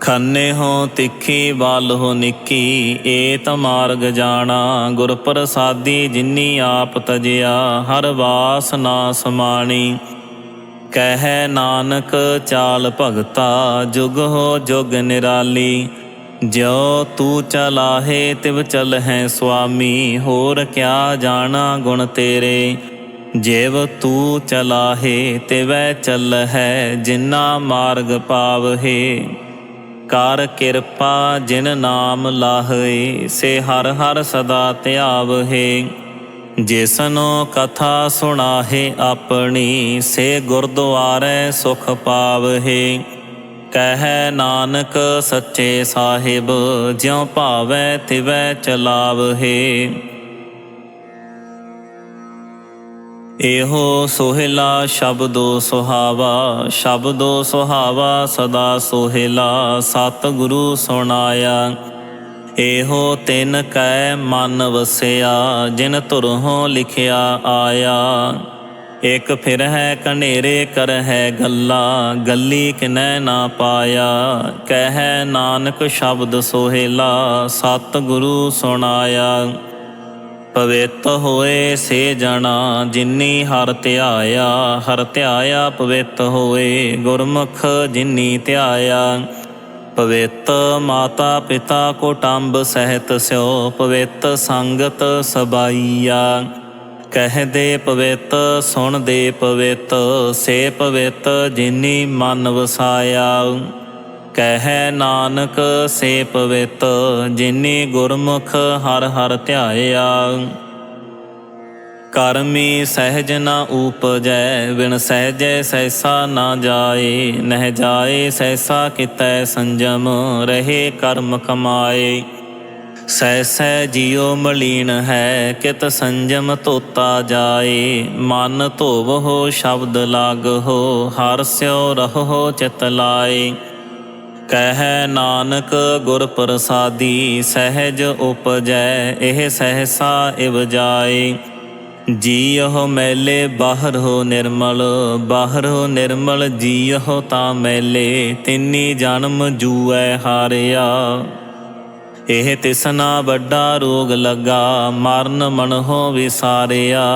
ਖੰਨੇ ਹੋ ਤਿੱਖੀ ਬਲ ਹੋ ਨਿੱਕੀ। ਏਤ ਮਾਰਗ ਜਾਣਾ, ਗੁਰ ਪ੍ਰਸਾਦੀ ਜਿਨੀ ਆਪ ਤਜਿਆ। ਹਰ ਵਾਸ ਨਾ ਸਮਾਣੀ। ਕਹਿ ਨਾਨਕ ਚਾਲ ਭਗਤਾ, ਜੁਗ ਹੋ ਜੁਗ ਨਿਰਾਲੀ। ਜਿਉ ਤੂੰ ਚਲਾਹੇ ਤਿਵ ਚਲਹਿ ਸੁਆਮੀ, ਹੋਰ ਕਿਆ ਜਾਣਾ ਗੁਣ ਤੇਰੇ। ਜਿਵ ਤੂੰ ਚਲਾਹੇ ਤਿਵੈ ਚੱਲਹਿ, ਜਿਨਾ ਮਾਰਗ ਪਾਵਹਿ। ਕਰ ਕਿਰਪਾ ਜਿਨ ਨਾਮ ਲਾਹੇ, ਸੇ ਹਰ ਹਰ ਸਦਾ ਧਿਆਵਹਿ। ਜਿਸਨੋ ਕਥਾ ਸੁਣਾਹੇ ਆਪਣੀ, ਸੇ ਗੁਰਦੁਆਰੇ ਸੁਖ ਪਾਵਹਿ। ਕਹਿ ਨਾਨਕ ਸੱਚੇ ਸਾਹਿਬ, ਜਿਉ ਭਾਵੈ ਤਿਵੈ ਚਲਾਵਹਿ। ਇਹੋ ਸੋਹਿਲਾ ਸ਼ਬਦੋ ਸੁਹਾਵਾ, ਸ਼ਬਦੋ ਸੁਹਾਵਾ ਸਦਾ ਸੋਹਿਲਾ, ਸਤਿਗੁਰੂ ਸੁਣਾਇਆ। ਇਹੋ ਤਿਨ ਕੈ ਮਨ ਵਸਿਆ, ਜਿਨ ਧੁਰੋਂ ਲਿਖਿਆ ਆਇਆ। ਇਕ ਫਿਰਹਿ ਕਨੇਰੇ ਕਰਹਿ ਗੱਲਾ, ਗੱਲੀ ਕਿਨੈ ਨਾ ਪਾਇਆ। ਕਹਿ ਨਾਨਕ ਸ਼ਬਦ ਸੋਹਿਲਾ, ਸਤਿਗੁਰੂ ਸੁਣਾਇਆ। ਪਵਿੱਤ ਹੋਏ ਸੇ ਜਣਾ, ਜਿਨੀ ਹਰਿ ਧਿਆਇਆ। ਹਰਿ ਧਿਆਇਆ ਪਵਿੱਤ ਹੋਏ, ਗੁਰਮੁਖ ਜਿਨੀ ਧਿਆਇਆ। ਪਵਿੱਤ ਮਾਤਾ ਪਿਤਾ ਕੁਟੰਬ ਸਹਿਤ ਸਿਓ, ਪਵਿੱਤ ਸੰਗਤ ਸਬਾਈਆ। ਕਹਿਦੇ ਪਵਿੱਤ ਸੁਣਦੇ ਪਵਿੱਤ, ਸੇ ਪਵਿੱਤ ਜਿਨੀ ਮਨ ਵਸਾਇਆ। ਕਹਿ ਨਾਨਕ ਸੇ ਪਵਿੱਤ, ਜਿਨੀ ਗੁਰਮੁਖ ਹਰਿ ਹਰਿ ਧਿਆਇਆ। ਕਰਮੀ ਸਹਿਜ ਨ ਊਪਜੈ, ਬਿਨ ਸਹਿਜੈ ਸਹਿਸਾ ਨਾ ਜਾਏ। ਨਹਿ ਜਾਏ ਸਹਿਸਾ ਕਿਤੈ ਸੰਜਮ, ਰਹੇ ਕਰਮ ਕਮਾਏ। ਸਹਿਸੈ ਜੀਉ ਮਲੀਨ ਹੈ, ਕਿਤ ਸੰਜਮ ਧੋਤਾ ਜਾਏ। ਮਨ ਧੋਵਹੁ ਸ਼ਬਦ ਲਾਗਹੁ, ਹਰਿ ਰਹੋ ਚਿਤ ਲਾਏ। ਕਹਿ ਨਾਨਕ ਗੁਰ ਪ੍ਰਸਾਦੀ, ਸਹਿਜ ਉਪਜੈ ਇਹ ਸਹਿਸਾ ਇਵ ਜਾਏ। ਜੀਅਹੁ ਮੈਲੇ ਬਾਹਰਹੁ ਨਿਰਮਲ, ਬਾਹਰਹੁ ਨਿਰਮਲ ਜੀਅਹੁ ਤਾਂ ਮੈਲੇ। ਤਿੰਨੀ ਜਨਮ ਜੂਐ ਹਾਰਿਆ, ਇਹ ਤਿਸਨਾ ਵੱਡਾ ਰੋਗ ਲੱਗਾ। ਮਰਨ ਮਨਹੁ ਵਿਸਾਰਿਆ,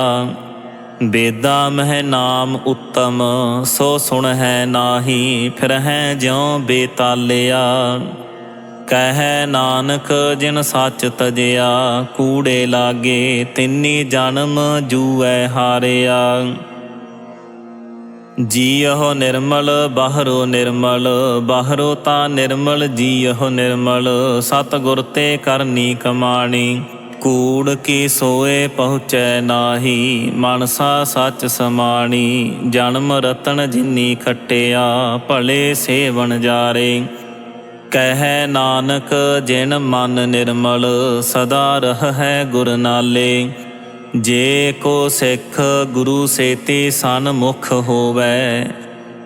ਬੇਦਾ ਮਹਿ ਨਾਮ ਉੱਤਮ, ਸੋ ਸੁਣਹਿ ਨਾਹੀ। ਫਿਰਹਿ ਜਿਉ ਬੇਤਾਲਿਆ, ਕਹਿ ਨਾਨਕ ਜਿਨ ਸੱਚ ਤਜਿਆ। ਕੂੜੇ ਲਾਗੇ ਤਿੰਨੀ ਜਨਮ ਜੂਐ ਹਾਰਿਆ। ਜੀਅਹੁ ਨਿਰਮਲ ਬਾਹਰੋ ਨਿਰਮਲ, ਬਾਹਰੋ ਤਾਂ ਨਿਰਮਲ ਜੀਅਹੁ ਨਿਰਮਲ। ਸਤਿਗੁਰ ਤੇ ਕਰਨੀ ਕਮਾਣੀ, ਕੂੜ ਕੀ ਸੋਏ ਪਹੁੰਚੈ ਨਾਹੀ। ਮਨਸਾ ਸੱਚ ਸਮਾਣੀ, ਜਨਮ ਰਤਨ ਜਿਨੀ ਖੱਟਿਆ। ਭਲੇ ਸੇਵਨ ਜਾਰੇ, ਕਹਿ ਨਾਨਕ ਜਿਨ ਮਨ ਨਿਰਮਲ। ਸਦਾ ਰਹੈ ਗੁਰ ਨਾਲੇ, ਜੇ ਕੋ ਸਿੱਖ ਗੁਰੂ ਸੇਤੀ ਸਨਮੁਖ ਹੋਵੈ।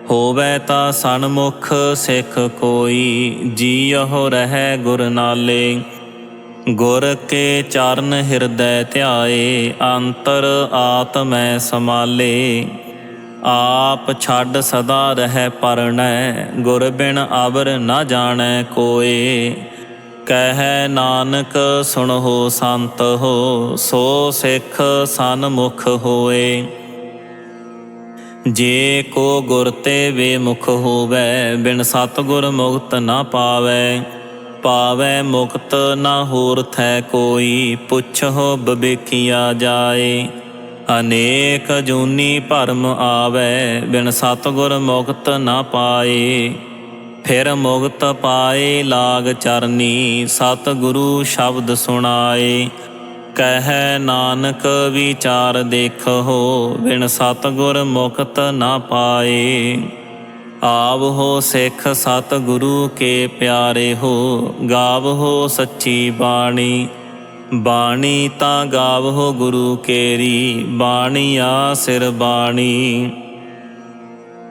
ਹੋਵੈ ਤਾਂ ਸਨਮੁਖ ਸਿੱਖ ਕੋਈ, ਜੀਅਹੁ ਰਹੈ ਗੁਰ ਨਾਲੇ। ਗੁਰ ਕੇ ਚਰਨ ਹਿਰਦੈ ਧਿਆਏ, ਅੰਤਰ ਆਤਮੈ ਸਮਾਲੇ। ਆਪ ਛੱਡ ਸਦਾ ਰਹਿ ਪਰਣੈ, ਗੁਰ ਬਿਨ ਅਵਰ ਨ ਜਾਣੈ ਕੋਇ। ਕਹਿ ਨਾਨਕ ਸੁਣਹੁ ਸੰਤ ਹੋ, ਸੋ ਸਿੱਖ ਸਨਮੁਖ ਹੋਏ। ਜੇ ਕੋ ਗੁਰ ਤੇ ਬੇਮੁਖ ਹੋਵੈ, ਬਿਨ ਸਤਿਗੁਰ ਮੁਕਤ ਨ ਪਾਵੈ। ਪਾਵੈ ਮੁਕਤ ਨਾ ਹੋਰ ਥੈ ਕੋਈ, ਪੁੱਛਹੁ ਬਿਬੇਕੀਆ ਜਾਏ। ਅਨੇਕ ਜੂਨੀ ਭਰਮ ਆਵੈ, ਬਿਨ ਸਤਿਗੁਰ ਮੁਕਤ ਨਾ ਪਾਏ। ਫਿਰ ਮੁਕਤ ਪਾਏ ਲਾਗ ਚਰਨੀ, ਸਤਿਗੁਰੂ ਸ਼ਬਦ ਸੁਣਾਏ। ਕਹਿ ਨਾਨਕ ਵਿਚਾਰ ਦੇਖਹੁ, ਬਿਨ ਸਤਿਗੁਰ ਮੁਕਤ ਨਾ ਪਾਏ। ਆਵਹੁ ਸਿੱਖ ਸਤਿਗੁਰੂ ਕੇ ਪਿਆਰੇ ਹੋ, ਗਾਵਹੁ ਸੱਚੀ ਬਾਣੀ। ਬਾਣੀ ਤਾਂ ਗਾਵਹੁ ਗੁਰੂ ਕੇਰੀ, ਬਾਣੀਆ ਸਿਰ ਬਾਣੀ।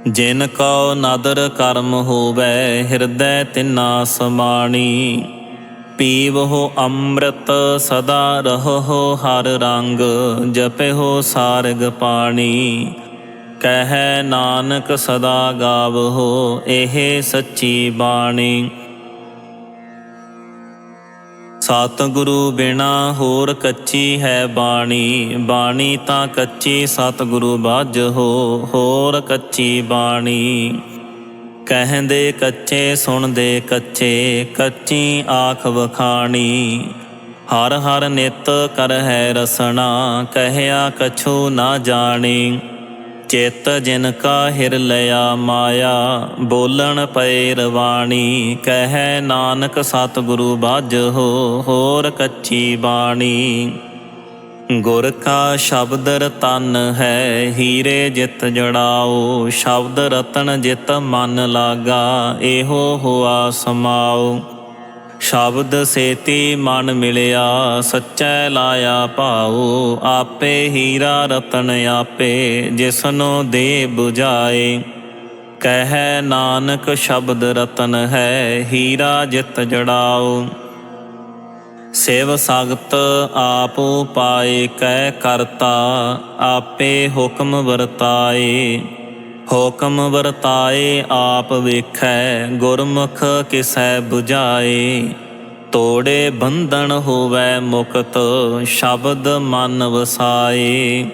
ਜਿਨ ਕਉ ਨਦਰ ਕਰਮ ਹੋਵੈ, ਹਿਰਦੈ ਤਿਨਾ ਸਮਾਣੀ। ਪੀਵਹੁ ਅੰਮ੍ਰਿਤ ਸਦਾ ਰਹਹੁ ਹਰ ਰੰਗ, ਜਪਿਹੁ ਸਾਰਗ ਪਾਣੀ। ਕਹਿ ਨਾਨਕ ਸਦਾ ਗਾਵਹੁ ਇਹ ਸੱਚੀ ਬਾਣੀ। ਸਤਿਗੁਰੂ ਬਿਨਾ ਹੋਰ ਕੱਚੀ ਹੈ ਬਾਣੀ, ਬਾਣੀ ਤਾਂ ਕੱਚੀ ਸਤਿਗੁਰੂ ਬਾਝਹੁ ਹੋਰ ਕੱਚੀ ਬਾਣੀ। ਕਹਿੰਦੇ ਕੱਚੇ ਸੁਣਦੇ ਕੱਚੇ, ਕੱਚੀ ਆਖ ਵਖਾਣੀ। ਹਰ ਹਰ ਨਿਤ ਕਰਹਿ ਰਸਨਾ, ਕਹਿਆ ਕਛੂ ਨਾ ਜਾਣੀ। ਚਿਤ ਜਿਨ ਕਾ ਹਿਰ ਲਿਆ ਮਾਇਆ, ਬੋਲਣ ਪਏ ਰਵਾਣੀ। ਕਹਿ ਨਾਨਕ ਸਤਿਗੁਰੂ ਬਾਝਹੁ ਹੋਰ ਕੱਚੀ ਬਾਣੀ। ਗੁਰ ਕਾ ਸ਼ਬਦ ਰਤਨ ਹੈ, ਹੀਰੇ ਜਿਤ ਜੜਾਓ। ਸ਼ਬਦ ਰਤਨ ਜਿਤ ਮਨ ਲਾਗਾ, ਇਹੋ ਹੁਆ ਸਮਾਓ। ਸ਼ਬਦ ਸੇਤੀ ਮਨ ਮਿਲਿਆ, ਸੱਚੈ ਲਾਇਆ ਭਾਉ। ਆਪੇ ਹੀਰਾ ਰਤਨ ਆਪੇ, ਜਿਸਨੋ ਦੇ 부ਝਾਏ। ਕਹਿ ਨਾਨਕ ਸ਼ਬਦ ਰਤਨ ਹੈ, ਹੀਰਾ ਜਿਤ ਜੜਾਓ। ਸਿਵ ਸਗਤ ਆਪ ਪਾਏ, ਕਹਿ ਕਰਤਾ ਆਪੇ ਹੁਕਮ ਵਰਤਾਏ। ਹੁਕਮ ਵਰਤਾਏ ਆਪ ਵੇਖੈ, ਗੁਰਮੁਖ ਕਿਸੈ 부ਝਾਏ। ਤੋੜੇ ਬੰਧਨ ਹੋਵੈ ਮੁਕਤ, ਸ਼ਬਦ ਮਨ ਵਸਾਏ।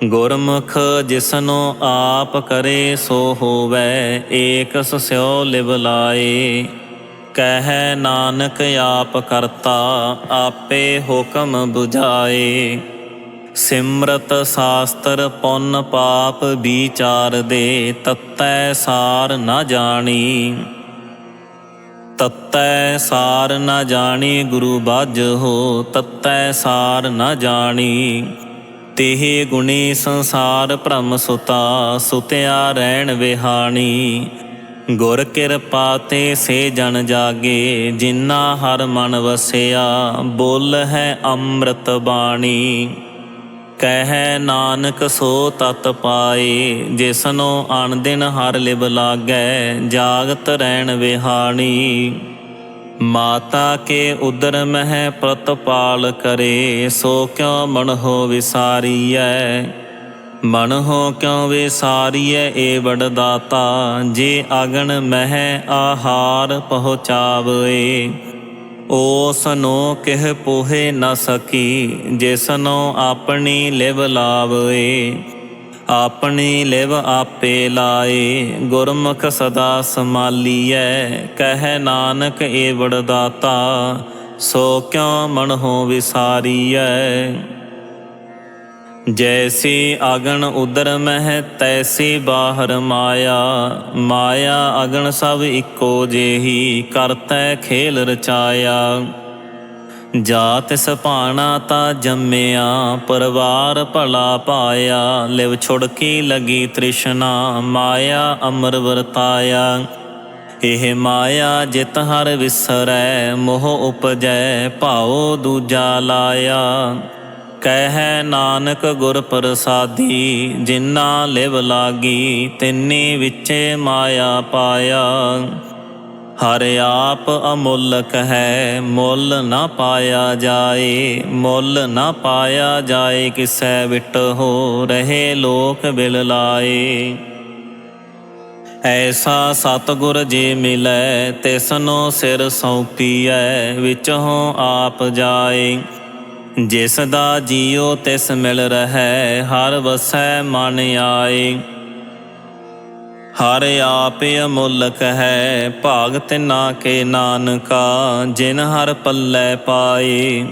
ਗੁਰਮੁਖ ਜਿਸਨੋ ਆਪ ਕਰੇ, ਸੋ ਹੋਵੈ ਏਕਸ ਸਿਉ ਲਿਵ ਲਾਏ। ਕਹਿ ਨਾਨਕ ਆਪ ਕਰਤਾ, ਆਪੇ ਹੁਕਮ 부ਝਾਏ। ਸਿਮਰਤ ਸਾਸਤਰ ਪੁੰਨ ਪਾਪ ਵਿਚਾਰ ਦੇ, ਤਤੈ ਸਾਰ ਨ ਜਾਣੀ। ਤਤੈ ਸਾਰ ਨ ਜਾਣੀ ਗੁਰੂ ਬਾਝਹੁ, ਤਤੈ ਸਾਰ ਨ ਜਾਣੀ। ਤਿਹ ਗੁਣੀ ਸੰਸਾਰ ਭ੍ਰਮ ਸੁਤਾ, ਸੁਤਿਆ ਰਹਿਣ ਵਿਹਾਣੀ। ਗੁਰ ਕਿਰਪਾ ਤੇ ਸੇ ਜਨ ਜਾਗੇ, ਜਿਨਾ ਹਰ ਮਨ ਵਸਿਆ। ਬੋਲ ਹੈ ਅੰਮ੍ਰਿਤ ਬਾਣੀ। ਕਹਿ ਨਾਨਕ ਸੋ ਤਤ ਪਾਏ, ਜਿਸਨੋ ਅਣ ਦਿਨ ਹਰ ਲਿਵ ਲਾਗੈ। ਜਾਗਤ ਰਹਿਣ ਵਿਹਾਣੀ। ਮਾਤਾ ਕੇ ਉਦਰ ਮਹਿ ਪ੍ਰਤਪਾਲ ਕਰੇ, ਸੋ ਕਿਉ ਮਨਹੁ ਵਿਸਾਰੀਐ। ਮਨਹੁ ਕਿਉ ਵਿਸਾਰੀਐ ਏ ਵਡਦਾਤਾ, ਜੇ ਅਗਨ ਮਹਿ ਆਹਾਰ ਪਹੁੰਚਾਵੇ। ਓਸਨੋ ਕਿਹ ਪੋਹੇ ਨ ਸਕੀ, ਜਿਸਨੋ ਆਪਣੀ ਲਿਵ ਲਾਵੇ। ਆਪਣੀ ਲਿਵ ਆਪੇ ਲਾਏ, ਗੁਰਮੁਖ ਸਦਾ ਸੰਭਾਲੀਐ। ਕਹਿ ਨਾਨਕ ਏ ਵਡਦਾਤਾ, ਸੋ ਕਿਉ ਮਨਹੁ ਵਿਸਾਰੀਐ। ਜੈਸੀ ਅਗਨ ਉਦਰ ਮਹਿ, ਤੈਸੀ ਬਾਹਰ ਮਾਇਆ। ਮਾਇਆ ਅਗਨ ਸਭ ਇੱਕੋ ਜਿਹੀ, ਕਰਤੈ ਖੇਲ ਰਚਾਇਆ। ਜਾ ਤਿਸ ਭਾਣਾ ਤਾ ਜੰਮਿਆ, ਪਰਵਾਰ ਭਲਾ ਪਾਇਆ। ਲਿਵ ਛੁੜਕੀ ਲਗੀ ਤ੍ਰਿਸ਼ਨਾ, ਮਾਇਆ ਅਮਰ ਵਰਤਾਇਆ। ਇਹ ਮਾਇਆ ਜਿਤ ਹਰ ਵਿਸਰੈ, ਮੋਹ ਉਪਜੈ ਭਾਉ ਦੂਜਾ ਲਾਇਆ। ਕਹਿ ਨਾਨਕ ਗੁਰ ਪ੍ਰਸਾਦੀ, ਜਿਨਾ ਲਿਵ ਲਾਗੀ। ਤਿੰਨੀ ਵਿਚੇ ਮਾਇਆ ਪਾਇਆ। ਹਰ ਆਪ ਅਮੁੱਲਕ ਹੈ, ਮੁੱਲ ਨ ਪਾਇਆ ਜਾਏ। ਮੁੱਲ ਨ ਪਾਇਆ ਜਾਏ, ਕਿਸੈ ਵਿਟਹੁ ਰਹੇ ਲੋਕ ਬਿਲ ਲਾਏ। ਐਸਾ ਸਤਿਗੁਰ ਜੇ ਮਿਲੈ, ਤਿਸਨੋ ਸਿਰ ਸੌਂਪੀਐ। ਵਿਚਹੁ ਆਪ ਜਾਏ, ਜਿਸ ਦਾ ਜੀਉ ਤਿਸ ਮਿਲ ਰਹੈ। ਹਰ ਵਸੈ ਮਨ ਆਏ। ਹਰ ਆਪ ਅਮੁੱਲਕ ਹੈ, ਭਾਗ ਤਿਨਾ ਕੇ ਨਾਨਕਾ। ਜਿਨ ਹਰ ਪੱਲੇ ਪਾਏ।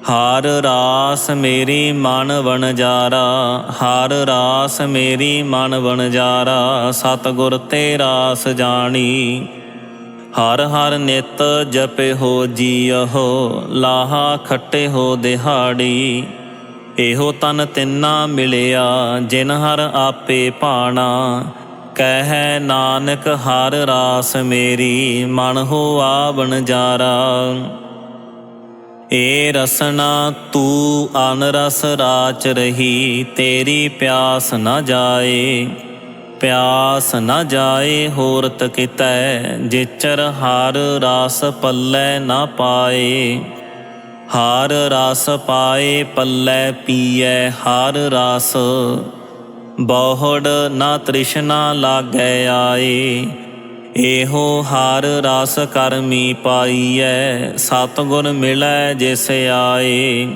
ਹਰ ਰਾਸ ਮੇਰੀ ਮਨ ਵਣਜਾਰਾ, ਹਰ ਰਾਸ ਮੇਰੀ ਮਨ ਵਣਜਾਰਾ। ਸਤਿਗੁਰ ਤੇ ਰਾਸ ਜਾਣੀ। ਹਰ ਹਰ ਨਿਤ ਜਪੇ ਹੋ ਜੀਅਹੁ, ਲਾਹਾ ਖੱਟੇ ਹੋ ਦਿਹਾੜੀ। ਇਹੋ ਤਨ ਤਿੰਨਾ ਮਿਲਿਆ, ਜਿਨ ਹਰ ਆਪੇ ਭਾਣਾ। ਕਹਿ ਨਾਨਕ ਹਰ ਰਾਸ ਮੇਰੀ, ਮਨ ਹੋਆ ਵਣਜਾਰਾ। ਏ ਰਸਨਾ ਤੂੰ ਅਨ ਰਸ ਰਾਚ ਰਹੀ, ਤੇਰੀ ਪਿਆਸ ਨ ਜਾਏ। ਪਿਆਸ ਨ ਜਾਏ ਹੋਰਤ ਕਿਤੈ, ਜਿਚਰ ਹਰ ਰਾਸ ਪੱਲੇ ਨ ਪਾਏ। ਹਰ ਰਾਸ ਪਾਏ ਪੱਲੇ ਪੀਐ ਹਰ ਰਾਸ, ਬਹੁੜ ਨ ਤ੍ਰਿਸ਼ਨਾ ਲਾਗੈ ਆਏ। ਇਹੋ ਹਰ ਰਸ ਕਰਮੀ ਪਾਈਐ, ਸਤਿਗੁਰ ਮਿਲੈ ਜਿਸ ਆਏ।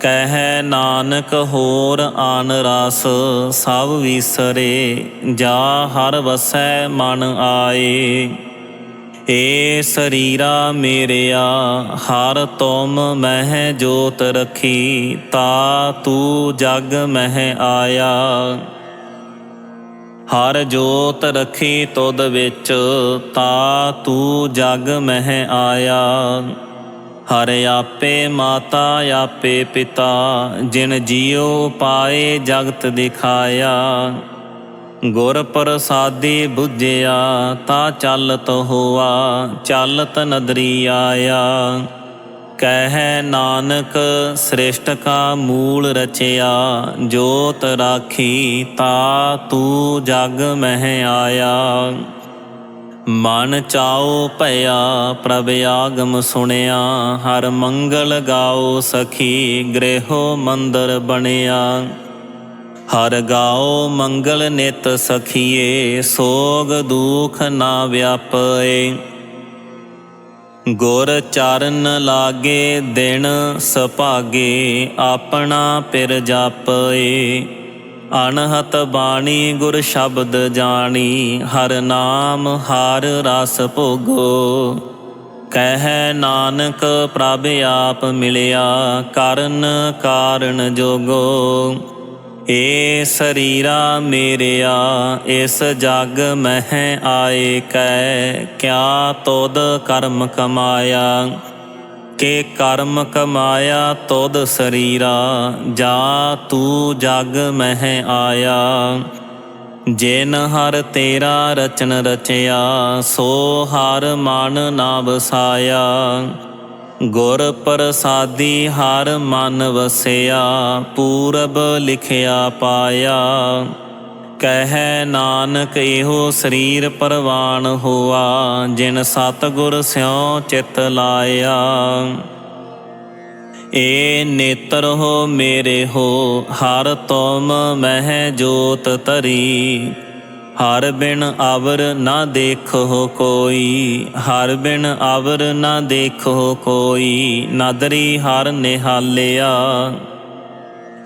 ਕਹਿ ਨਾਨਕ ਹੋਰ ਆਨ ਰਸ ਸਭ ਵਿਸਰੇ, ਜਾ ਹਰ ਵਸੈ ਮਨ ਆਏ। ਏ ਸਰੀਰਾ ਮੇਰਿਆ ਹਰ ਤੁਮ ਮਹਿ ਜੋਤ ਰਖੀ, ਤਾ ਤੂੰ ਜਗ ਮਹਿ ਆਇਆ। ਹਰ ਜੋਤ ਰਖੀ ਤੁਧ ਵਿੱਚ, ਤਾ ਤੂੰ ਜਗ ਮਹਿ ਆਇਆ। ਹਰ ਆਪੇ ਮਾਤਾ ਆਪੇ ਪਿਤਾ, ਜਿਨ ਜੀਉ ਪਾਏ ਜਗਤ ਦਿਖਾਇਆ। ਗੁਰ ਪ੍ਰਸਾਦੀ ਬੁਝਿਆ, ਤਾ ਚਲਤ ਹੋਆ ਚਲਤ ਨਦਰੀ ਆਇਆ। ਕਹਿ ਨਾਨਕ ਸ੍ਰਿਸ਼ਟ ਕਾ ਮੂਲ ਰਚਿਆ, ਜੋਤ ਰਾਖੀ ਤਾ ਤੂ ਜਗ ਮਹਿ ਆਇਆ। ਮਨ ਚਾਉ ਭਇਆ ਪ੍ਰਭ ਆਗਮ ਸੁਣਿਆ, ਹਰ ਮੰਗਲ ਗਾਓ ਸਖੀ ਗ੍ਰਹਿਓ ਮੰਦਰ ਬਣਿਆ। ਹਰ ਗਾਓ ਮੰਗਲ ਨਿਤ ਸਖੀਏ, ਸੋਗ ਦੁਖ ਨਾ ਵਿਆਪੇ। ਗੁਰ ਚਰਨ ਲਾਗੇ ਦਿਨ ਸੁਭਾਗੇ, ਆਪਣਾ ਪਿਰ ਜਾਪੇ। ਅਨਹਤ ਬਾਣੀ ਗੁਰ ਸ਼ਬਦ ਜਾਣੀ, ਹਰ ਨਾਮ ਹਰ ਰਸ ਭੋਗੋ। ਕਹਿ ਨਾਨਕ ਪ੍ਰਭ ਆਪ ਮਿਲਿਆ, ਕਰਨ ਕਾਰਨ ਜੋਗੋ। ਏ ਸਰੀਰਾ ਮੇਰਿਆ ਇਸ ਜਗ ਮਹਿ ਆਏ ਕੈ, ਕਿਆ ਤੁਧ ਕਰਮ ਕਮਾਇਆ। ਕਿ ਕਰਮ ਕਮਾਇਆ ਤੁਧ ਸਰੀਰਾ, ਜਾ ਤੂ ਜਗ ਮਹਿ ਆਇਆ। ਜਿਨ ਹਰ ਤੇਰਾ ਰਚਨ ਰਚਿਆ, ਸੋ ਹਰ ਮਨ ਨਾ ਵਸਾਇਆ। ਗੁਰ ਪ੍ਰਸਾਦੀ ਹਰ ਮਨ ਵਸਿਆ, ਪੂਰਬ ਲਿਖਿਆ ਪਾਇਆ। ਕਹਿ ਨਾਨਕ ਇਹੋ ਸਰੀਰ ਪਰਵਾਨ ਹੋਆ, ਜਿਨ ਸਤਿਗੁਰ ਸਿਉ ਚਿਤ ਲਾਇਆ। ਏ ਨੇਤਰ ਹੋ ਮੇਰੇ ਹੋ, ਹਰ ਤੁਮ ਮਹਿ ਜੋਤ ਧਰੀ। ਹਰ ਬਿਨ ਅਵਰ ਨਾ ਦੇਖੋ ਕੋਈ, ਹਰ ਬਿਨ ਅਵਰ ਨਾ ਦੇਖੋ ਕੋਈ। ਨਦਰੀ ਹਰ ਨਿਹਾਲਿਆ,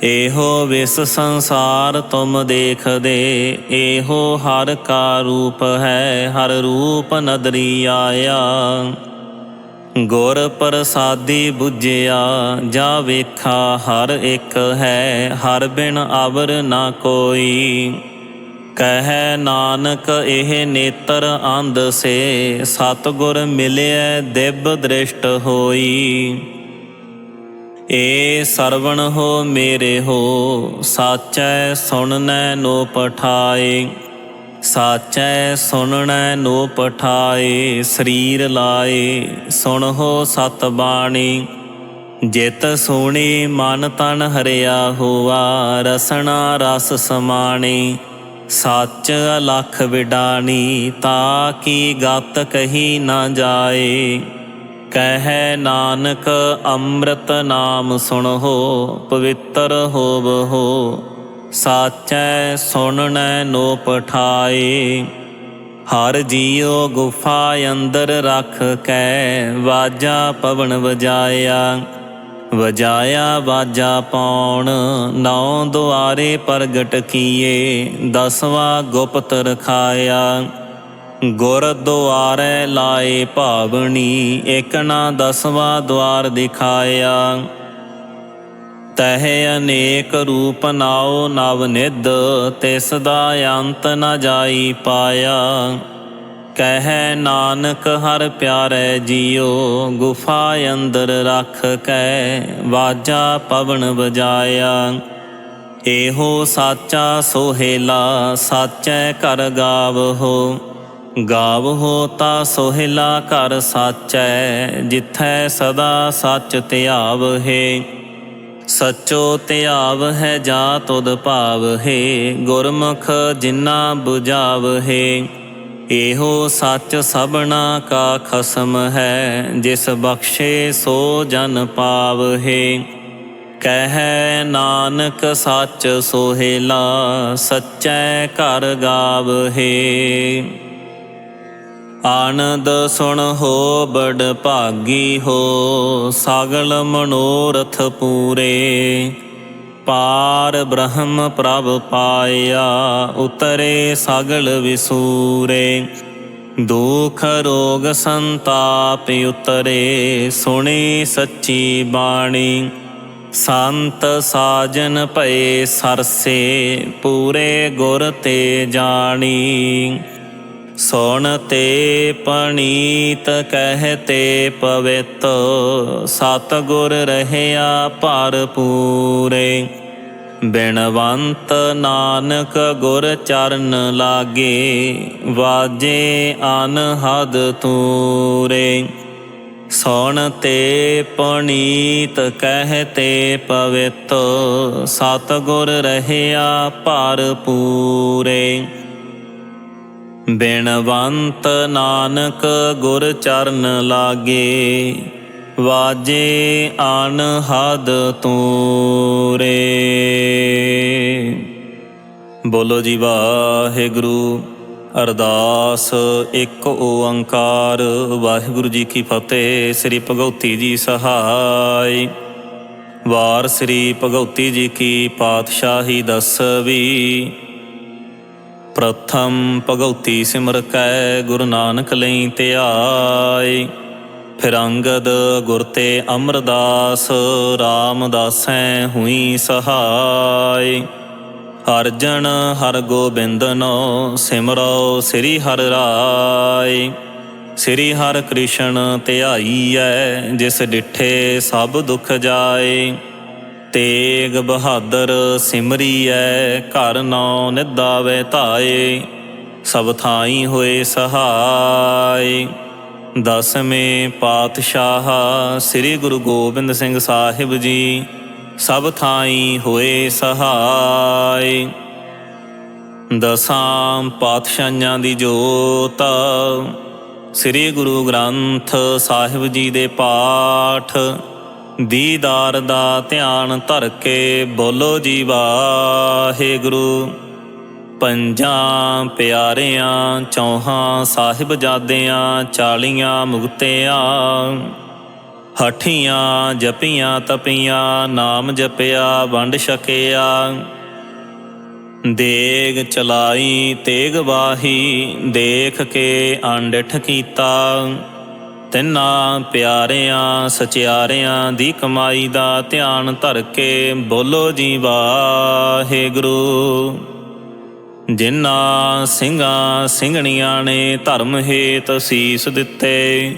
ਇਹੋ ਵਿਸ ਸੰਸਾਰ ਤੁਮ ਦੇਖਦੇ। ਇਹੋ ਹਰ ਕਾ ਰੂਪ ਹੈ, ਹਰ ਰੂਪ ਨਦਰੀ ਆਇਆ। ਗੁਰ ਪ੍ਰਸਾਦੀ ਬੁਝਿਆ, ਜਾ ਵੇਖਾ ਹਰ ਇੱਕ ਹੈ। ਹਰ ਬਿਨ ਅਵਰ ਨਾ ਕੋਈ। ਕਹਿ ਨਾਨਕ ਇਹ ਨੇਤਰ ਅੰਧ ਸੇ, ਸਤਿਗੁਰ ਮਿਲਿਆ ਦਿਵ ਦ੍ਰਿਸ਼ਟ ਹੋਈ। ਏ ਸਰਵਣ ਹੋ ਮੇਰੇ ਹੋ, ਸਾਚੈ ਸੁਣਨੈ ਨੋ ਪਠਾਏ। ਸਾਚੈ ਸੁਣਨੈ ਨੋ ਪਠਾਏ, ਸਰੀਰ ਲਾਏ ਸੁਣਹੁ ਸਤ ਬਾਣੀ। ਜਿਤ ਸੁਣੀ ਮਨ ਤਨ ਹਰਿਆ ਹੋਆ, ਰਸਨਾ ਰਸ ਸਮਾਣੀ। ਸੱਚ ਅਲਖ ਵਿਡਾਣੀ, ਤਾ ਕੀ ਗਤ ਕਹੀ ਨਾ ਜਾਏ। ਕਹਿ ਨਾਨਕ ਅੰਮ੍ਰਿਤ ਨਾਮ ਸੁਣਹੁ, ਪਵਿੱਤਰ ਹੋਵਹੁ। ਸਾਚੈ ਸੁਣਨੈ ਨੋ ਪਠਾਏ। ਹਰ ਜੀਉ ਗੁਫਾ ਅੰਦਰ ਰਖ ਕੈ, ਵਾਜਾ ਪਵਨ ਵਜਾਇਆ। ਵਜਾਇਆ ਵਾਜਾ ਪੌਣ, ਨੌ ਦੁਆਰੇ ਪ੍ਰਗਟ ਕੀਏ। ਦਸਵਾਂ ਗੁਪਤ ਰਖਾਇਆ। ਗੁਰ ਦੁਆਰੈ ਲਾਏ ਭਾਵਨੀ, ਇਕ ਨਾ ਦਸਵਾਂ ਦੁਆਰ ਦਿਖਾਇਆ। ਤਹ ਅਨੇਕ ਰੂਪ ਨਾਉ ਨਵ ਨਿਧ, ਤਿਸ ਦਾ ਅੰਤ ਨ ਜਾਈ ਪਾਇਆ। ਕਹਿ ਨਾਨਕ ਹਰ ਪਿਆਰੇ ਜੀਉ, ਗੁਫਾ ਅੰਦਰ ਰਖ ਕੈ, ਵਾਜਾ ਪਵਨ ਵਜਾਇਆ। ਇਹੋ ਸਾਚਾ ਸੋਹਿਲਾ, ਸਾਚੈ ਘਰ ਗਾਵਹੁ। ਗਾਵਹੁ ਤਾ ਸੋਹਿਲਾ ਘਰ ਸਾਚੈ, ਜਿਥੈ ਸਦਾ ਸੱਚ ਧਿਆਵਹਿ। ਸਚੋ ਧਿਆਵਹਿ ਜਾ ਤੁਧ ਭਾਵਹਿ, ਗੁਰਮੁਖ ਜਿਨਾ ਬੁਝਾਵਹਿ। ਇਹੋ ਸੱਚ ਸਭਨਾ ਕਾ ਖਸਮ ਹੈ, ਜਿਸ ਬਖਸ਼ੇ ਸੋ ਜਨ ਪਾਵਹਿ। ਕਹਿ ਨਾਨਕ ਸੱਚ ਸੋਹਿਲਾ, ਸਚੈ ਘਰ ਗਾਵਹਿ। ਆਨੰਦ ਸੁਣਹੁ ਬੜ ਭਾਗੀ ਹੋ, ਸਗਲ ਮਨੋਰਥ ਪੂਰੇ। ਪਾਰ ਬ੍ਰਹਮ ਪ੍ਰਭ ਪਾਇਆ, ਉਤਰੇ ਸਗਲ ਵਿਸੂਰੇ। ਦੁਖ ਰੋਗ ਸੰਤਾਪ ਉਤਰੇ, ਸੁਣੀ ਸੱਚੀ ਬਾਣੀ। ਸੰਤ ਸਾਜਨ ਭਏ ਸਰਸੇ, ਪੂਰੇ ਗੁਰ ਤੇ ਜਾਣੀ। ਸੁਣ ਤੇ ਪਣੀਤ ਕਹਿਤੇ ਪਵਿੱਤ, ਸਤਿਗੁਰ ਰਹਿਆ ਭਰਪੂਰੇ। ਬਿਨਵੰਤ ਨਾਨਕ ਗੁਰ ਚਰਨ ਲਾਗੇ, ਵਾਜੇ ਅਨਹਦ ਤੂਰੇ। ਸੁਣ ਤੇ ਪਣੀਤ ਕਹਿਤੇ ਪਵਿੱਤ, ਸਤਿਗੁਰ ਰਹਿਆ ਭਰਪੂਰੇ। ਬਿਨਵੰਤ ਨਾਨਕ ਗੁਰ ਚਰਨ ਲਾਗੇ, ਵਾਜੇ ਅਨਹਦ ਤੂਰੇ। ਬੋਲੋ ਜੀ ਵਾਹਿਗੁਰੂ। ਅਰਦਾਸ ਇੱਕ ਓੰਕਾਰ ਵਾਹਿਗੁਰੂ ਜੀ ਕੀ ਫਤਿਹ। ਸ੍ਰੀ ਭਗਉਤੀ ਜੀ ਸਹਾਇ। ਵਾਰ ਸ੍ਰੀ ਭਗਉਤੀ ਜੀ ਕੀ ਪਾਤਸ਼ਾਹੀ ਦਸਵੀਂ। ਪ੍ਰਥਮ ਭਗਉਤੀ ਸਿਮਰ ਕੈ, ਗੁਰੂ ਨਾਨਕ ਲਈ ਧਿਆਏ। ਫਿਰ ਅੰਗਦ ਗੁਰ ਤੇ ਅਮਰਦਾਸ, ਰਾਮਦਾਸੈ ਹੁਈ ਸਹਾਇ। ਅਰਜਨ ਹਰ ਗੋਬਿੰਦਨੋ, ਸਿਮਰੋ ਸ੍ਰੀ ਹਰਿ ਰਾਇ। ਸ੍ਰੀ ਹਰਿ ਕ੍ਰਿਸ਼ਨ ਧਿਆਈਐ, ਜਿਸ ਡਿਠੇ ਸਭ ਦੁਖ ਜਾਏ। ਤੇਗ ਬਹਾਦਰ ਸਿਮਰੀਐ, ਘਰ ਨੌ ਨਿਧਾਵੇ ਧਾਏ। ਸਭ ਥਾਈ ਹੋਏ ਸਹਾਇ। ਦਸਵੇਂ ਪਾਤਸ਼ਾਹ ਸ੍ਰੀ ਗੁਰੂ ਗੋਬਿੰਦ ਸਿੰਘ ਸਾਹਿਬ ਜੀ, ਸਭ ਥਾਈ ਹੋਏ ਸਹਾਇ। ਦਸਾਂ ਪਾਤਸ਼ਾਹਾਂ ਦੀ ਜੋਤ, ਸ੍ਰੀ ਗੁਰੂ ਗ੍ਰੰਥ ਸਾਹਿਬ ਜੀ ਦੇ ਪਾਠ। ਦੀਦਾਰ ਦਾ ਧਿਆਨ ਧਰ ਕੇ ਬੋਲੋ ਜੀ ਵਾਹਿਗੁਰੂ। ਪੰਜਾਂ ਪਿਆਰਿਆਂ, ਚੌਹਾਂ ਸਾਹਿਬਜ਼ਾਦਿਆਂ, 40 ਮੁਕਤਿਆਂ। ਹਠੀਆਂ ਜਪੀਆਂ ਤਪੀਆਂ, ਨਾਮ ਜਪਿਆ ਵੰਡ ਛਕਿਆ। ਦੇਗ ਚਲਾਈ ਤੇਗ ਵਾਹੀ, ਦੇਖ ਕੇ ਅਣਡਿੱਠ ਕੀਤਾ। ਤਿੰਨਾਂ ਪਿਆਰਿਆਂ ਸਚਿਆਰਿਆਂ ਦੀ ਕਮਾਈ ਦਾ ਧਿਆਨ ਧਰ ਕੇ ਬੋਲੋ ਜੀ ਵਾਹਿਗੁਰੂ। ਜਿਨ੍ਹਾਂ ਸਿੰਘਾਂ ਸਿੰਘਣੀਆਂ ਨੇ ਧਰਮ ਹੇਤ ਸੀਸ ਦਿੱਤੇ।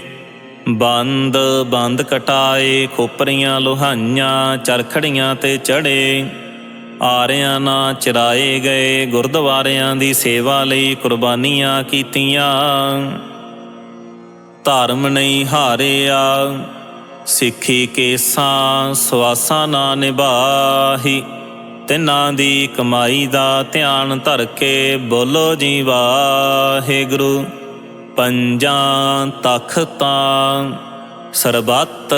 ਬੰਦ ਬੰਦ ਕਟਾਏ, ਖੋਪਰੀਆਂ ਲੋਹਾਈਆਂ, ਚਰਖੜੀਆਂ ਤੇ ਚੜ੍ਹੇ। ਆਰਿਆਂ ਨਾ ਚਰਾਏ ਗਏ, ਗੁਰਦੁਆਰਿਆਂ ਦੀ ਸੇਵਾ ਲਈ ਕੁਰਬਾਨੀਆਂ ਕੀਤੀਆਂ। ਧਰਮ ਨਹੀਂ ਹਾਰਿਆ, ਸਿੱਖੀ ਕੇਸਾਂ ਸਵਾਸਾਂ ਨਾ ਨਿਭਾਹੀ। ਤਿੰਨਾਂ ਦੀ ਕਮਾਈ ਦਾ ਧਿਆਨ ਧਰ ਕੇ ਬੋਲੋ ਜੀ ਵਾਹਿਗੁਰੂ। ਪੰਜਾਂ ਤਖ਼ਤਾਂ ਸਰਬੱਤ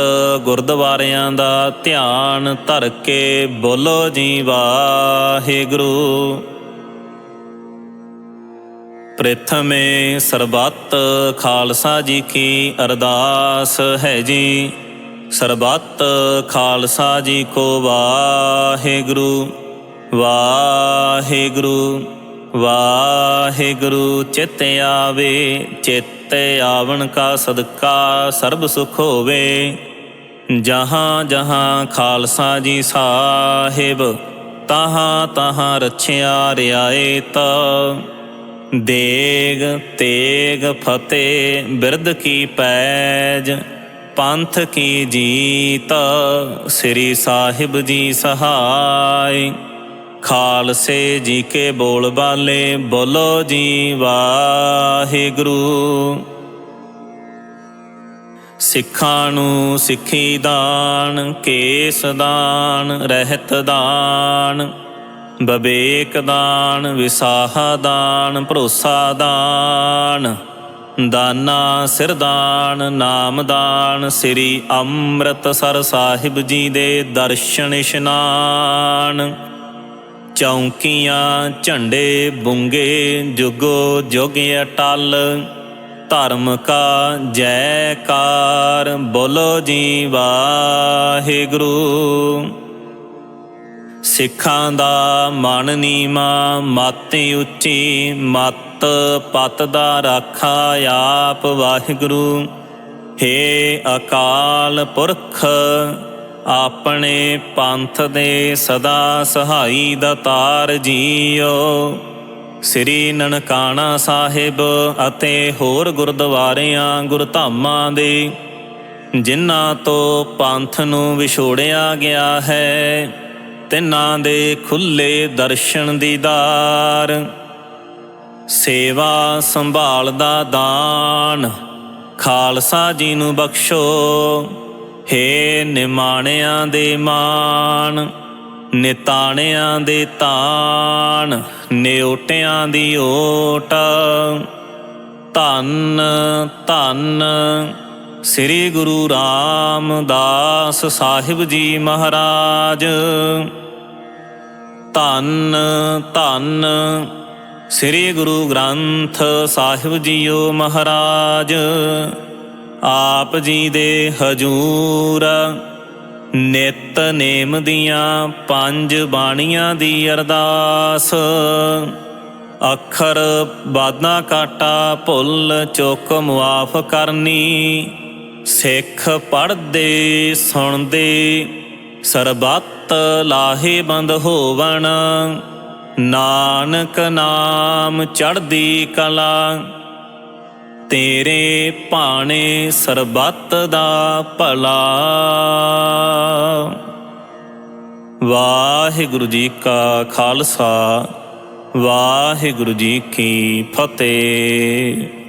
ਗੁਰਦੁਆਰਿਆਂ ਦਾ ਧਿਆਨ ਧਰ ਕੇ ਬੋਲੋ ਜੀ ਵਾਹਿਗੁਰੂ। ਪ੍ਰਥਮੇ ਸਰਬੱਤ ਖਾਲਸਾ ਜੀ ਕੀ ਅਰਦਾਸ ਹੈ ਜੀ। ਸਰਬੱਤ ਖਾਲਸਾ ਜੀ ਕੋ ਵਾਹਿਗੁਰੂ। ਵਾਹਿਗੁਰੂ ਵਾਹਿਗੁਰੂ। ਚਿਤ ਆਵੇ ਚਿਤ ਆਵਣ ਕਾ ਸਦਕਾ, ਸਰਬ ਸੁਖ ਹੋਵੇ। ਜਹਾਂ ਜਹਾਂ ਖਾਲਸਾ ਜੀ ਸਾਹਿਬ, ਤਹਾਂ ਤਹਾਂ ਰਛਿਆ ਰਿਆਇਤ। ਦੇਗ ਤੇਗ ਫਤਿਹ ਬਿਰਦ ਕੀ ਪੈਜ, ਪੰਥ ਕੀ ਜੀਤ। ਸ੍ਰੀ ਸਾਹਿਬ ਜੀ ਸਹਾਇ। ਖਾਲਸੇ ਜੀ ਕੇ ਬੋਲ ਬਾਲੇ, ਬੋਲੋ ਜੀ ਵਾਹਿਗੁਰੂ। ਸਿੱਖਾਂ ਨੂੰ ਸਿੱਖੀ ਦਾਨ, ਕੇਸ ਦਾਨ, ਰਹਿਤ ਦਾਨ, ਬਵੇਕ ਦਾਨ, ਵਿਸਾਹ ਦਾਨ, ਭਰੋਸਾ ਦਾਨ, ਦਾਨਾ ਸਿਰ ਦਾਨ, ਨਾਮ ਦਾਨ। ਸ੍ਰੀ ਅੰਮ੍ਰਿਤਸਰ ਸਾਹਿਬ ਜੀ ਦੇ ਦਰਸ਼ਨ ਇਸ਼ਨਾਨ। ਚੌਂਕੀਆਂ ਝੰਡੇ ਬੁੰਗੇ, ਜੁਗੋ ਜੁਗ ਅਟਲ। ਧਰਮ ਕਾ ਜੈਕਾਰ, ਬੋਲੋ ਜੀ ਵਾਹਿਗੁਰੂ। ਸਿੱਖਾਂ ਦਾ ਮਨ ਨੀਵਾਂ, ਮੱਤ ਉੱਚੀ, ਮੱਤ ਪੱਤ ਦਾ ਰਾਖਾ ਆਪ ਵਾਹਿਗੁਰੂ। ਹੇ ਅਕਾਲ ਪੁਰਖ, ਆਪਣੇ ਪੰਥ ਦੇ ਸਦਾ ਸਹਾਈ ਦਾਤਾਰ ਜੀਓ। ਸ੍ਰੀ ਨਨਕਾਣਾ ਸਾਹਿਬ ਅਤੇ ਹੋਰ ਗੁਰਦੁਆਰਿਆਂ ਗੁਰਧਾਮਾਂ ਦੇ ਜਿਨ੍ਹਾਂ ਤੋਂ ਪੰਥ ਨੂੰ ਵਿਛੋੜਿਆ ਗਿਆ ਹੈ, ਤਿੰਨਾਂ ਦੇ ਖੁੱਲੇ ਦਰਸ਼ਨ ਦੀਦਾਰ। ਸੇਵਾ ਸੰਭਾਲ ਦਾ ਦਾਨ ਖਾਲਸਾ ਜੀ ਨੂੰ ਬਖਸ਼ੋ। ਹੇ ਨਿਮਾਣਿਆਂ ਦੇ ਮਾਣ, ਨਿਤਾਣਿਆਂ ਦੇ ਤਾਣ, ਨਿਓਟਿਆਂ ਦੀ ਓਟ। ਧੰਨ ਧੰਨ ਸ੍ਰੀ ਗੁਰੂ ਰਾਮਦਾਸ ਸਾਹਿਬ ਜੀ ਮਹਾਰਾਜ। ਧੰਨ ਧੰਨ ਸ੍ਰੀ ਗੁਰੂ ਗ੍ਰੰਥ ਸਾਹਿਬ ਜੀਓ ਮਹਾਰਾਜ। ਆਪ ਜੀ ਦੇ ਹਜੂਰ ਨਿਤ ਨੇਮ ਦੀਆਂ 5 ਬਾਣੀਆਂ ਦੀ ਅਰਦਾਸ। ਅੱਖਰ ਬਾਦਾਂ ਕਾਟਾ ਭੁੱਲ ਚੁੱਕ ਮੁਆਫ ਕਰਨੀ। ਸਿੱਖ ਪੜ੍ਹਦੇ ਸੁਣਦੇ ਸਰਬੱਤ ਲਾਹੇਵੰਦ ਹੋਵਣ। ਨਾਨਕ ਨਾਮ ਚੜ੍ਹਦੀ ਕਲਾ, ਤੇਰੇ ਭਾਣੇ ਸਰਬੱਤ ਦਾ ਭਲਾ। ਵਾਹਿਗੁਰੂ ਜੀ ਕਾ ਖਾਲਸਾ, ਵਾਹਿਗੁਰੂ ਜੀ ਕੀ ਫਤਿਹ।